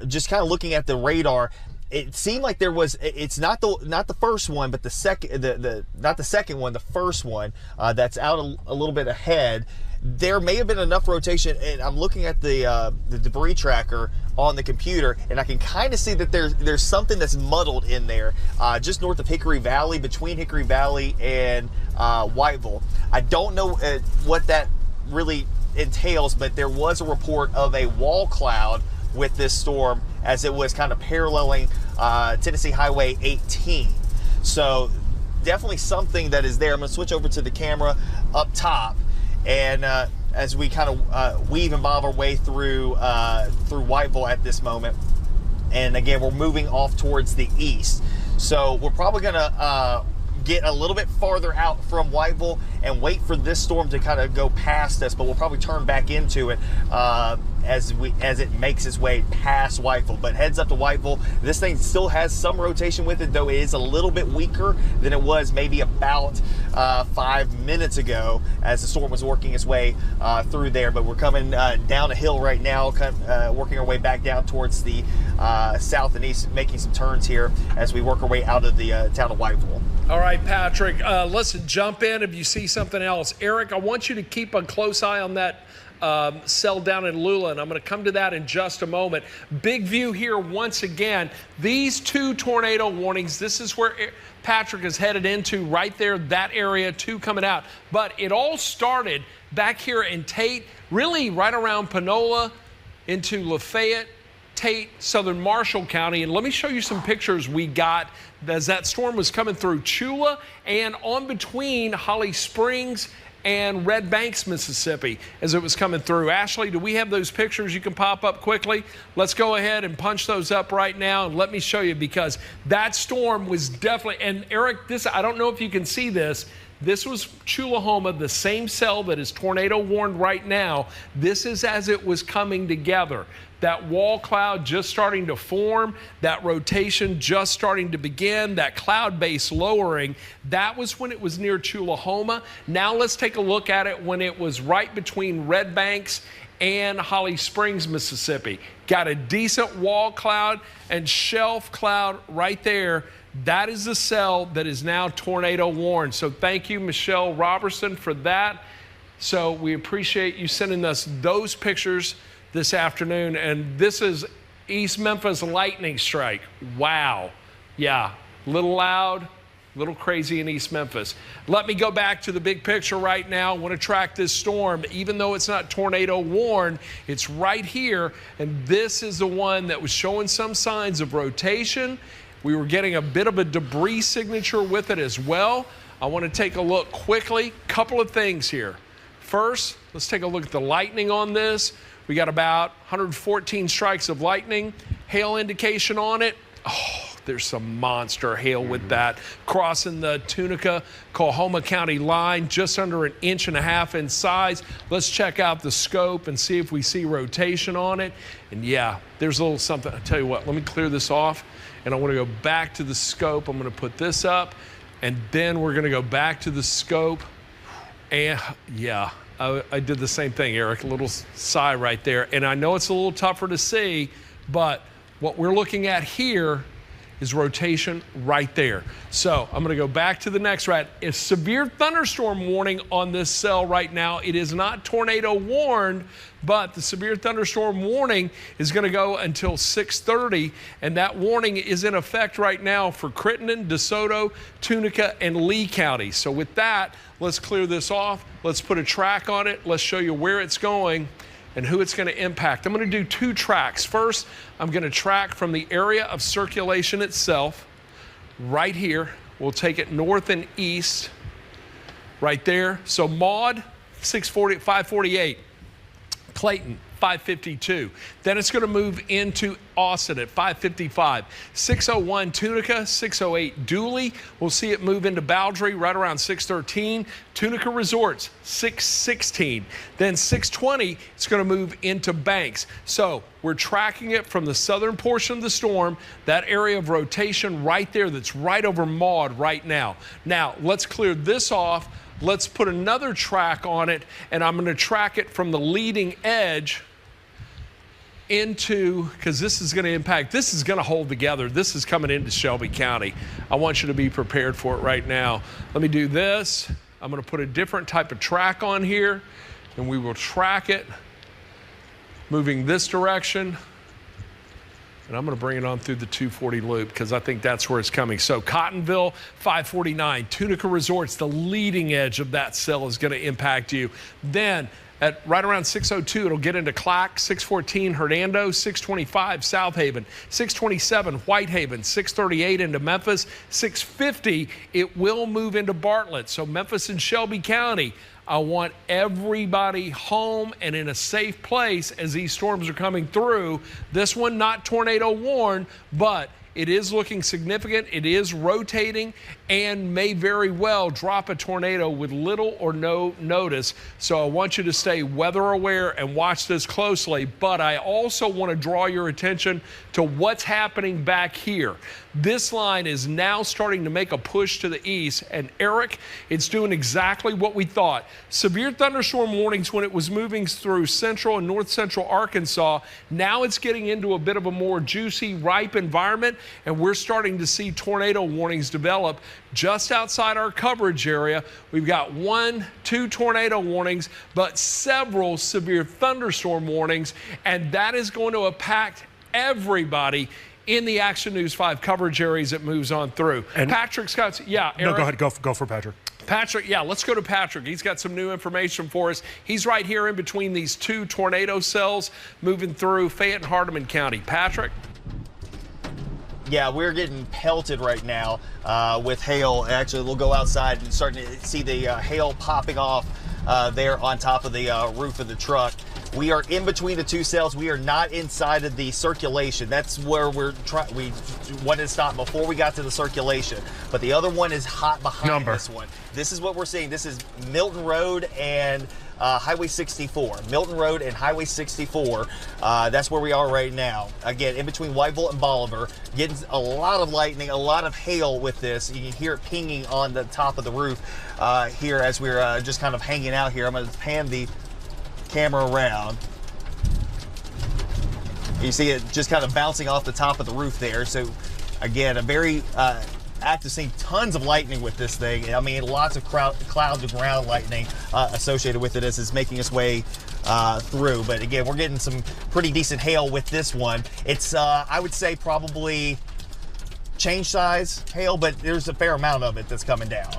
just kind of looking at the radar. It seemed like there was. It's not the first one, but the second. Not the second one. The first one that's out a little bit ahead. There may have been enough rotation, and I'm looking at the debris tracker on the computer, and I can kind of see that there's something that's muddled in there, just north of Hickory Valley, between Hickory Valley and Whiteville. I don't know what that really entails, but there was a report of a wall cloud with this storm as it was kind of paralleling Tennessee Highway 18. So definitely something that is there. I'm going to switch over to the camera up top. And as we kind of weave and bob our way through Whiteville at this moment, and again, we're moving off towards the east. So we're probably going to get a little bit farther out from Whiteville and wait for this storm to kind of go past us, but we'll probably turn back into it as it makes its way past Whiteville. But heads up to Whiteville. This thing still has some rotation with it, though it is a little bit weaker than it was maybe about 5 minutes ago as the storm was working its way through there. But we're coming down a hill right now, working our way back down towards the south and east, making some turns here as we work our way out of the town of Whiteville. All right, Patrick, listen, jump in if you see something else. Eric, I want you to keep a close eye on that cell down in Lula, and I'm going to come to that in just a moment. Big view here once again. These two tornado warnings, this is where Patrick is headed into right there, that area, two coming out. But it all started back here in Tate, really right around Panola into Lafayette, Tate, Southern Marshall County. And let me show you some pictures we got as that storm was coming through Chula and on between Holly Springs and Red Banks, Mississippi, as it was coming through. Ashley, do we have those pictures you can pop up quickly? Let's go ahead and punch those up right now, and let me show you, because that storm was definitely, and Eric, this, I don't know if you can see this, this was Chulahoma, the same cell that is tornado warned right now. This is as it was coming together. That wall cloud just starting to form, that rotation just starting to begin, that cloud base lowering. That was when it was near Chulahoma. Now let's take a look at it when it was right between Red Banks and Holly Springs, Mississippi. Got a decent wall cloud and shelf cloud right there. That is the cell that is now tornado warned. So thank you, Michelle Robertson, for that. So we appreciate you sending us those pictures this afternoon. And this is East Memphis lightning strike. Wow. Yeah, a little loud, a little crazy in East Memphis. Let me go back to the big picture right now. I want to track this storm. Even though it's not tornado warned, it's right here. And this is the one that was showing some signs of rotation. We were getting a bit of a debris signature with it as well. I want to take a look quickly. Couple of things here. First, let's take a look at the lightning on this. We got about 114 strikes of lightning. Hail indication on it. Oh, there's some monster hail with that. Crossing the Tunica-Coahoma County line, just under 1.5 inches in size. Let's check out the scope and see if we see rotation on it. And yeah, there's a little something. I'll tell you what, let me clear this off. And I want to go back to the scope. I'm going to put this up. And then we're going to go back to the scope. And yeah, I did the same thing, Eric, a little sigh right there. And I know it's a little tougher to see, but what we're looking at here is rotation right there. So I'm going to go back to the next rat. A severe thunderstorm warning on this cell right now. It is not tornado warned, but the severe thunderstorm warning is going to go until 6:30, and that warning is in effect right now for Crittenden, DeSoto, Tunica, and Lee counties. So with that, let's clear this off. Let's put a track on it. Let's show you where it's going. and who it's going to impact. I'm going to do 2 tracks. First, I'm going to track from the area of circulation itself, right here. We'll take it north and east, right there. So Maud, 548. Clayton, 552. Then it's going to move into Austin at 555. 601 Tunica, 608 Dooley. We'll see it move into Boundary right around 613. Tunica Resorts, 616. Then 620, it's going to move into Banks. So we're tracking it from the southern portion of the storm, that area of rotation right there that's right over Maud right now. Now, let's clear this off. Let's put another track on it, and I'm going to track it from the leading edge into, because this is going to impact, this is going to hold together. This is coming into Shelby County. I want you to be prepared for it right now. Let me do this. I'm going to put a different type of track on here, and we will track it moving this direction. And I'm going to bring it on through the 240 loop because I think that's where it's coming. So Cottonville, 549. Tunica Resorts, the leading edge of that cell is going to impact you. Then at right around 602, it'll get into Clack, 614 Hernando, 625 South Haven, 627 Whitehaven, 638 into Memphis, 650, it will move into Bartlett. So Memphis and Shelby County, I want everybody home and in a safe place as these storms are coming through. This one not tornado warned, but it is looking significant. It is rotating and may very well drop a tornado with little or no notice. So I want you to stay weather aware and watch this closely. But I also want to draw your attention to what's happening back here. This line is now starting to make a push to the east. And Eric, it's doing exactly what we thought. Severe thunderstorm warnings when it was moving through central and north central Arkansas. Now it's getting into a bit of a more juicy, ripe environment. And we're starting to see tornado warnings develop just outside our coverage area. We've got 1, 2 tornado warnings, but several severe thunderstorm warnings. And that is going to impact everybody in the Action News 5 coverage areas it moves on through. And Patrick's got, yeah, Eric? No, go ahead, go for Patrick. Patrick, yeah, let's go to Patrick. He's got some new information for us. He's right here in between these 2 tornado cells moving through Fayette and Hardeman County. Patrick? Yeah, we're getting pelted right now with hail. Actually, we'll go outside and start to see the hail popping off there on top of the roof of the truck. We are in between the 2 cells. We are not inside of the circulation. That's where we wanted to stop before we got to the circulation. But the other one is hot behind this one. This is what we're seeing. This is Milton Road and Highway 64. Milton Road and Highway 64. That's where we are right now. Again, in between Whiteville and Bolivar. Getting a lot of lightning, a lot of hail with this. You can hear it pinging on the top of the roof here as we're just kind of hanging out here. I'm going to pan the camera around. You see it just kind of bouncing off the top of the roof there. So again, a very active scene, tons of lightning with this thing. I mean, lots of cloud to ground lightning associated with it as it's making its way through. But again, we're getting some pretty decent hail with this one. It's I would say probably change size hail, but there's a fair amount of it that's coming down.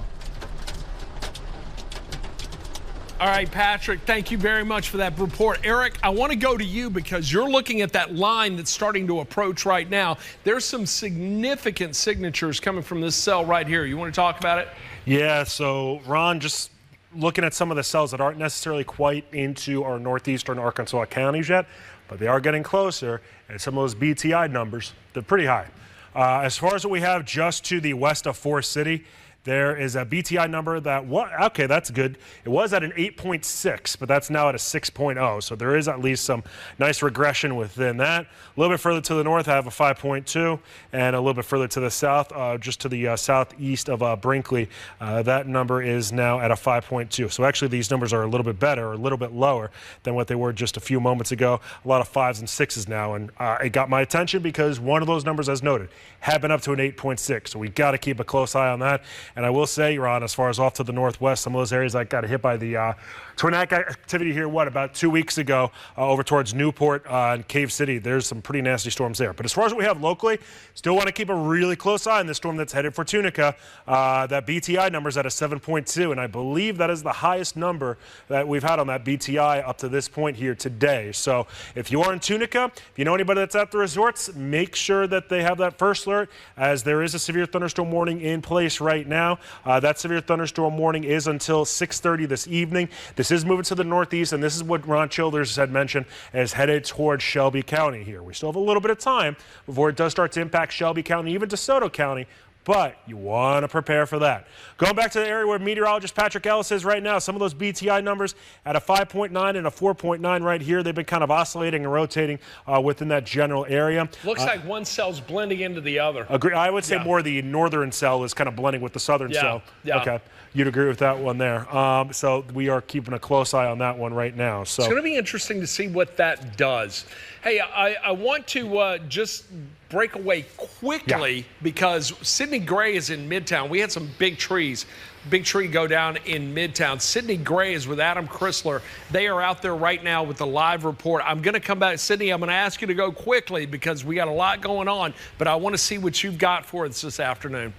All right, Patrick, thank you very much for that report. Eric, I want to go to you because you're looking at that line that's starting to approach right now. There's some significant signatures coming from this cell right here. You want to talk about it? Yeah, so Ron, just looking at some of the cells that aren't necessarily quite into our northeastern Arkansas counties yet, but they are getting closer, and some of those BTI numbers, they're pretty high. As far as what we have just to the west of Forest City, there is a BTI number that, okay, that's good. It was at an 8.6, but that's now at a 6.0. So there is at least some nice regression within that. A little bit further to the north, I have a 5.2, and a little bit further to the south, just to the southeast of Brinkley, that number is now at a 5.2. So actually these numbers are a little bit better, or a little bit lower than what they were just a few moments ago. A lot of 5s and 6s now, and it got my attention because one of those numbers, as noted, had been up to an 8.6. So we got to keep a close eye on that. And I will say, Ron, as far as off to the northwest, some of those areas that got hit by the tornadic activity here, about 2 weeks ago over towards Newport and Cave City. There's some pretty nasty storms there. But as far as what we have locally, still want to keep a really close eye on this storm that's headed for Tunica. That BTI number is at a 7.2, and I believe that is the highest number that we've had on that BTI up to this point here today. So if you are in Tunica, if you know anybody that's at the resorts, make sure that they have that first alert, as there is a severe thunderstorm warning in place right now. That severe thunderstorm warning is until 6:30 this evening. This is moving to the northeast, and this is what Ron Childers had mentioned is headed towards Shelby County here. We still have a little bit of time before it does start to impact Shelby County, even DeSoto County, but you want to prepare for that. Going back to the area where meteorologist Patrick Ellis is right now, some of those BTI numbers at a 5.9 and a 4.9 right here. They've been kind of oscillating and rotating within that general area. Looks like one cell's blending into the other. Agree. I would say more the northern cell is kind of blending with the southern cell. Yeah. Okay. You'd agree with that one there. So we are keeping a close eye on that one right now. So it's going to be interesting to see what that does. Hey, I want to just break away quickly because Sidney Gray is in Midtown. We had some big trees. Big tree go down in Midtown. Sidney Gray is with Adam Chrysler. They are out there right now with the live report. I'm going to come back. Sidney, I'm going to ask you to go quickly because we got a lot going on, but I want to see what you've got for us this afternoon.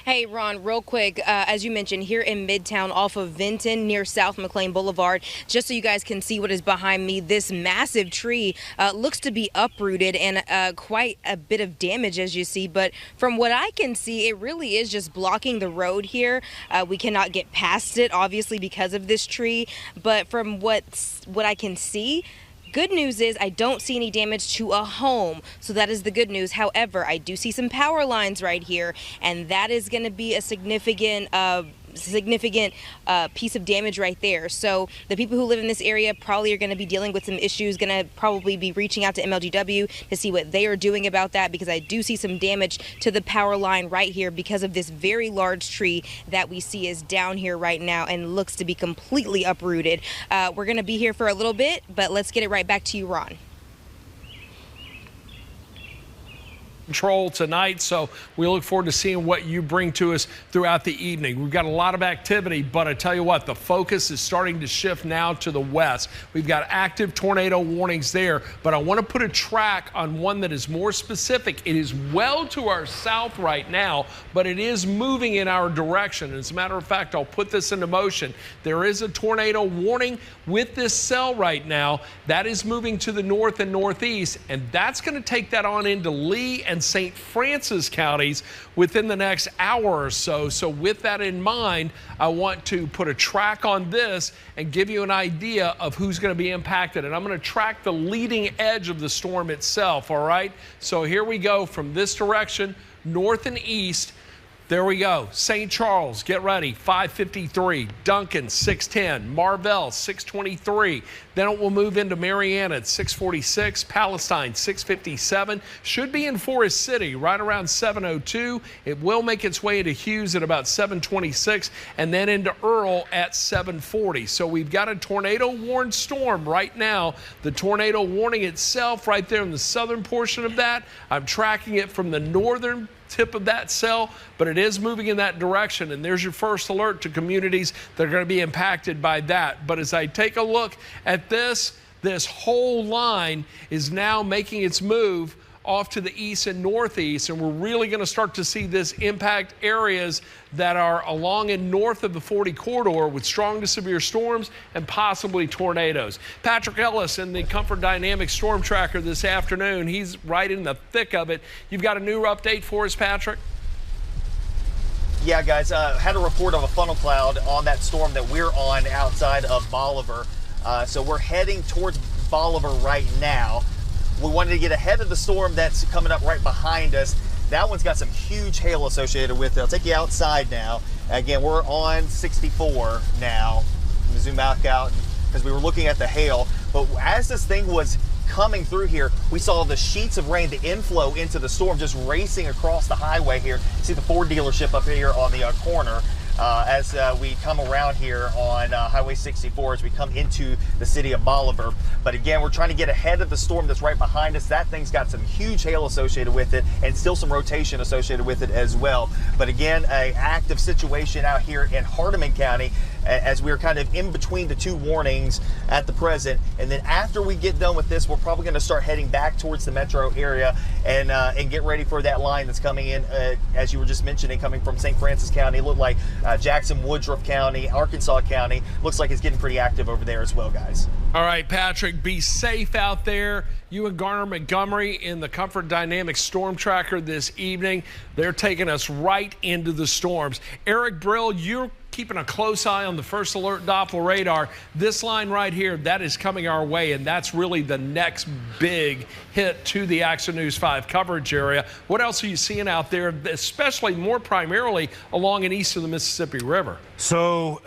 Hey, Ron, real quick, as you mentioned, here in Midtown off of Vinton near South McLean Boulevard, just so you guys can see what is behind me, this massive tree looks to be uprooted and quite a bit of damage, as you see. But from what I can see, it really is just blocking the road here. We cannot get past it, obviously, because of this tree. But from what I can see, good news is I don't see any damage to a home, so that is the good news. However, I do see some power lines right here, and that is going to be a significant piece of damage right there. So the people who live in this area probably are going to be dealing with some issues, going to probably be reaching out to MLGW to see what they are doing about that, because I do see some damage to the power line right here because of this very large tree that we see is down here right now and looks to be completely uprooted. We're going to be here for a little bit, but let's get it right back to you, Ron. Control tonight, so we look forward to seeing what you bring to us throughout the evening. We've got a lot of activity, but I tell you what, the focus is starting to shift now to the west. We've got active tornado warnings there, but I want to put a track on one that is more specific. It is well to our south right now, but it is moving in our direction. As a matter of fact, I'll put this into motion. There is a tornado warning with this cell right now that is moving to the north and northeast, and that's going to take that on into Lee and St. Francis counties within the next hour or so. So with that in mind, I want to put a track on this and give you an idea of who's going to be impacted. And I'm going to track the leading edge of the storm itself, all right? So here we go from this direction, north and east. There we go. St. Charles, get ready, 553. Duncan, 610. Marvell, 623. Then it will move into Marianna at 646. Palestine, 657. Should be in Forest City right around 702. It will make its way into Hughes at about 726, and then into Earl at 740. So we've got a tornado-warned storm right now. The tornado warning itself right there in the southern portion of that, I'm tracking it from the northern tip of that cell, but it is moving in that direction, and there's your first alert to communities that are going to be impacted by that. But as I take a look at this whole line is now making its move off to the east and northeast, and we're really going to start to see this impact areas that are along and north of the 40 corridor with strong to severe storms and possibly tornadoes. Patrick Ellis in the Comfort Dynamics Storm Tracker this afternoon. He's right in the thick of it. You've got a new update for us, Patrick? Yeah, guys, had a report of a funnel cloud on that storm that we're on outside of Bolivar. So we're heading towards Bolivar right now. We wanted to get ahead of the storm that's coming up right behind us. That one's got some huge hail associated with it. I'll take you outside now. Again, we're on 64 now. I'm gonna zoom back out because we were looking at the hail. But as this thing was coming through here, we saw the sheets of rain, the inflow into the storm just racing across the highway here. See the Ford dealership up here on the corner. As we come around here on Highway 64 as we come into the city of Bolivar. But again, we're trying to get ahead of the storm that's right behind us. That thing's got some huge hail associated with it and still some rotation associated with it as well. But again, an active situation out here in Hardeman County. as we're kind of in between the two warnings at the present. And then after we get done with this, we're probably going to start heading back towards the metro area and get ready for that line that's coming in, as you were just mentioning, coming from St. Francis County. It looked like Jackson, Woodruff County, Arkansas County. Looks like it's getting pretty active over there as well, guys. All right, Patrick, be safe out there. You and Garner Montgomery in the Comfort Dynamics Storm Tracker this evening. They're taking us right into the storms. Eric Brill, you're keeping a close eye on the First Alert Doppler radar. This line right here, that is coming our way, and that's really the next big hit to the Action News 5 coverage area. What else are you seeing out there, especially more primarily along and east of the Mississippi River? So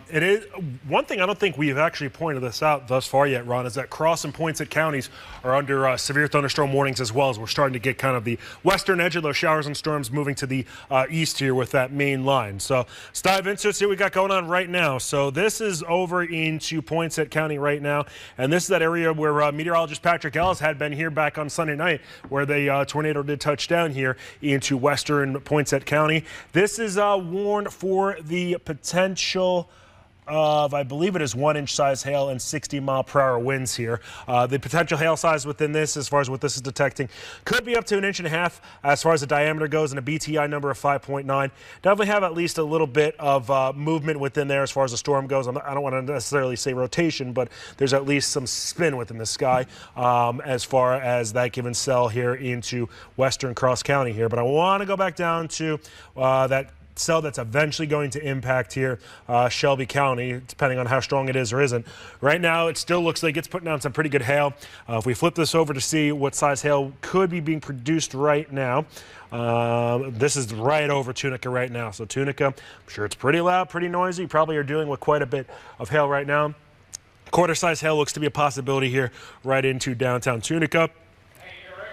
it is one thing I don't think we've actually pointed this out thus far yet, Ron, is that Cross and Poinsett counties are under severe thunderstorm warnings as well, as we're starting to get kind of the western edge of those showers and storms moving to the east here with that main line. So let's dive into it, see what we got going on right now. So this is over into Poinsett County right now, and this is that area where meteorologist Patrick Ellis had been here back on Sunday night, where the tornado did touch down here into western Poinsett County. This is warned for the potential of, I believe it is 1-inch size hail and 60-mile-per-hour winds here. The potential hail size within this, as far as what this is detecting, could be up to 1.5 inches as far as the diameter goes, and a BTI number of 5.9. Definitely have at least a little bit of movement within there as far as the storm goes. I don't want to necessarily say rotation, but there's at least some spin within the sky as far as that given cell here into western Cross County here. But I want to go back down to that cell that's eventually going to impact here Shelby County, depending on how strong it is or isn't. Right now, it still looks like it's putting down some pretty good hail. If we flip this over to see what size hail could be being produced right now, this is right over Tunica right now. So Tunica, I'm sure it's pretty loud, pretty noisy. You probably are dealing with quite a bit of hail right now. Quarter-size hail looks to be a possibility here right into downtown Tunica.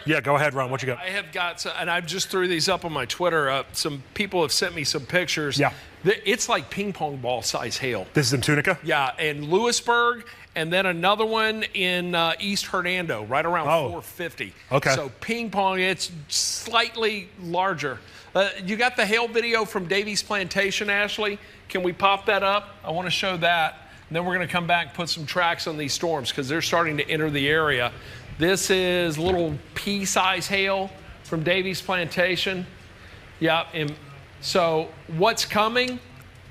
Yeah, go ahead, Ron. What you got? I have got, and I just threw these up on my Twitter. Some people have sent me some pictures. Yeah. It's like ping pong ball size hail. This is in Tunica? Yeah, in Lewisburg, and then another one in East Hernando, right around 450. Okay. So ping pong, it's slightly larger. You got the hail video from Davies Plantation, Ashley? Can we pop that up? I want to show that. And then we're going to come back and put some tracks on these storms because they're starting to enter the area. This is little pea-size hail from Davies Plantation. Yeah, and so what's coming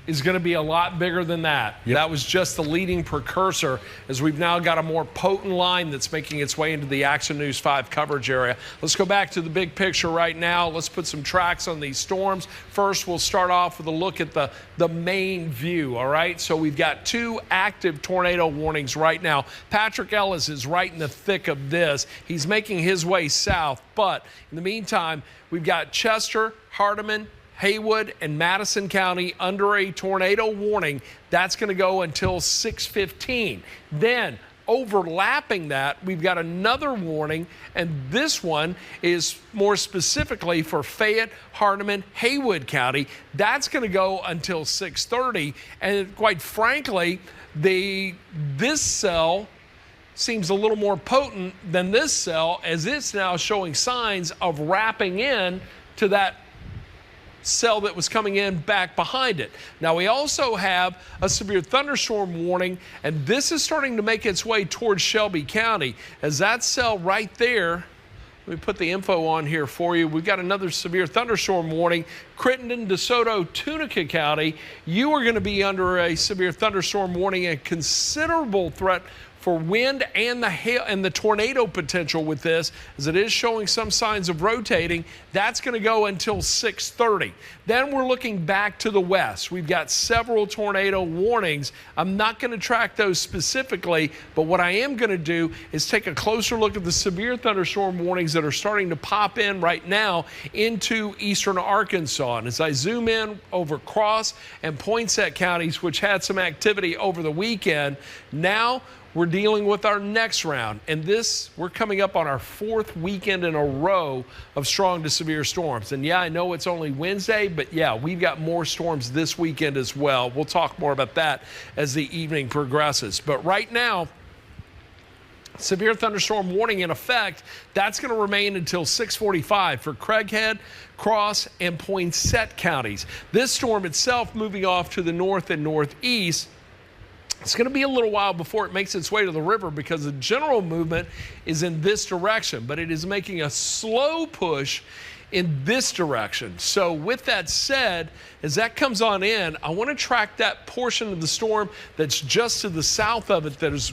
is going to be a lot bigger than that. Yep. That was just the leading precursor, as we've now got a more potent line that's making its way into the Action News 5 coverage area. Let's go back to the big picture right now. Let's put some tracks on these storms. First, we'll start off with a look at the main view, all right? So we've got 2 active tornado warnings right now. Patrick Ellis is right in the thick of this. He's making his way south, but in the meantime, we've got Chester, Hardeman, Haywood, and Madison County under a tornado warning. That's going to go until 6:15. Then, overlapping that, we've got another warning, and this one is more specifically for Fayette, Hardeman, Haywood County. That's going to go until 6:30. And quite frankly, this cell seems a little more potent than this cell, as it's now showing signs of wrapping in to that cell that was coming in back behind it. Now, we also have a severe thunderstorm warning, and this is starting to make its way towards Shelby County, as that cell right there, let me put the info on here for you. We've got another severe thunderstorm warning. Crittenden, DeSoto, Tunica County, you are going to be under a severe thunderstorm warning, and considerable threat for wind and the hail and the tornado potential with this, as it is showing some signs of rotating. That's going to go until 6:30. Then we're looking back to the west. We've got several tornado warnings. I'm not going to track those specifically, but what I am going to do is take a closer look at the severe thunderstorm warnings that are starting to pop in right now into eastern Arkansas. And as I zoom in over Cross and Poinsett counties, which had some activity over the weekend, now we're dealing with our next round, and we're coming up on our 4th weekend in a row of strong to severe storms. And yeah, I know it's only Wednesday, but yeah, we've got more storms this weekend as well. We'll talk more about that as the evening progresses. But right now, Severe thunderstorm warning in effect. That's going to remain until 6:45 for Craighead, Cross, and Poinsett counties. This storm itself moving off to the north and northeast. It's going to be a little while before it makes its way to the river because the general movement is in this direction, but it is making a slow push in this direction. So with that said, as that comes on in, I want to track that portion of the storm that's just to the south of it that is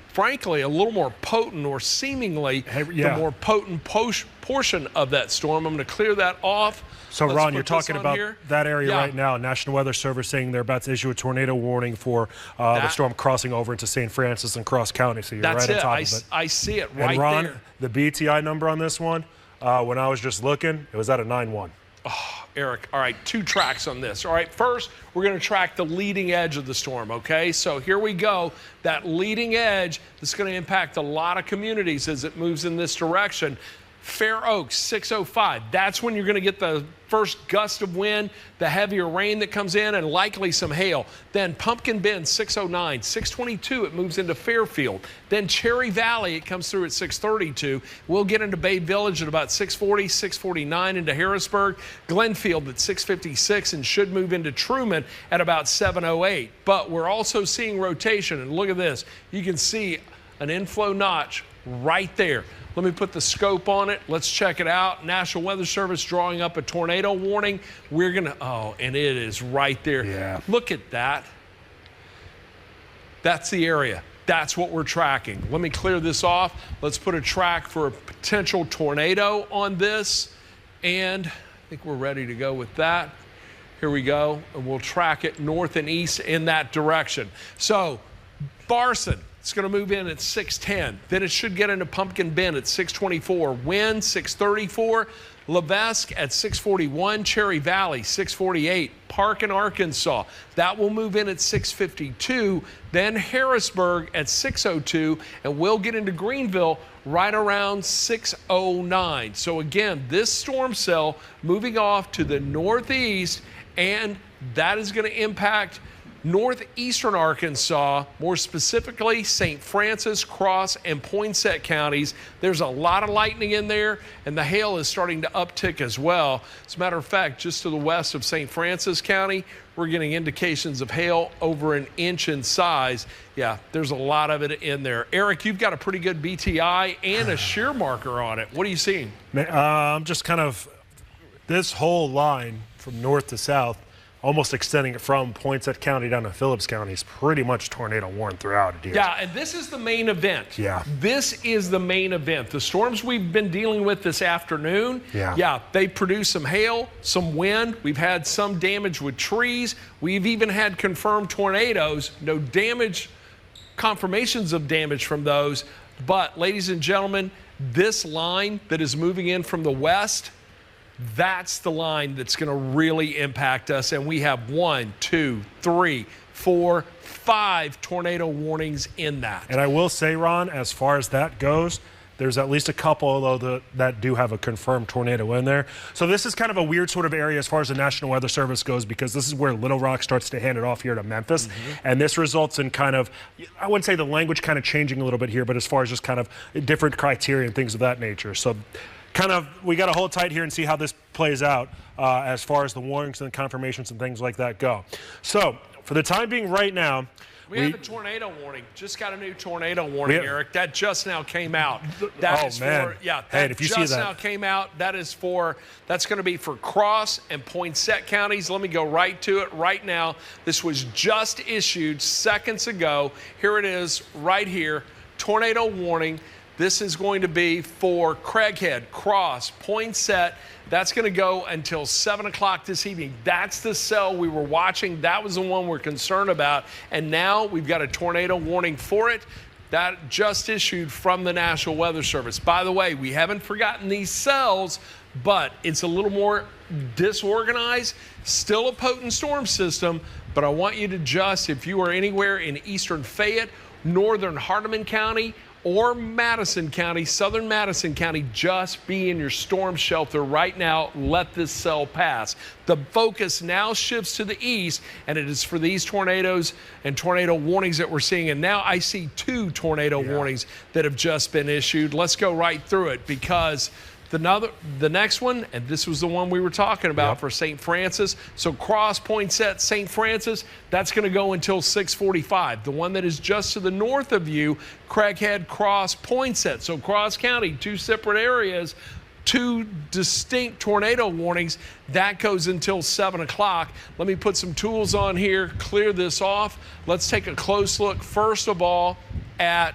frankly a little more potent, or seemingly the more potent portion of that storm. I'm going to clear that off. So Ron, you're talking about that area right now. National Weather Service saying they're about to issue a tornado warning for the storm crossing over into St. Francis and Cross County. So you're right on top of it. I see it right and Ron, there. The BTI number on this one, when I was just looking, it was at a 9-1. Oh, Eric, all right, 2 tracks on this. All right, first, we're going to track the leading edge of the storm, okay? So here we go. That leading edge is going to impact a lot of communities as it moves in this direction. Fair Oaks, 605. That's when you're going to get the first gust of wind, the heavier rain that comes in, and likely some hail. Then Pumpkin Bend, 609. 622, it moves into Fairfield. Then Cherry Valley, it comes through at 632. We'll get into Bay Village at about 640, 649 into Harrisburg. Glenfield at 656 and should move into Truman at about 708. But we're also seeing rotation, and look at this. You can see an inflow notch right there. Let me put the scope on it. Let's check it out. National Weather Service drawing up a tornado warning. We're going to, and it is right there. Yeah. Look at that. That's the area. That's what we're tracking. Let me clear this off. Let's put a track for a potential tornado on this. And I think we're ready to go with that. Here we go. And we'll track it north and east in that direction. So, Barson. It's going to move in at 610. Then it should get into Pumpkin Bend at 624. Wind, 634. Levesque at 641. Cherry Valley, 648. Park in Arkansas. That will move in at 652. Then Harrisburg at 602. And we'll get into Greenville right around 609. So again, this storm cell moving off to the northeast, and that is going to impact northeastern Arkansas, more specifically St. Francis, Cross, and Poinsett counties. There's a lot of lightning in there, and the hail is starting to uptick as well. As a matter of fact, just to the west of St. Francis County, we're getting indications of hail over 1 inch in size. Yeah, there's a lot of it in there. Eric, you've got a pretty good BTI and a shear marker on it. What are you seeing? I'm just kind of, this whole line from north to south, almost extending it from Poinsett County down to Phillips County, is pretty much tornado warned throughout it here. Yeah, and this is the main event. Yeah. This is the main event. The storms we've been dealing with this afternoon, they produce some hail, some wind. We've had some damage with trees. We've even had confirmed tornadoes. No damage, confirmations of damage from those. But, ladies and gentlemen, this line that is moving in from the west, that's the line that's going to really impact us. And we have 1, 2, 3, 4, 5 tornado warnings in that. And I will say, Ron, as far as that goes, there's at least a couple, though, that do have a confirmed tornado in there. So this is kind of a weird sort of area as far as the National Weather Service goes, because this is where Little Rock starts to hand it off here to Memphis. And this results in kind of, I wouldn't say the language kind of changing a little bit here, but as far as just kind of different criteria and things of that nature. So kind of, we got to hold tight here and see how this plays out as far as the warnings and the confirmations and things like that go. So for the time being right now, we have a tornado warning. Just got a new tornado warning, Eric. That just now came out. That is for, hey, if you see that, just now came out. That is for, that's going to be for Cross and Poinsett counties. Let me go right to it right now. This was just issued seconds ago. Here it is right here. Tornado warning. This is going to be for Craighead, Cross, Poinsett. That's going to go until 7 o'clock this evening. That's the cell we were watching. That was the one we're concerned about. And now we've got a tornado warning for it. That just issued from the National Weather Service. By the way, we haven't forgotten these cells, but it's a little more disorganized. Still a potent storm system, but I want you to just, if you are anywhere in eastern Fayette, northern Hardeman County, or Madison County, southern Madison County, just be in your storm shelter right now. Let this cell pass. The focus now shifts to the east, and it is for these tornadoes and tornado warnings that we're seeing. And now I see 2 tornado warnings that have just been issued. Let's go right through it, because the next one, and this was the one we were talking about for St. Francis. So Cross, Poinsett, St. Francis, that's going to go until 6:45. The one that is just to the north of you, Craighead, Cross, Poinsett. So Cross County, 2 separate areas, 2 distinct tornado warnings. That goes until 7 o'clock. Let me put some tools on here, clear this off. Let's take a close look, first of all, I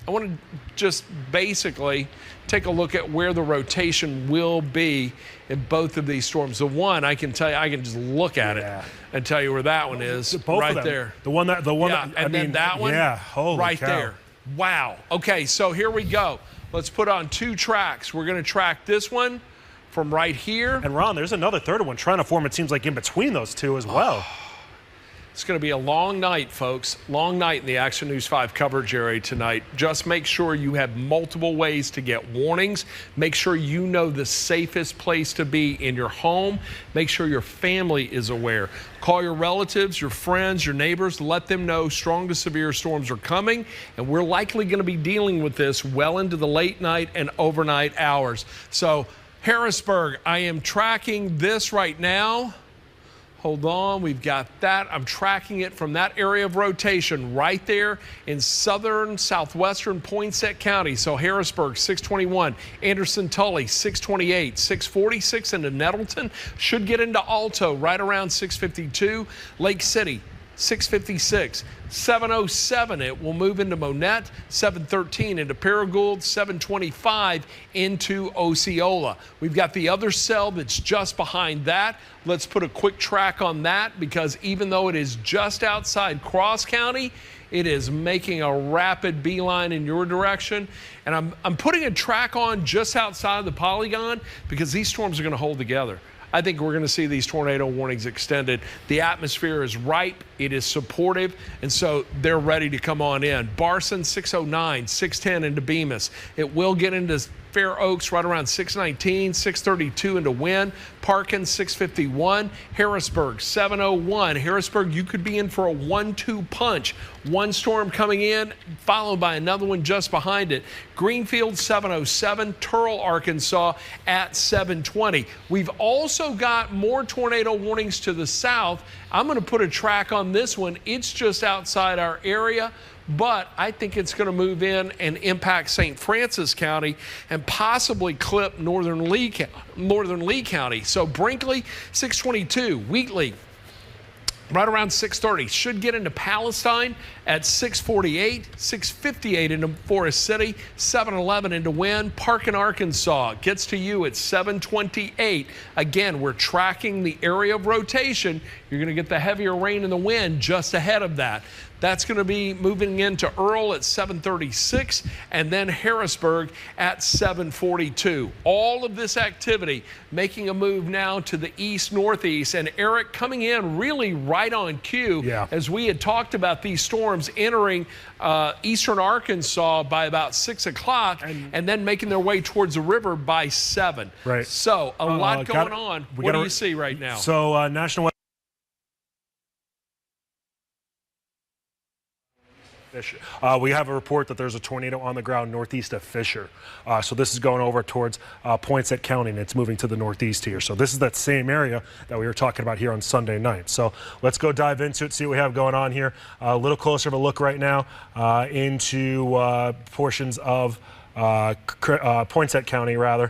want to just basically take a look at where the rotation will be in both of these storms. The one, I can tell you, I can just look at it and tell you where that one is. Both right of them. there. The one that, and then that one, holy right cow. there. Wow. Okay, so here we go. Let's put on 2 tracks. We're going to track this one from right here. And Ron, there's another third one trying to form, it seems like, in between those 2 as well. It's going to be a long night, folks. Long night in the Action News 5 coverage area tonight. Just make sure you have multiple ways to get warnings. Make sure you know the safest place to be in your home. Make sure your family is aware. Call your relatives, your friends, your neighbors. Let them know strong to severe storms are coming, and we're likely going to be dealing with this well into the late night and overnight hours. So Harrisburg, I am tracking this right now. Hold on, we've got that. I'm tracking it from that area of rotation right there in southern, southwestern Poinsett County. So Harrisburg, 621, Anderson Tully, 628, 646 into Nettleton. Should get into Alto right around 652. Lake City, 656. 707, it will move into Monette. 713 into Paragould. 725 into Osceola. We've got the other cell that's just behind that. Let's put a quick track on that, because even though it is just outside Cross County, it is making a rapid beeline in your direction. And I'm putting a track on just outside of the polygon, because these storms are going to hold together. I think we're going to see these tornado warnings extended. The atmosphere is ripe, it is supportive, and so they're ready to come on in. Barson, 609, 610 into Bemis. It will get into Fair Oaks right around 619, 632 into Wynn. Parkins, 651. Harrisburg, 701. Harrisburg, you could be in for a 1-2 punch. One storm coming in, followed by another one just behind it. Greenfield, 707. Turl, Arkansas at 720. We've also got more tornado warnings to the south. I'm going to put a track on this one. It's just outside our area, but I think it's going to move in and impact St. Francis County and possibly clip northern Lee County. So Brinkley, 622. Wheatley, right around 630. Should get into Palestine at 648, 658 into Forest City, 711 into Wynn. Parkin, Arkansas gets to you at 728. Again, we're tracking the area of rotation. You're going to get the heavier rain and the wind just ahead of that. That's going to be moving into Earl at 736, and then Harrisburg at 742. All of this activity making a move now to the east-northeast, and Eric coming in really right on cue as we had talked about these storms entering eastern Arkansas by about 6 o'clock and then making their way towards the river by 7. Right. So a lot going on. What do you see right now? So National we have a report that there's a tornado on the ground northeast of Fisher. So this is going over towards Poinsett County, and it's moving to the northeast here. So this is that same area that we were talking about here on Sunday night. So let's go dive into it, see what we have going on here. A little closer of a look right now into portions of Poinsett County, rather.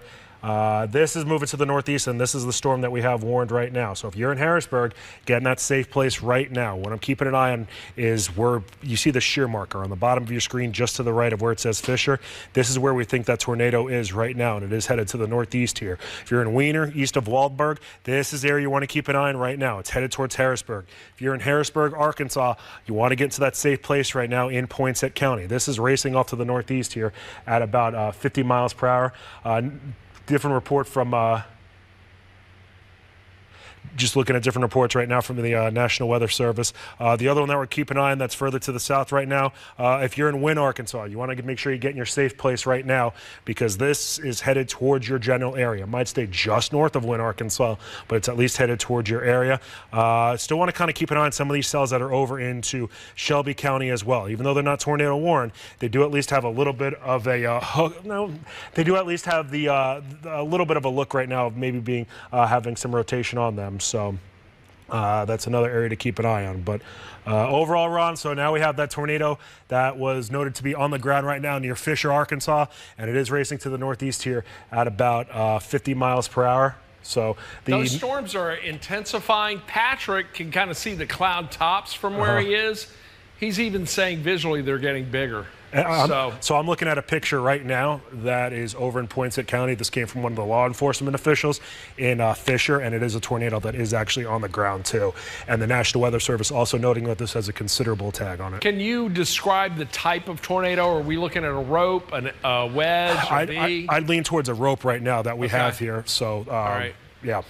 This is moving to the northeast, and this is the storm that we have warned right now. So if you're in Harrisburg, get in that safe place right now. What I'm keeping an eye on is where you see the shear marker on the bottom of your screen just to the right of where it says Fisher. This is where we think that tornado is right now, and it is headed to the northeast here. If you're in Wiener, east of Waldberg, this is the area you want to keep an eye on right now. It's headed towards Harrisburg. If you're in Harrisburg, Arkansas, you want to get into that safe place right now in Poinsett County. This is racing off to the northeast here at about 50 miles per hour. Different report from just looking at different reports right now from the National Weather Service. The other one that we're keeping an eye on that's further to the south right now, if you're in Wynne, Arkansas, you want to make sure you get in your safe place right now, because this is headed towards your general area. It might stay just north of Wynne, Arkansas, but it's at least headed towards your area. Still want to kind of keep an eye on some of these cells that are over into Shelby County as well. Even though they're not tornado warned, they do at least have a little bit of a they do at least have the a little bit of a look right now of maybe being having some rotation on them. So that's another area to keep an eye on. But overall, Ron, so now we have that tornado that was noted to be on the ground right now near Fisher, Arkansas, and it is racing to the northeast here at about 50 miles per hour. So those storms are intensifying. Patrick can kind of see the cloud tops from where he is. He's even saying visually they're getting bigger. So I'm looking at a picture right now that is over in Poinsett County. This came from one of the law enforcement officials in Fisher, and it is a tornado that is actually on the ground too. And the National Weather Service also noting that this has a considerable tag on it. Can you describe the type of tornado? Are we looking at a rope, a wedge, a V? I'd lean towards a rope right now that we have here. So, all right. Yeah.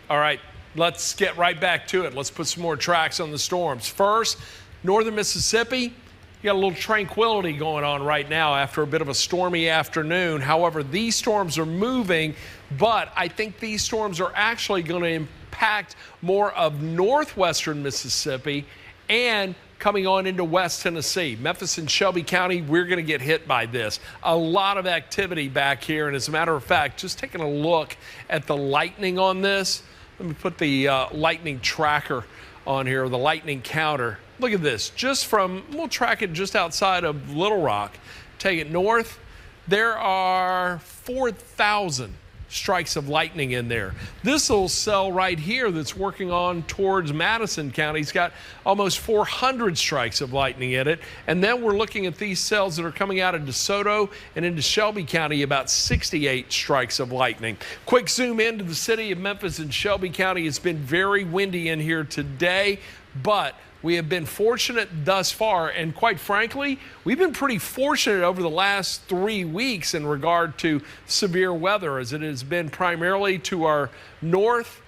All right, let's get right back to it. Let's put some more tracks on the storms. First, northern Mississippi. You got a little tranquility going on right now after a bit of a stormy afternoon. However, these storms are moving, but I think these storms are actually going to impact more of northwestern Mississippi and coming on into West Tennessee. Memphis and Shelby County, we're going to get hit by this. A lot of activity back here, and as a matter of fact, just taking a look at the lightning on this, let me put the lightning tracker on here, the lightning counter. Look at this, we'll track it just outside of Little Rock. Take it north, there are 4,000 strikes of lightning in there. This little cell right here that's working on towards Madison County's got almost 400 strikes of lightning in it. And then we're looking at these cells that are coming out of DeSoto and into Shelby County, about 68 strikes of lightning. Quick zoom into the city of Memphis and Shelby County. It's been very windy in here today, but we have been fortunate thus far, and quite frankly, we've been pretty fortunate over the last 3 weeks in regard to severe weather, as it has been primarily to our north,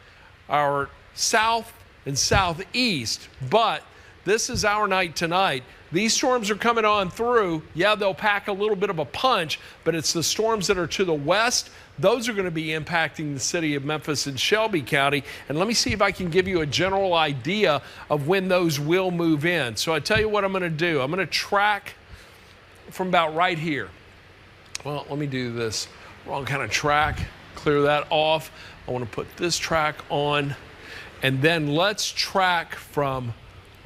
our south, and southeast. But this is our night tonight. These storms are coming on through. Yeah, they'll pack a little bit of a punch, but it's the storms that are to the west. Those are going to be impacting the city of Memphis and Shelby County. And let me see if I can give you a general idea of when those will move in. So I tell you what I'm going to do. I'm going to track from about right here. Well, let me do this wrong kind of track. Clear that off. I want to put this track on. And then let's track from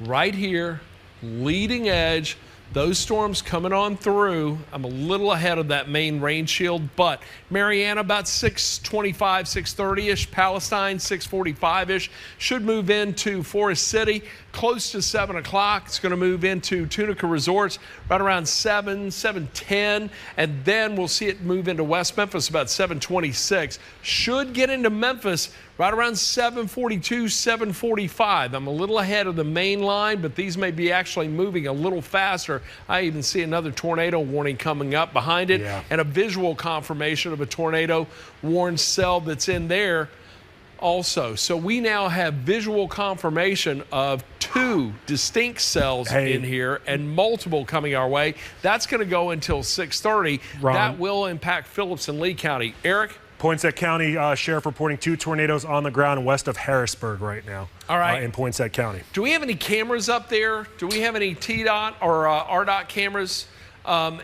right here, leading edge, those storms coming on through. I'm a little ahead of that main rain shield, but Mariana about 6:25, 6:30-ish. Palestine 6:45-ish. Should move into Forest City close to 7 o'clock. It's going to move into Tunica Resorts right around 7:10, and then we'll see it move into West Memphis about 7:26. Should get into Memphis right around 7:42, 7:45. I'm a little ahead of the main line, but these may be actually moving a little faster. I even see another tornado warning coming up behind it, and a visual confirmation of a tornado warned cell that's in there also. So we now have visual confirmation of 2 distinct cells in here and multiple coming our way. That's going to go until 6:30. That will impact Phillips and Lee County. Eric? Poinsett County Sheriff reporting 2 tornadoes on the ground west of Harrisburg right now. All right. In Poinsett County. Do we have any cameras up there? Do we have any TDOT or RDOT cameras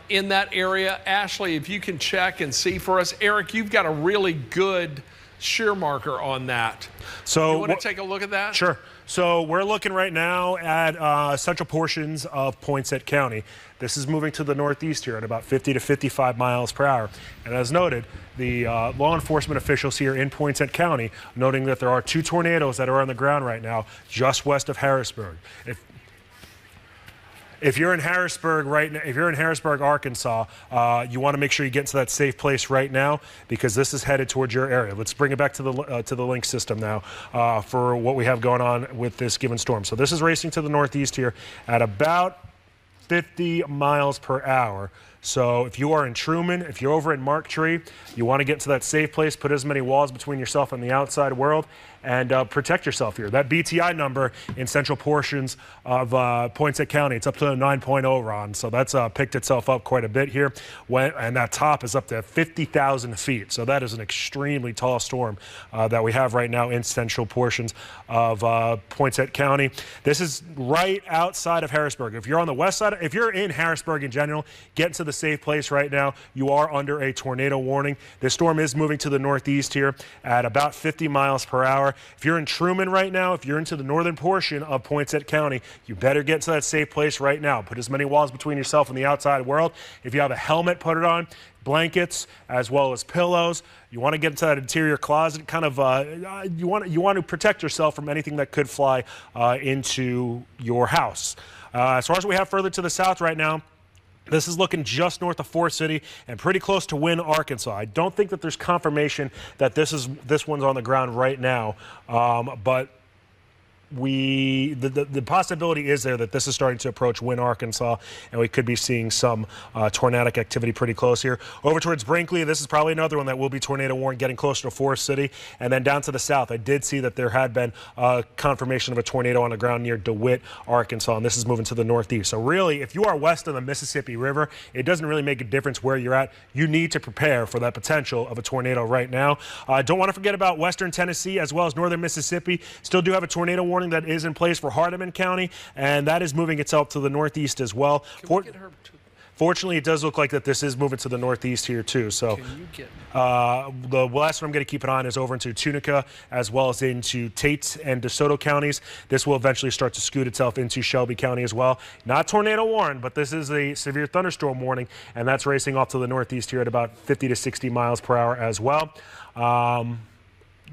in that area? Ashley, if you can check and see for us. Eric, you've got a really good shear marker on that. So you want to take a look at that? Sure. So we're looking right now at central portions of Poinsett County. This is moving to the northeast here at about 50 to 55 miles per hour. And as noted, the law enforcement officials here in Poinsett County noting that there are 2 tornadoes that are on the ground right now just west of Harrisburg. If you're in Harrisburg right now, if you're in Harrisburg, Arkansas, you want to make sure you get into that safe place right now because this is headed towards your area. Let's bring it back to the link system now for what we have going on with this given storm. So this is racing to the northeast here at about 50 miles per hour. So if you are in Truman, if you're over in Mark Tree, you want to get to that safe place, put as many walls between yourself and the outside world, and protect yourself here. That BTI number in central portions of Poinsett County, it's up to a 9.0, Ron. So that's picked itself up quite a bit here. And that top is up to 50,000 feet. So that is an extremely tall storm that we have right now in central portions of Poinsett County. This is right outside of Harrisburg. If you're on the west side, if you're in Harrisburg in general, get to the safe place right now. You are under a tornado warning. This storm is moving to the northeast here at about 50 miles per hour. If you're in Truman right now, if you're into the northern portion of Poinsett County, you better get to that safe place right now. Put as many walls between yourself and the outside world. If you have a helmet, put it on. Blankets as well as pillows. You want to get into that interior closet. Kind of, you want to protect yourself from anything that could fly into your house. As far as we have further to the south right now, this is looking just north of Forest City and pretty close to Wynne, Arkansas. I don't think that there's confirmation that this one's on the ground right now, but the possibility is there that this is starting to approach Wynne, Arkansas, and we could be seeing some tornadic activity pretty close here. Over towards Brinkley, this is probably another one that will be tornado warned, getting closer to Forest City. And then down to the south, I did see that there had been confirmation of a tornado on the ground near DeWitt, Arkansas, and this is moving to the northeast. So really, if you are west of the Mississippi River, it doesn't really make a difference where you're at. You need to prepare for that potential of a tornado right now. Don't want to forget about western Tennessee as well as northern Mississippi. Still do have a tornado warning that is in place for Hardeman County, and that is moving itself to the northeast as well. Fortunately, it does look like that this is moving to the northeast here too. So the last one I'm going to keep an eye on is over into Tunica as well as into Tate and DeSoto counties. This will eventually start to scoot itself into Shelby County as well. Not tornado warned, but this is a severe thunderstorm warning, and that's racing off to the northeast here at about 50 to 60 miles per hour as well.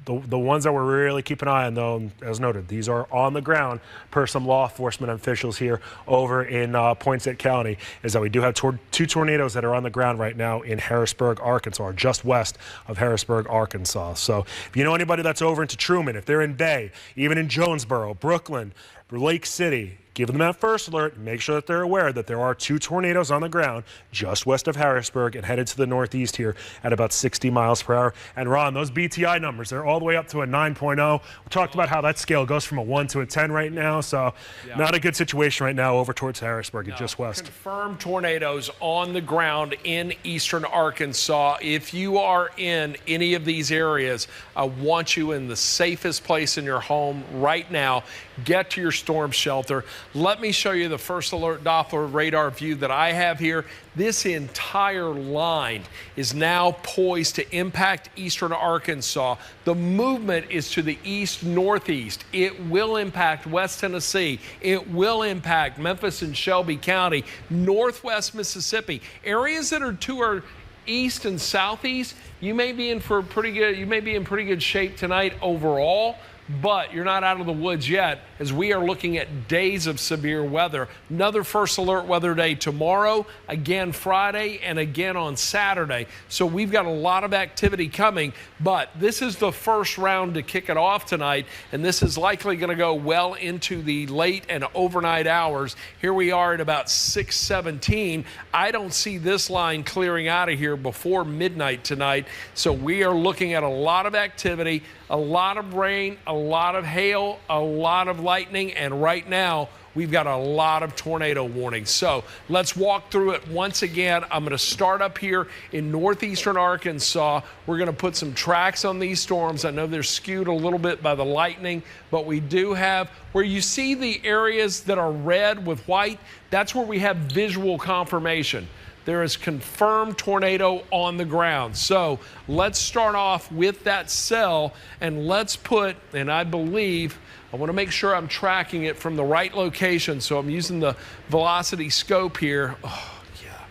The ones that we're really keeping an eye on, though, as noted, these are on the ground per some law enforcement officials here over in Poinsett County, is that we do have two tornadoes that are on the ground right now in Harrisburg, Arkansas, or just west of Harrisburg, Arkansas. So if you know anybody that's over into Truman, if they're in Bay, even in Jonesboro, Brooklyn, Lake City, give them that first alert. Make sure that they're aware that there are two tornadoes on the ground just west of Harrisburg and headed to the northeast here at about 60 miles per hour. And Ron, those BTI numbers, they're all the way up to a 9.0. We talked about how that scale goes from a 1 to a 10 right now. So not a good situation right now over towards Harrisburg and just west. Confirmed tornadoes on the ground in eastern Arkansas. If you are in any of these areas, I want you in the safest place in your home right now. Get to your storm shelter. Let me show you the first alert Doppler radar view that I have here. This entire line is now poised to impact eastern Arkansas. The movement is to the east-northeast. It will impact West Tennessee. It will impact Memphis and Shelby County, northwest Mississippi. Areas that are to our east and southeast, you may be in pretty good shape tonight overall. But you're not out of the woods yet, as we are looking at days of severe weather. Another first alert weather day tomorrow, again Friday, and again on Saturday. So we've got a lot of activity coming, but this is the first round to kick it off tonight, and this is likely going to go well into the late and overnight hours. Here we are at about 6:17. I don't see this line clearing out of here before midnight tonight. So we are looking at a lot of activity, a lot of rain, a lot of hail, a lot of lightning, and right now we've got a lot of tornado warnings. So let's walk through it once again. I'm going to start up here in northeastern Arkansas. We're going to put some tracks on these storms. I know they're skewed a little bit by the lightning, but we do have where you see the areas that are red with white. That's where we have visual confirmation. There is confirmed tornado on the ground. So let's start off with that cell, and let's put, and I believe, I want to make sure I'm tracking it from the right location. So I'm using the velocity scope here. Oh, yeah,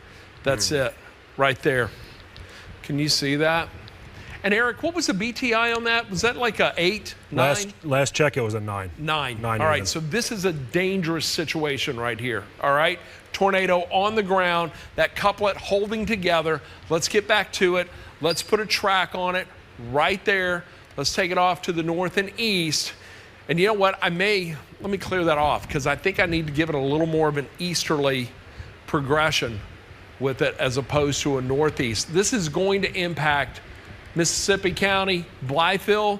that's it right there. Can you see that? And Eric, what was the BTI on that? Was that like a 8, 9? Last check, it was a 9. 9. All right, so this is a dangerous situation right here, all right? Tornado on the ground, that couplet holding together. Let's get back to it. Let's put a track on it right there. Let's take it off to the north and east. And you know what? let me clear that off because I think I need to give it a little more of an easterly progression. with it as opposed to a northeast. This is going to impact Mississippi County, Blytheville.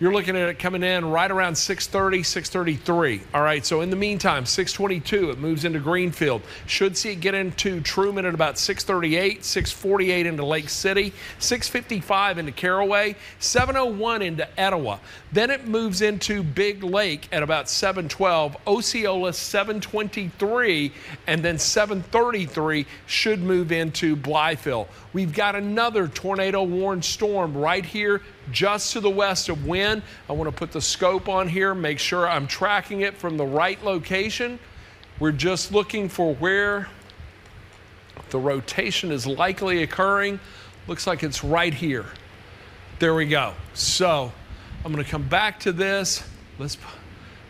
You're looking at it coming in right around 6:30, 6:33. All right, so in the meantime, 6:22, it moves into Greenfield. Should see it get into Truman at about 6:38, 6:48 into Lake City, 6:55 into Caraway, 7:01 into Etowah. Then it moves into Big Lake at about 7:12, Osceola 7:23, and then 7:33 should move into Blytheville. We've got another tornado-warned storm right here just to the west of Wynn. I want to put the scope on here, make sure I'm tracking it from the right location. We're just looking for where the rotation is likely occurring. Looks like it's right here. There we go. So I'm going to come back to this.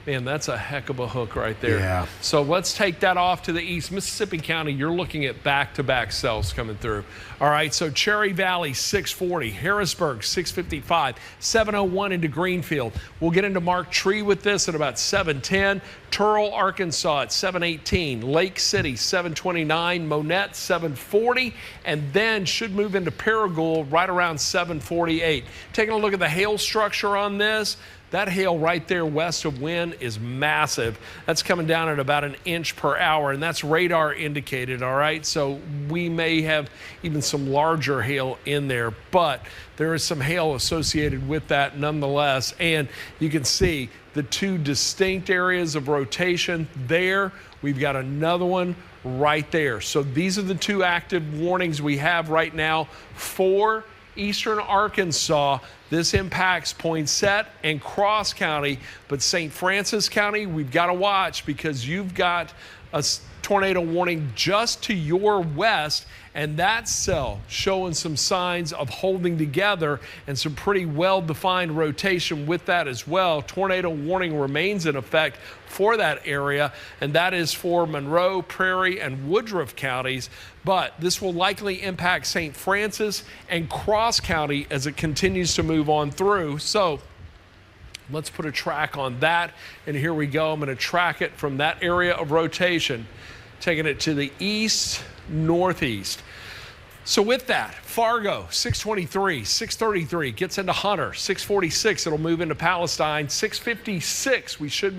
Man, that's a heck of a hook right there. Yeah. So let's take that off to the east. Mississippi County, you're looking at back-to-back cells coming through. All right, so Cherry Valley, 640. Harrisburg, 655. 701 into Greenfield. We'll get into Mark Tree with this at about 710. Turl, Arkansas at 718. Lake City, 729. Monette, 740. And then should move into Paragould right around 748. Taking a look at the hail structure on this. That hail right there west of Wynn is massive. That's coming down at about 1 inch per hour, and that's radar indicated, all right? So we may have even some larger hail in there, but there is some hail associated with that nonetheless. And you can see the two distinct areas of rotation there. We've got another one right there. So these are the two active warnings we have right now for eastern Arkansas. This impacts Poinsett and Cross County, but St. Francis County, we've got to watch because you've got a tornado warning just to your west, and that cell showing some signs of holding together and some pretty well-defined rotation with that as well. Tornado warning remains in effect for that area, and that is for Monroe, Prairie, and Woodruff counties, but this will likely impact St. Francis and Cross County as it continues to move on through. So let's put a track on that, and here we go. I'm going to track it from that area of rotation, taking it to the east, northeast. So with that, Fargo, 623, 633, gets into Hunter, 646, it'll move into Palestine, 656, we should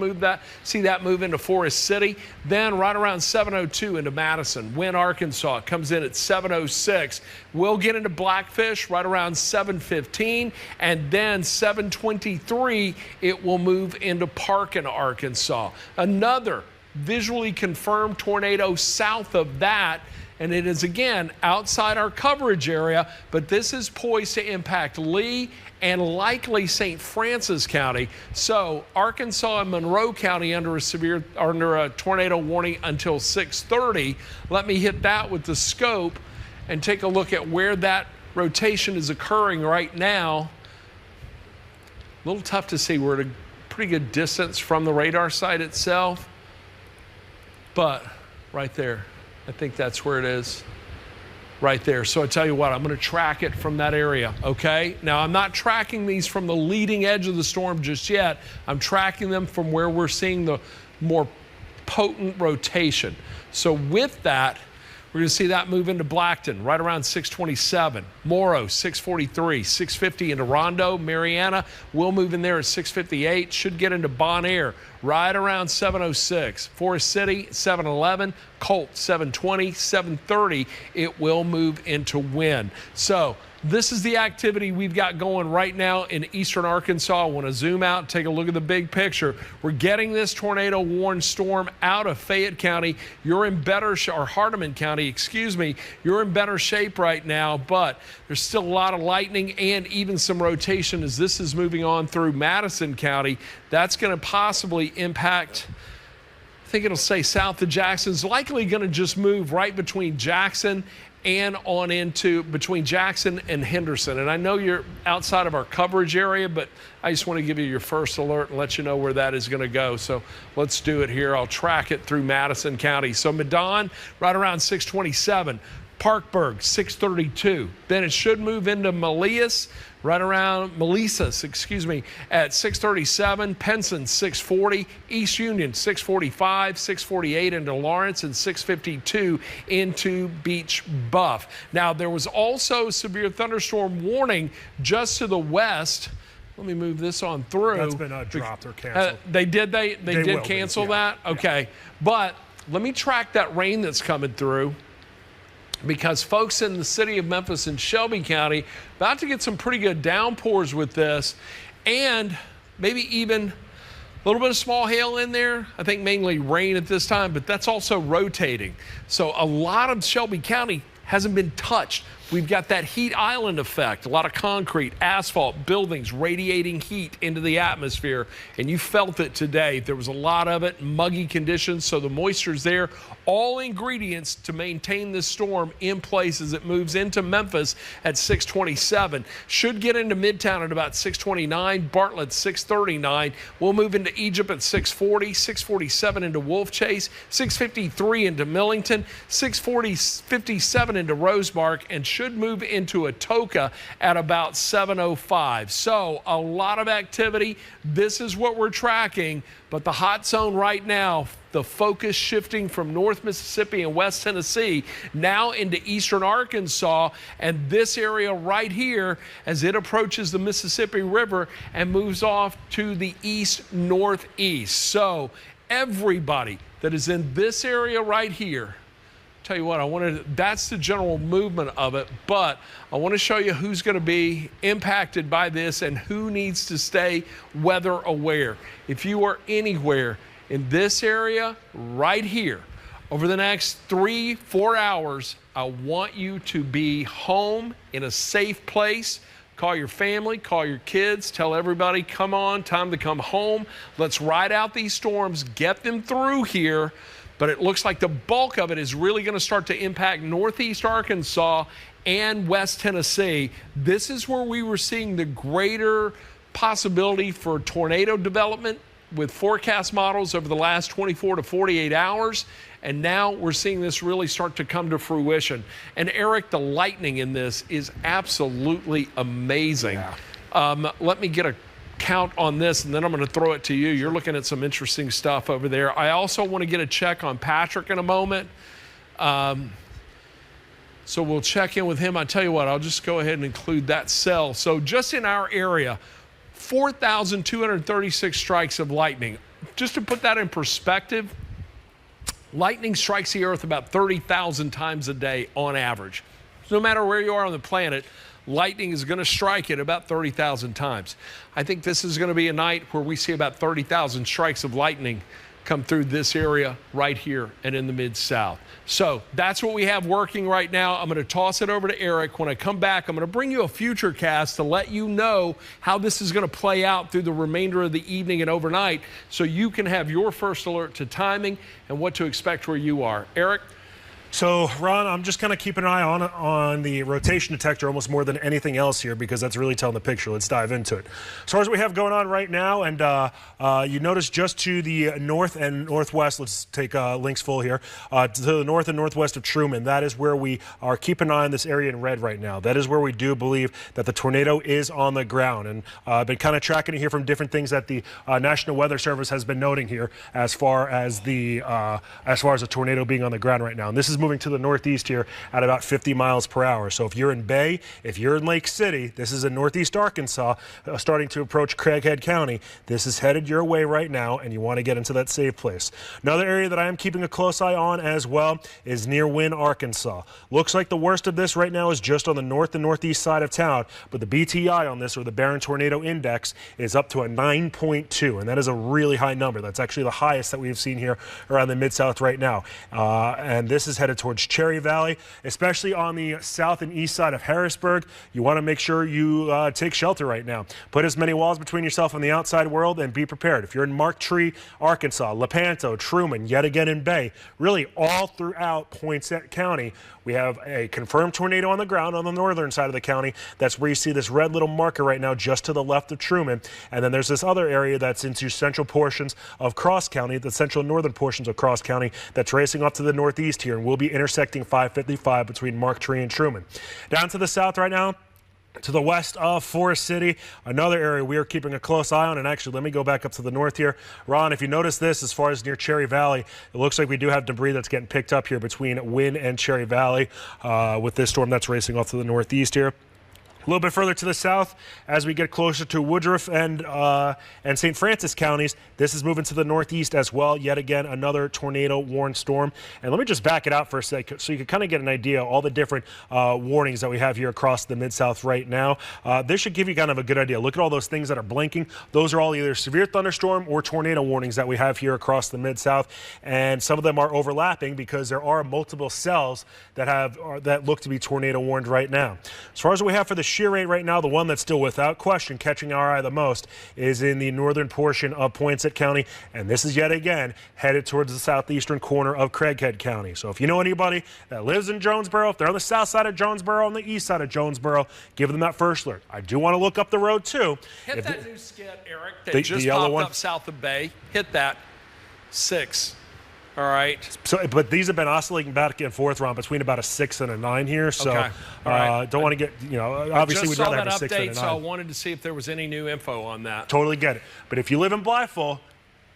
see that move into Forest City, then right around 702 into Madison. Wynn, Arkansas, comes in at 706. We'll get into Blackfish right around 715, and then 723, it will move into Parkin, Arkansas. Another visually confirmed tornado south of that, and it is again outside our coverage area, but this is poised to impact Lee and likely St. Francis County. So Arkansas and Monroe County under a tornado warning until 6:30. Let me hit that with the scope and take a look at where that rotation is occurring right now. A little tough to see. We're at a pretty good distance from the radar site itself, but right there. I think that's where it is, right there. So I tell you what, I'm going to track it from that area, okay? Now, I'm not tracking these from the leading edge of the storm just yet. I'm tracking them from where we're seeing the more potent rotation. So with that, we're going to see that move into Blackton right around 627. Morrow, 643, 650 into Rondo. Mariana will move in there at 658. Should get into Bon Air right around 706. Forest City, 711. Colt, 720, 730. It will move into Wynn. So this is the activity we've got going right now in eastern Arkansas. I want to zoom out and take a look at the big picture. We're getting this tornado warned storm out of Fayette County. You're in better, or Hardeman County, excuse me. You're in better shape right now, but there's still a lot of lightning and even some rotation as this is moving on through Madison County. That's going to possibly impact, I think it'll say south of Jackson. It's likely going to just move right between Jackson and on into between Jackson and Henderson. And I know you're outside of our coverage area, but I just want to give you your first alert and let you know where that is going to go. So let's do it here. I'll track it through Madison County. So Medon, right around 627. Parkburg, 632. Then it should move into Melissa, at 637. Penson, 640. East Union, 645, 648 into Lawrence, and 652 into Beach Buff. Now, there was also severe thunderstorm warning just to the west. Let me move this on through. That's been dropped or canceled. They did cancel that? Okay. Yeah. But let me track that rain that's coming through, because folks in the city of Memphis and Shelby County about to get some pretty good downpours with this, and maybe even a little bit of small hail in there. I think mainly rain at this time, but that's also rotating. So a lot of Shelby County hasn't been touched. We've got that heat island effect, a lot of concrete, asphalt, buildings radiating heat into the atmosphere, and you felt it today. There was a lot of it, muggy conditions, so the moisture's there. All ingredients to maintain this storm in place as it moves into Memphis at 627. Should get into Midtown at about 629, Bartlett 639. We'll move into Egypt at 640, 647 into Wolf Chase, 653 into Millington, 657 into Rosemark, and should move into Atoka at about 705. So a lot of activity. This is what we're tracking, but the hot zone right now, the focus shifting from North Mississippi and West Tennessee now into eastern Arkansas, and this area right here as it approaches the Mississippi River and moves off to the east-northeast. So everybody that is in this area right here, tell you what, that's the general movement of it, but I want to show you who's going to be impacted by this and who needs to stay weather aware. If you are anywhere in this area right here over the next 3-4 hours, I want you to be home in a safe place. Call your family, call your kids, tell everybody, come on, time to come home. Let's ride out these storms, get them through here. But it looks like the bulk of it is really going to start to impact northeast Arkansas and West Tennessee. This is where we were seeing the greater possibility for tornado development with forecast models over the last 24 to 48 hours. And now we're seeing this really start to come to fruition. And Eric, the lightning in this is absolutely amazing. Yeah. Let me get a count on this, and then I'm going to throw it to you. You're looking at some interesting stuff over there. I also want to get a check on Patrick in a moment. So we'll check in with him. I tell you what, I'll just go ahead and include that cell. So just in our area, 4,236 strikes of lightning. Just to put that in perspective, lightning strikes the earth about 30,000 times a day on average. So no matter where you are on the planet, lightning is going to strike it about 30,000 times. I think this is going to be a night where we see about 30,000 strikes of lightning come through this area right here and in the Mid-South. So that's what we have working right now. I'm going to toss it over to Eric. When I come back, I'm going to bring you a future cast to let you know how this is going to play out through the remainder of the evening and overnight, so you can have your first alert to timing and what to expect where you are. Eric? So, Ron, I'm just kind of keeping an eye on the rotation detector almost more than anything else here, because that's really telling the picture. Let's dive into it. As far as we have going on right now, and you notice just to the north and northwest, let's take links full here, to the north and northwest of Truman, that is where we are keeping an eye on this area in red right now. That is where we do believe that the tornado is on the ground. And I've been kind of tracking it here from different things that the National Weather Service has been noting here as far as the tornado being on the ground right now. And this is moving to the northeast here at about 50 miles per hour. So if you're in Bay, if you're in Lake City, this is in northeast Arkansas, starting to approach Craighead County. This is headed your way right now, and you want to get into that safe place. Another area that I am keeping a close eye on as well is near Wynne, Arkansas. Looks like the worst of this right now is just on the north and northeast side of town, but the BTI on this, or the Barron Tornado Index, is up to a 9.2, and that is a really high number. That's actually the highest that we've seen here around the Mid-South right now. And this is headed towards Cherry Valley, especially on the south and east side of Harrisburg. You want to make sure you take shelter right now. Put as many walls between yourself and the outside world, and be prepared. If you're in Mark Tree, Arkansas, Lepanto, Truman, yet again in Bay, really all throughout Poinsett County, we have a confirmed tornado on the ground on the northern side of the county. That's where you see this red little marker right now just to the left of Truman. And then there's this other area that's into central portions of Cross County, the central and northern portions of Cross County, that's racing off to the northeast here, and we'll be be intersecting 555 between Mark Tree and Truman. Down to the south right now, to the west of Forest City, another area we are keeping a close eye on. And actually, let me go back up to the north here. Ron, if you notice this, as far as near Cherry Valley, it looks like we do have debris that's getting picked up here between Wynn and Cherry Valley with this storm that's racing off to the northeast here. A little bit further to the south, as we get closer to Woodruff and St. Francis counties, this is moving to the northeast as well. Yet again, another tornado-warned storm. And let me just back it out for a sec so you can kind of get an idea of all the different warnings that we have here across the Mid-South right now. This should give you kind of a good idea. Look at all those things that are blinking. Those are all either severe thunderstorm or tornado warnings that we have here across the Mid-South. And some of them are overlapping because there are multiple cells that look to be tornado-warned right now. As far as what we have for the shear rate right now, the one that's still without question catching our eye the most is in the northern portion of Poinsett County, and this is yet again headed towards the southeastern corner of Craighead County. So if you know anybody that lives in Jonesboro, if they're on the south side of Jonesboro, on the east side of Jonesboro, give them that first alert. I do want to look up the road too. Hit that new skid, Eric, that just popped up south of Bay. Hit that. 6. All right. So, but these have been oscillating back and forth, Ron, between about a 6 and a 9 here. So, okay. Right. Don't want to get, obviously we'd rather have a 6 and a 9. So I wanted to see if there was any new info on that. Totally get it. But if you live in Blytheville,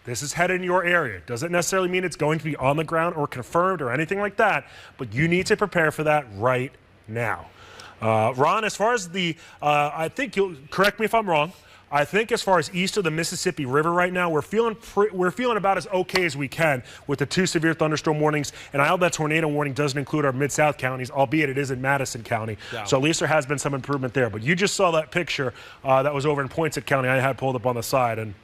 this is headed in your area. Doesn't necessarily mean it's going to be on the ground or confirmed or anything like that, but you need to prepare for that right now. Ron, as far as I think you'll correct me if I'm wrong. I think as far as east of the Mississippi River right now, we're feeling about as okay as we can with the 2 severe thunderstorm warnings. And I hope that tornado warning doesn't include our mid-south counties, albeit it is in Madison County. Yeah. So at least there has been some improvement there. But you just saw that picture that was over in Poinsett County I had pulled up on the side, and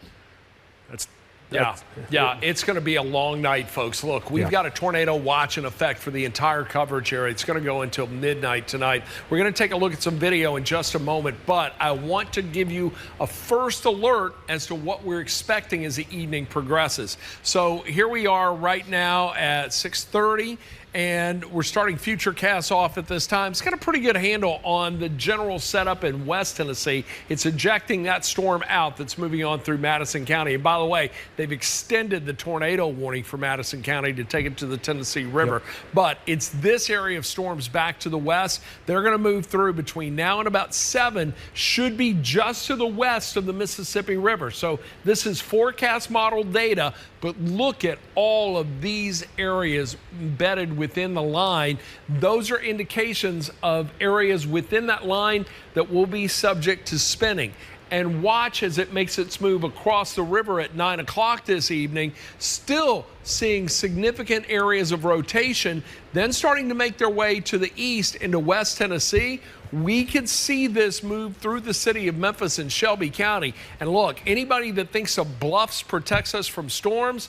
Yeah, it's going to be a long night, folks. Look, we've got a tornado watch in effect for the entire coverage area. It's going to go until midnight tonight. We're going to take a look at some video in just a moment, but I want to give you a first alert as to what we're expecting as the evening progresses. So here we are right now at 6:30. And we're starting Futurecast off at this time. It's got a pretty good handle on the general setup in West Tennessee. It's ejecting that storm out that's moving on through Madison County. And by the way, they've extended the tornado warning for Madison County to take it to the Tennessee River. Yep. But it's this area of storms back to the west. They're going to move through between now and about 7, should be just to the west of the Mississippi River. So this is forecast model data, but look at all of these areas embedded within the line. Those are indications of areas within that line that will be subject to spinning. And watch as it makes its move across the river at 9 o'clock this evening, still seeing significant areas of rotation, then starting to make their way to the east into West Tennessee. We could see this move through the city of Memphis and Shelby County. And look, anybody that thinks a bluffs protects us from storms,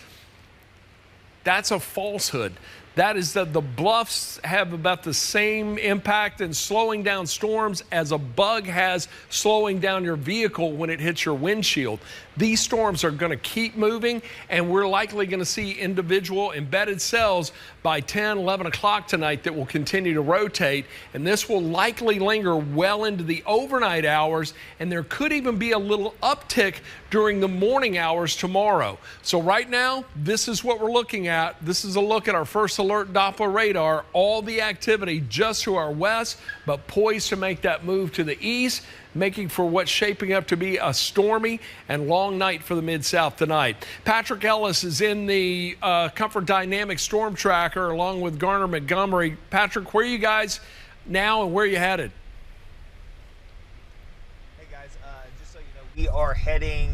that's a falsehood. That is that the bluffs have about the same impact in slowing down storms as a bug has slowing down your vehicle when it hits your windshield. These storms are going to keep moving, and we're likely going to see individual embedded cells by 10, 11 o'clock tonight that will continue to rotate, and this will likely linger well into the overnight hours, and there could even be a little uptick during the morning hours tomorrow. So right now, this is what we're looking at. This is a look at our first alert Doppler radar, all the activity just to our west, but poised to make that move to the east, making for what's shaping up to be a stormy and long night for the Mid-South tonight. Patrick Ellis is in the Comfort Dynamics Storm Tracker along with Garner Montgomery. Patrick, where are you guys now and where are you headed? Hey guys, just so you know, we are heading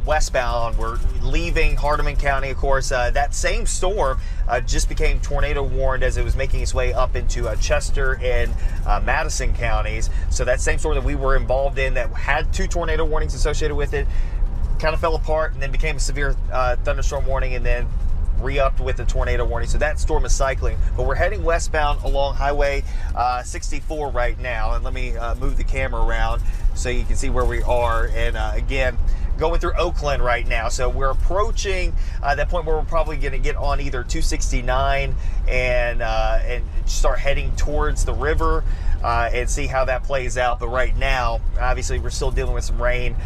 westbound. We're leaving Hardeman County, of course. That same storm just became tornado warned as it was making its way up into Chester and Madison counties. So that same storm that we were involved in that had 2 tornado warnings associated with it kind of fell apart and then became a severe thunderstorm warning and then re-upped with the tornado warning. So that storm is cycling, but we're heading westbound along Highway 64 right now. And let me move the camera around. so you can see where we are. And again, going through Oakland right now. So we're approaching that point where we're probably going to get on either 269 and start heading towards the river and see how that plays out. But right now, obviously, we're still dealing with some rain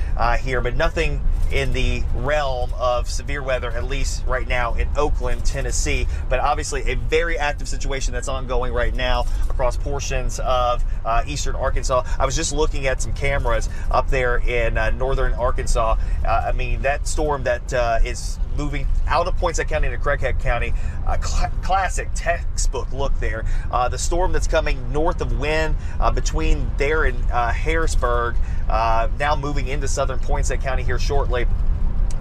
here, but nothing in the realm of severe weather, at least right now in Oakland, Tennessee. But obviously a very active situation that's ongoing right now across portions of eastern Arkansas. I was just looking at some cameras up there in northern Arkansas. I mean, that storm that is moving out of Poinsett County into Craighead County, classic textbook look there. The storm that's coming north of Wynn, between there and Harrisburg, now moving into southern Poinsett County here shortly.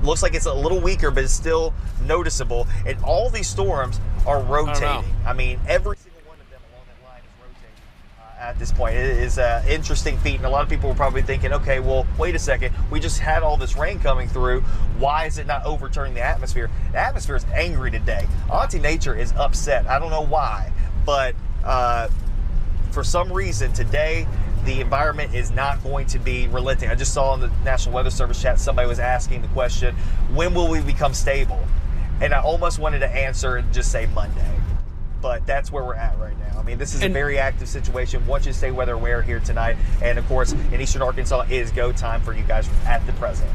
Looks like it's a little weaker, but it's still noticeable. And all these storms are rotating. I mean, every single one of them along that line is rotating at this point. It is an interesting feat, and a lot of people were probably thinking, okay, well, wait a second. We just had all this rain coming through. Why is it not overturning the atmosphere? The atmosphere is angry today. Auntie Nature is upset. I don't know why, but for some reason today, the environment is not going to be relenting. I just saw in the National Weather Service chat, somebody was asking the question, when will we become stable? And I almost wanted to answer and just say Monday. But that's where we're at right now. I mean, this is a very active situation. Want you to stay weather aware here tonight. And of course, in eastern Arkansas, it is go time for you guys at the present.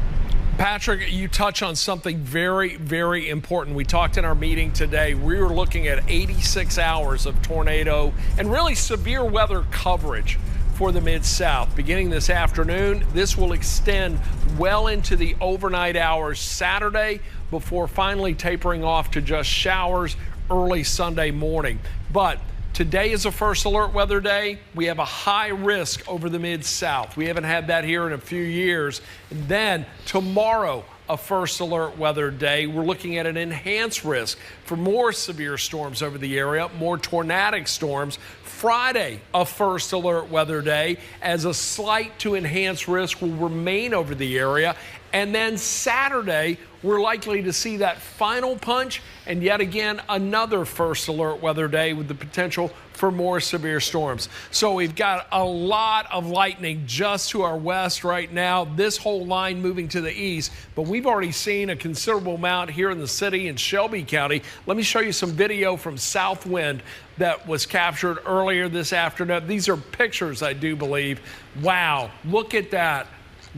Patrick, you touch on something very, very important. We talked in our meeting today. We were looking at 86 hours of tornado and really severe weather coverage for the Mid-South. Beginning this afternoon, this will extend well into the overnight hours Saturday before finally tapering off to just showers early Sunday morning. But today is a first alert weather day. We have a high risk over the Mid-South. We haven't had that here in a few years. And then tomorrow, a first alert weather day. We're looking at an enhanced risk for more severe storms over the area, more tornadic storms. Friday, a first alert weather day, as a slight to enhanced risk will remain over the area. And then Saturday, we're likely to see that final punch and yet again another first alert weather day with the potential for more severe storms. So we've got a lot of lightning just to our west right now, this whole line moving to the east, but we've already seen a considerable amount here in the city in Shelby County. Let me show you some video from Southwind that was captured earlier this afternoon. These are pictures, I do believe. Wow, look at that.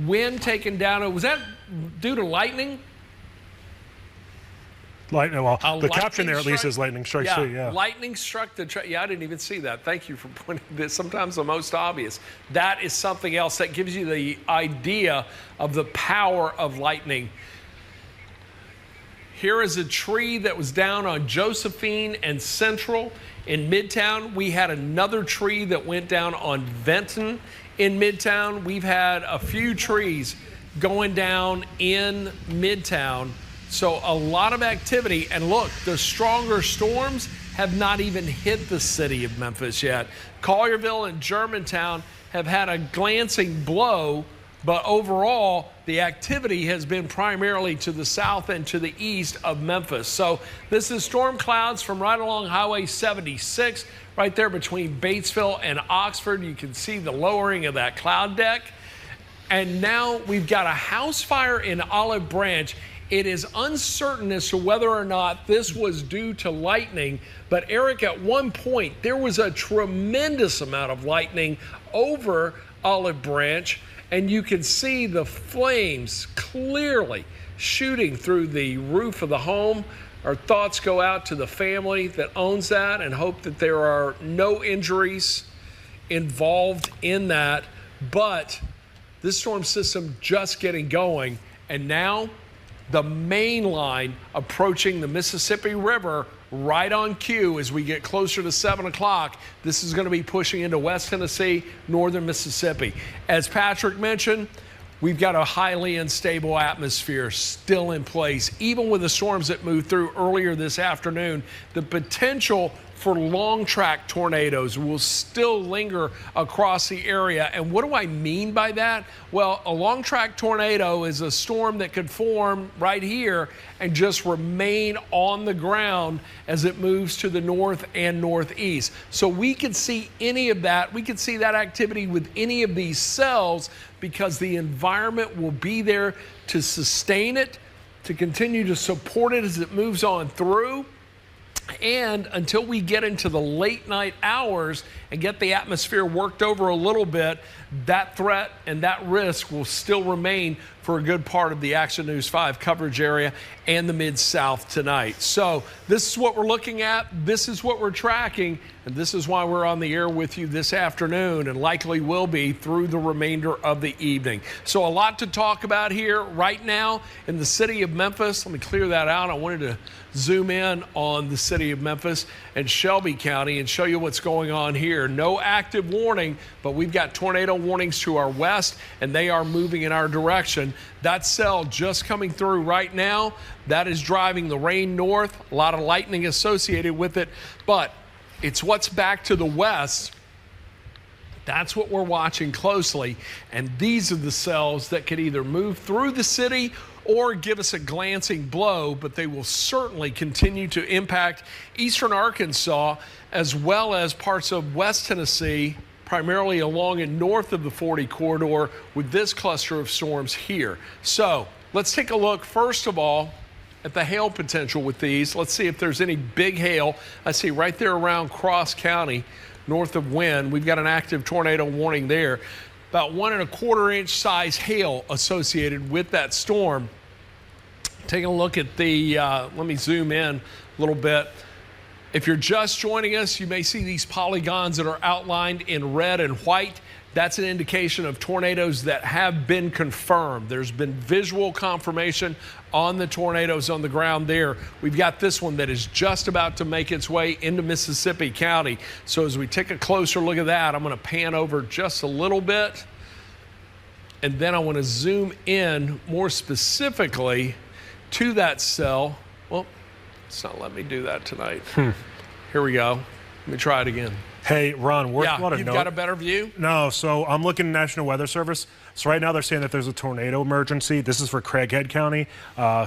Wind taken down. Was that due to lightning? Lightning. Well, the caption there at least is lightning strikes too. Yeah. Lightning struck the train. Yeah, I didn't even see that. Thank you for pointing this. Sometimes the most obvious. That is something else that gives you the idea of the power of lightning. Here is a tree that was down on Josephine and Central in Midtown. We had another tree that went down on Benton in Midtown. We've had a few trees going down in Midtown. So a lot of activity. And look, the stronger storms have not even hit the city of Memphis yet. Collierville and Germantown have had a glancing blow, but overall, the activity has been primarily to the south and to the east of Memphis. So this is storm clouds from right along Highway 76, right there between Batesville and Oxford. You can see the lowering of that cloud deck. And now we've got a house fire in Olive Branch. It is uncertain as to whether or not this was due to lightning, but Eric, at one point, there was a tremendous amount of lightning over Olive Branch, and you can see the flames clearly shooting through the roof of the home. Our thoughts go out to the family that owns that and hope that there are no injuries involved in that. But this storm system just getting going, and now the main line approaching the Mississippi River right on cue as we get closer to 7 o'clock. This is going to be pushing into West Tennessee, northern Mississippi. As Patrick mentioned, we've got a highly unstable atmosphere still in place. Even with the storms that moved through earlier this afternoon, the potential for long track tornadoes will still linger across the area. And what do I mean by that? Well, a long track tornado is a storm that could form right here and just remain on the ground as it moves to the north and northeast. So we could see any of that. We could see that activity with any of these cells because the environment will be there to sustain it, to continue to support it as it moves on through. And until we get into the late night hours and get the atmosphere worked over a little bit, that threat and that risk will still remain for a good part of the Action News 5 coverage area and the Mid-South tonight. So this is what we're looking at. This is what we're tracking. And this is why we're on the air with you this afternoon and likely will be through the remainder of the evening. So a lot to talk about here right now in the city of Memphis. Let me clear that out. I wanted to zoom in on the city of Memphis and Shelby County and show you what's going on here. No active warning, but we've got tornado warnings to our west, and they are moving in our direction. That cell just coming through right now, that is driving the rain north. A lot of lightning associated with it, but it's what's back to the west. That's what we're watching closely, and these are the cells that could either move through the city or give us a glancing blow, but they will certainly continue to impact eastern Arkansas as well as parts of West Tennessee, primarily along and north of the 40 corridor with this cluster of storms here. So let's take a look, first of all, at the hail potential with these. Let's see if there's any big hail. I see right there around Cross County, north of Wynn, we've got an active tornado warning there. About 1 1/4 inch size hail associated with that storm. Taking a look at the, let me zoom in a little bit. If you're just joining us, you may see these polygons that are outlined in red and white. That's an indication of tornadoes that have been confirmed. There's been visual confirmation on the tornadoes on the ground there. We've got this one that is just about to make its way into Mississippi County. So as we take a closer look at that, I'm going to pan over just a little bit. And then I want to zoom in more specifically to that cell. Well, it's not letting me do that tonight. Here we go. Let me try it again. Hey, Ron, you've got a better view? No, so I'm looking at National Weather Service. So right now they're saying that there's a tornado emergency. This is for Craighead County.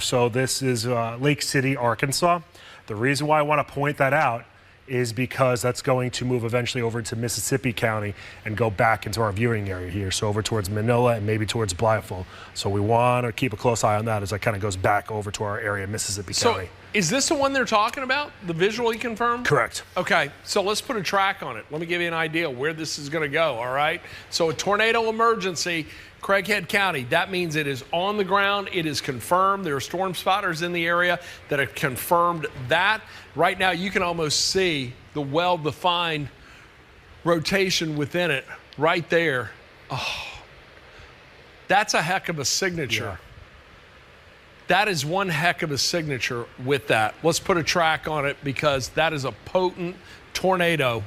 So this is Lake City, Arkansas. The reason why I want to point that out is because that's going to move eventually over to Mississippi County and go back into our viewing area here. So over towards Manila and maybe towards Blytheville. So we want to keep a close eye on that as that kind of goes back over to our area, Mississippi County. Is this the one they're talking about? The visually confirmed? Correct. Okay, so let's put a track on it. Let me give you an idea where this is going to go, all right? So a tornado emergency, Craighead County. That means it is on the ground. It is confirmed. There are storm spotters in the area that have confirmed that. Right now, you can almost see the well-defined rotation within it right there. Oh, that's a heck of a signature. Yeah. That is one heck of a signature with that. Let's put a track on it because that is a potent tornado.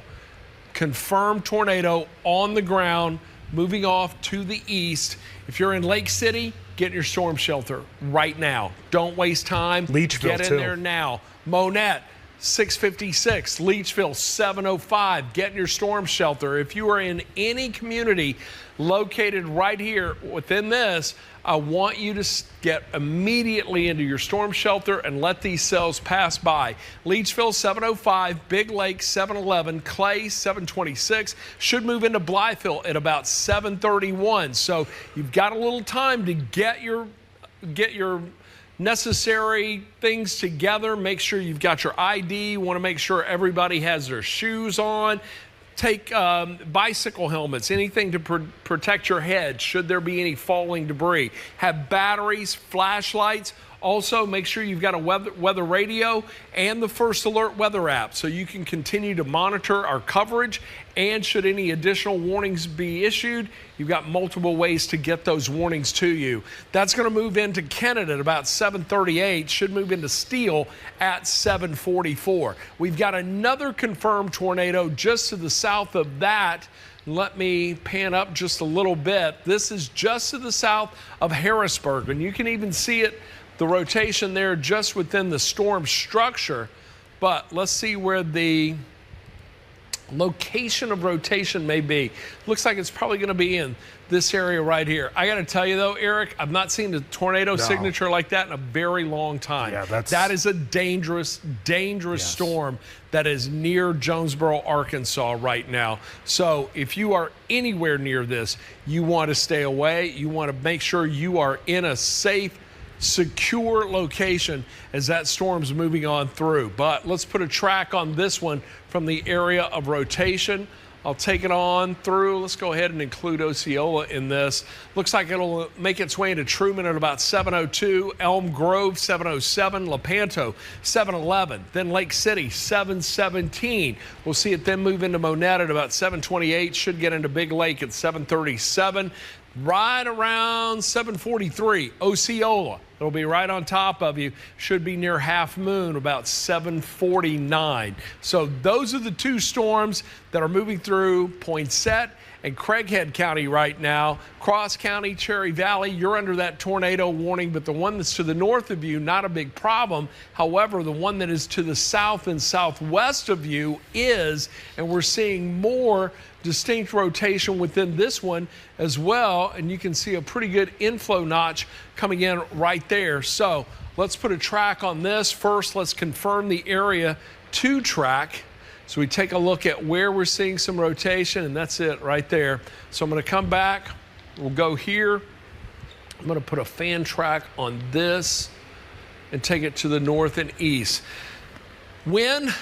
Confirmed tornado on the ground, moving off to the east. If you're in Lake City, get in your storm shelter right now. Don't waste time. Leachville, get in there now. Monette, 656. Leachville, 705. Get in your storm shelter. If you are in any community located right here within this, I want you to get immediately into your storm shelter and let these cells pass by. Leachville, 705, Big Lake, 711, Clay, 726, should move into Blytheville at about 731. So you've got a little time to get your necessary things together. Make sure you've got your ID. You want to make sure everybody has their shoes on. Take bicycle helmets, anything to protect your head should there be any falling debris. Have batteries, flashlights. Also, make sure you've got a weather radio and the First Alert weather app so you can continue to monitor our coverage. And should any additional warnings be issued, you've got multiple ways to get those warnings to you. That's going to move into Kennett at about 7:38, should move into Steele at 7:44. We've got another confirmed tornado just to the south of that. Let me pan up just a little bit. This is just to the south of Harrisburg, and you can even see it, the rotation there just within the storm structure. But let's see where the location of rotation may be. Looks like it's probably going to be in this area right here. I got to tell you though, Eric, I've not seen a tornado signature like that in a very long time. Yeah, that is a dangerous storm that is near Jonesboro, Arkansas right now. So if you are anywhere near this, you want to stay away. You want to make sure you are in a safe, secure location as that storm's moving on through. But let's put a track on this one from the area of rotation. I'll take it on through. Let's go ahead and include Osceola in this. Looks like it'll make its way into Truman at about 7:02, Elm Grove 7:07, Lepanto 7:11, then Lake City 7:17. We'll see it then move into Monette at about 7:28, should get into Big Lake at 7:37. Right around 7:43, Osceola. It'll be right on top of you. Should be near Half Moon about 7:49. So those are the two storms that are moving through Poinsett and Craighead County right now. Cross County, Cherry Valley, you're under that tornado warning, but the one that's to the north of you, not a big problem. However, the one that is to the south and southwest of you is, and we're seeing more distinct rotation within this one as well, and you can see a pretty good inflow notch coming in right there. So let's put a track on this. First, let's confirm the area to track. So we take a look at where we're seeing some rotation, and that's it right there. So I'm going to come back. We'll go here. I'm going to put a fan track on this and take it to the north and east. When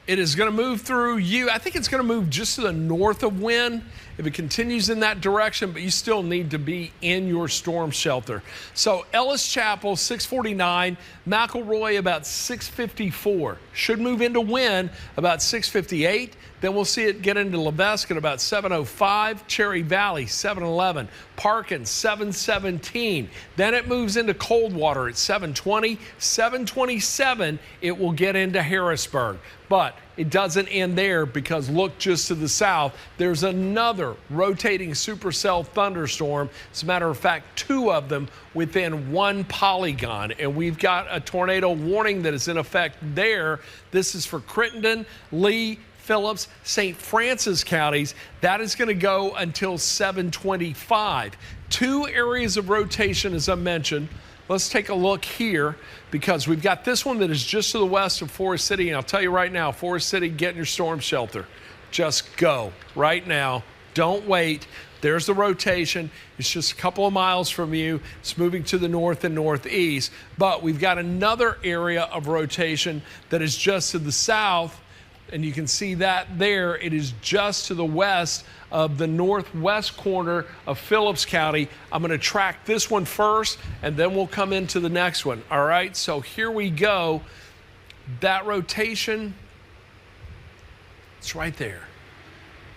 it is going to move through you, I think it's going to move just to the north of Wynn if it continues in that direction, but you still need to be in your storm shelter. So Ellis Chapel, 649, McElroy about 654. Should move into Wynn about 658. Then we'll see it get into Levesque at about 705. Cherry Valley, 711. Parkin, 717. Then it moves into Coldwater at 720. 727, it will get into Harrisburg. But it doesn't end there, because look just to the south, there's another rotating supercell thunderstorm. As a matter of fact, two of them within one polygon. And we've got a tornado warning that is in effect there. This is for Crittenden, Lee, Phillips, St. Francis counties. That is going to go until 7:25. Two areas of rotation, as I mentioned. Let's take a look here, because we've got this one that is just to the west of Forest City. And I'll tell you right now, Forest City, get in your storm shelter. Just go right now. Don't wait. There's the rotation. It's just a couple of miles from you. It's moving to the north and northeast. But we've got another area of rotation that is just to the south. And you can see that there. It is just to the west of the northwest corner of Phillips County. I'm going to track this one first, and then we'll come into the next one. All right, so here we go. That rotation, it's right there.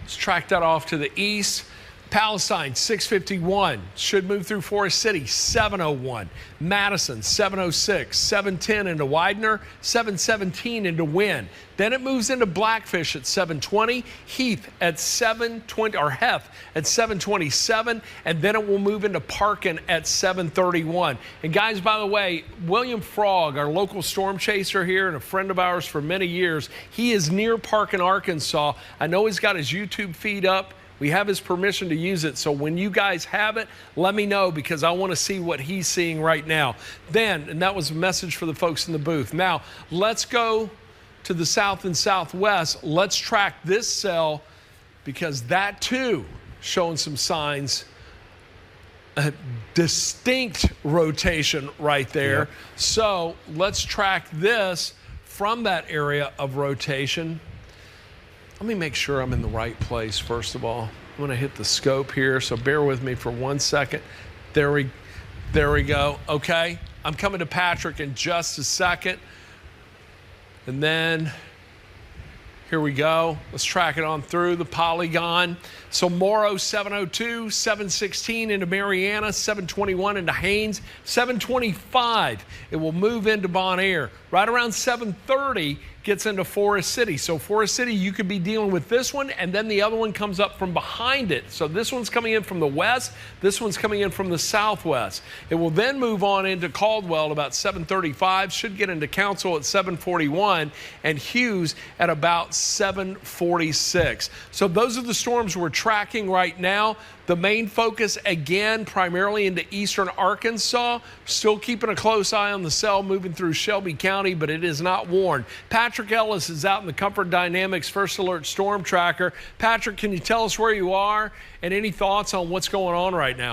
Let's track that off to the east. Palestine, 651, should move through Forest City, 701. Madison, 706, 710 into Widener, 717 into Wynn. Then it moves into Blackfish at 720, Heath at 720, or Heth at 727, and then it will move into Parkin at 731. And guys, by the way, William Frog, our local storm chaser here and a friend of ours for many years, he is near Parkin, Arkansas. I know he's got his YouTube feed up. We have his permission to use it, so when you guys have it, let me know, because I want to see what he's seeing right now. Then, and that was a message for the folks in the booth. Now, let's go to the south and southwest. Let's track this cell, because that too showing some signs, a distinct rotation right there. Yep. So let's track this from that area of rotation. Let me make sure I'm in the right place, first of all. I'm going to hit the scope here, so bear with me for 1 second. There we go. Okay, I'm coming to Patrick in just a second. And then here we go. Let's track it on through the polygon. So Morrow, 702, 716 into Mariana, 721 into Haines, 725. It will move into Bon Air. Right around 730, gets into Forest City. So Forest City, you could be dealing with this one, and then the other one comes up from behind it. So this one's coming in from the west, this one's coming in from the southwest. It will then move on into Caldwell at about 7:35, should get into Council at 7:41, and Hughes at about 7:46. So those are the storms we're tracking right now. The main focus, again, primarily into eastern Arkansas. Still keeping a close eye on the cell moving through Shelby County, but it is not warned. Patrick Ellis is out in the Comfort Dynamics First Alert Storm Tracker. Patrick, can you tell us where you are and any thoughts on what's going on right now?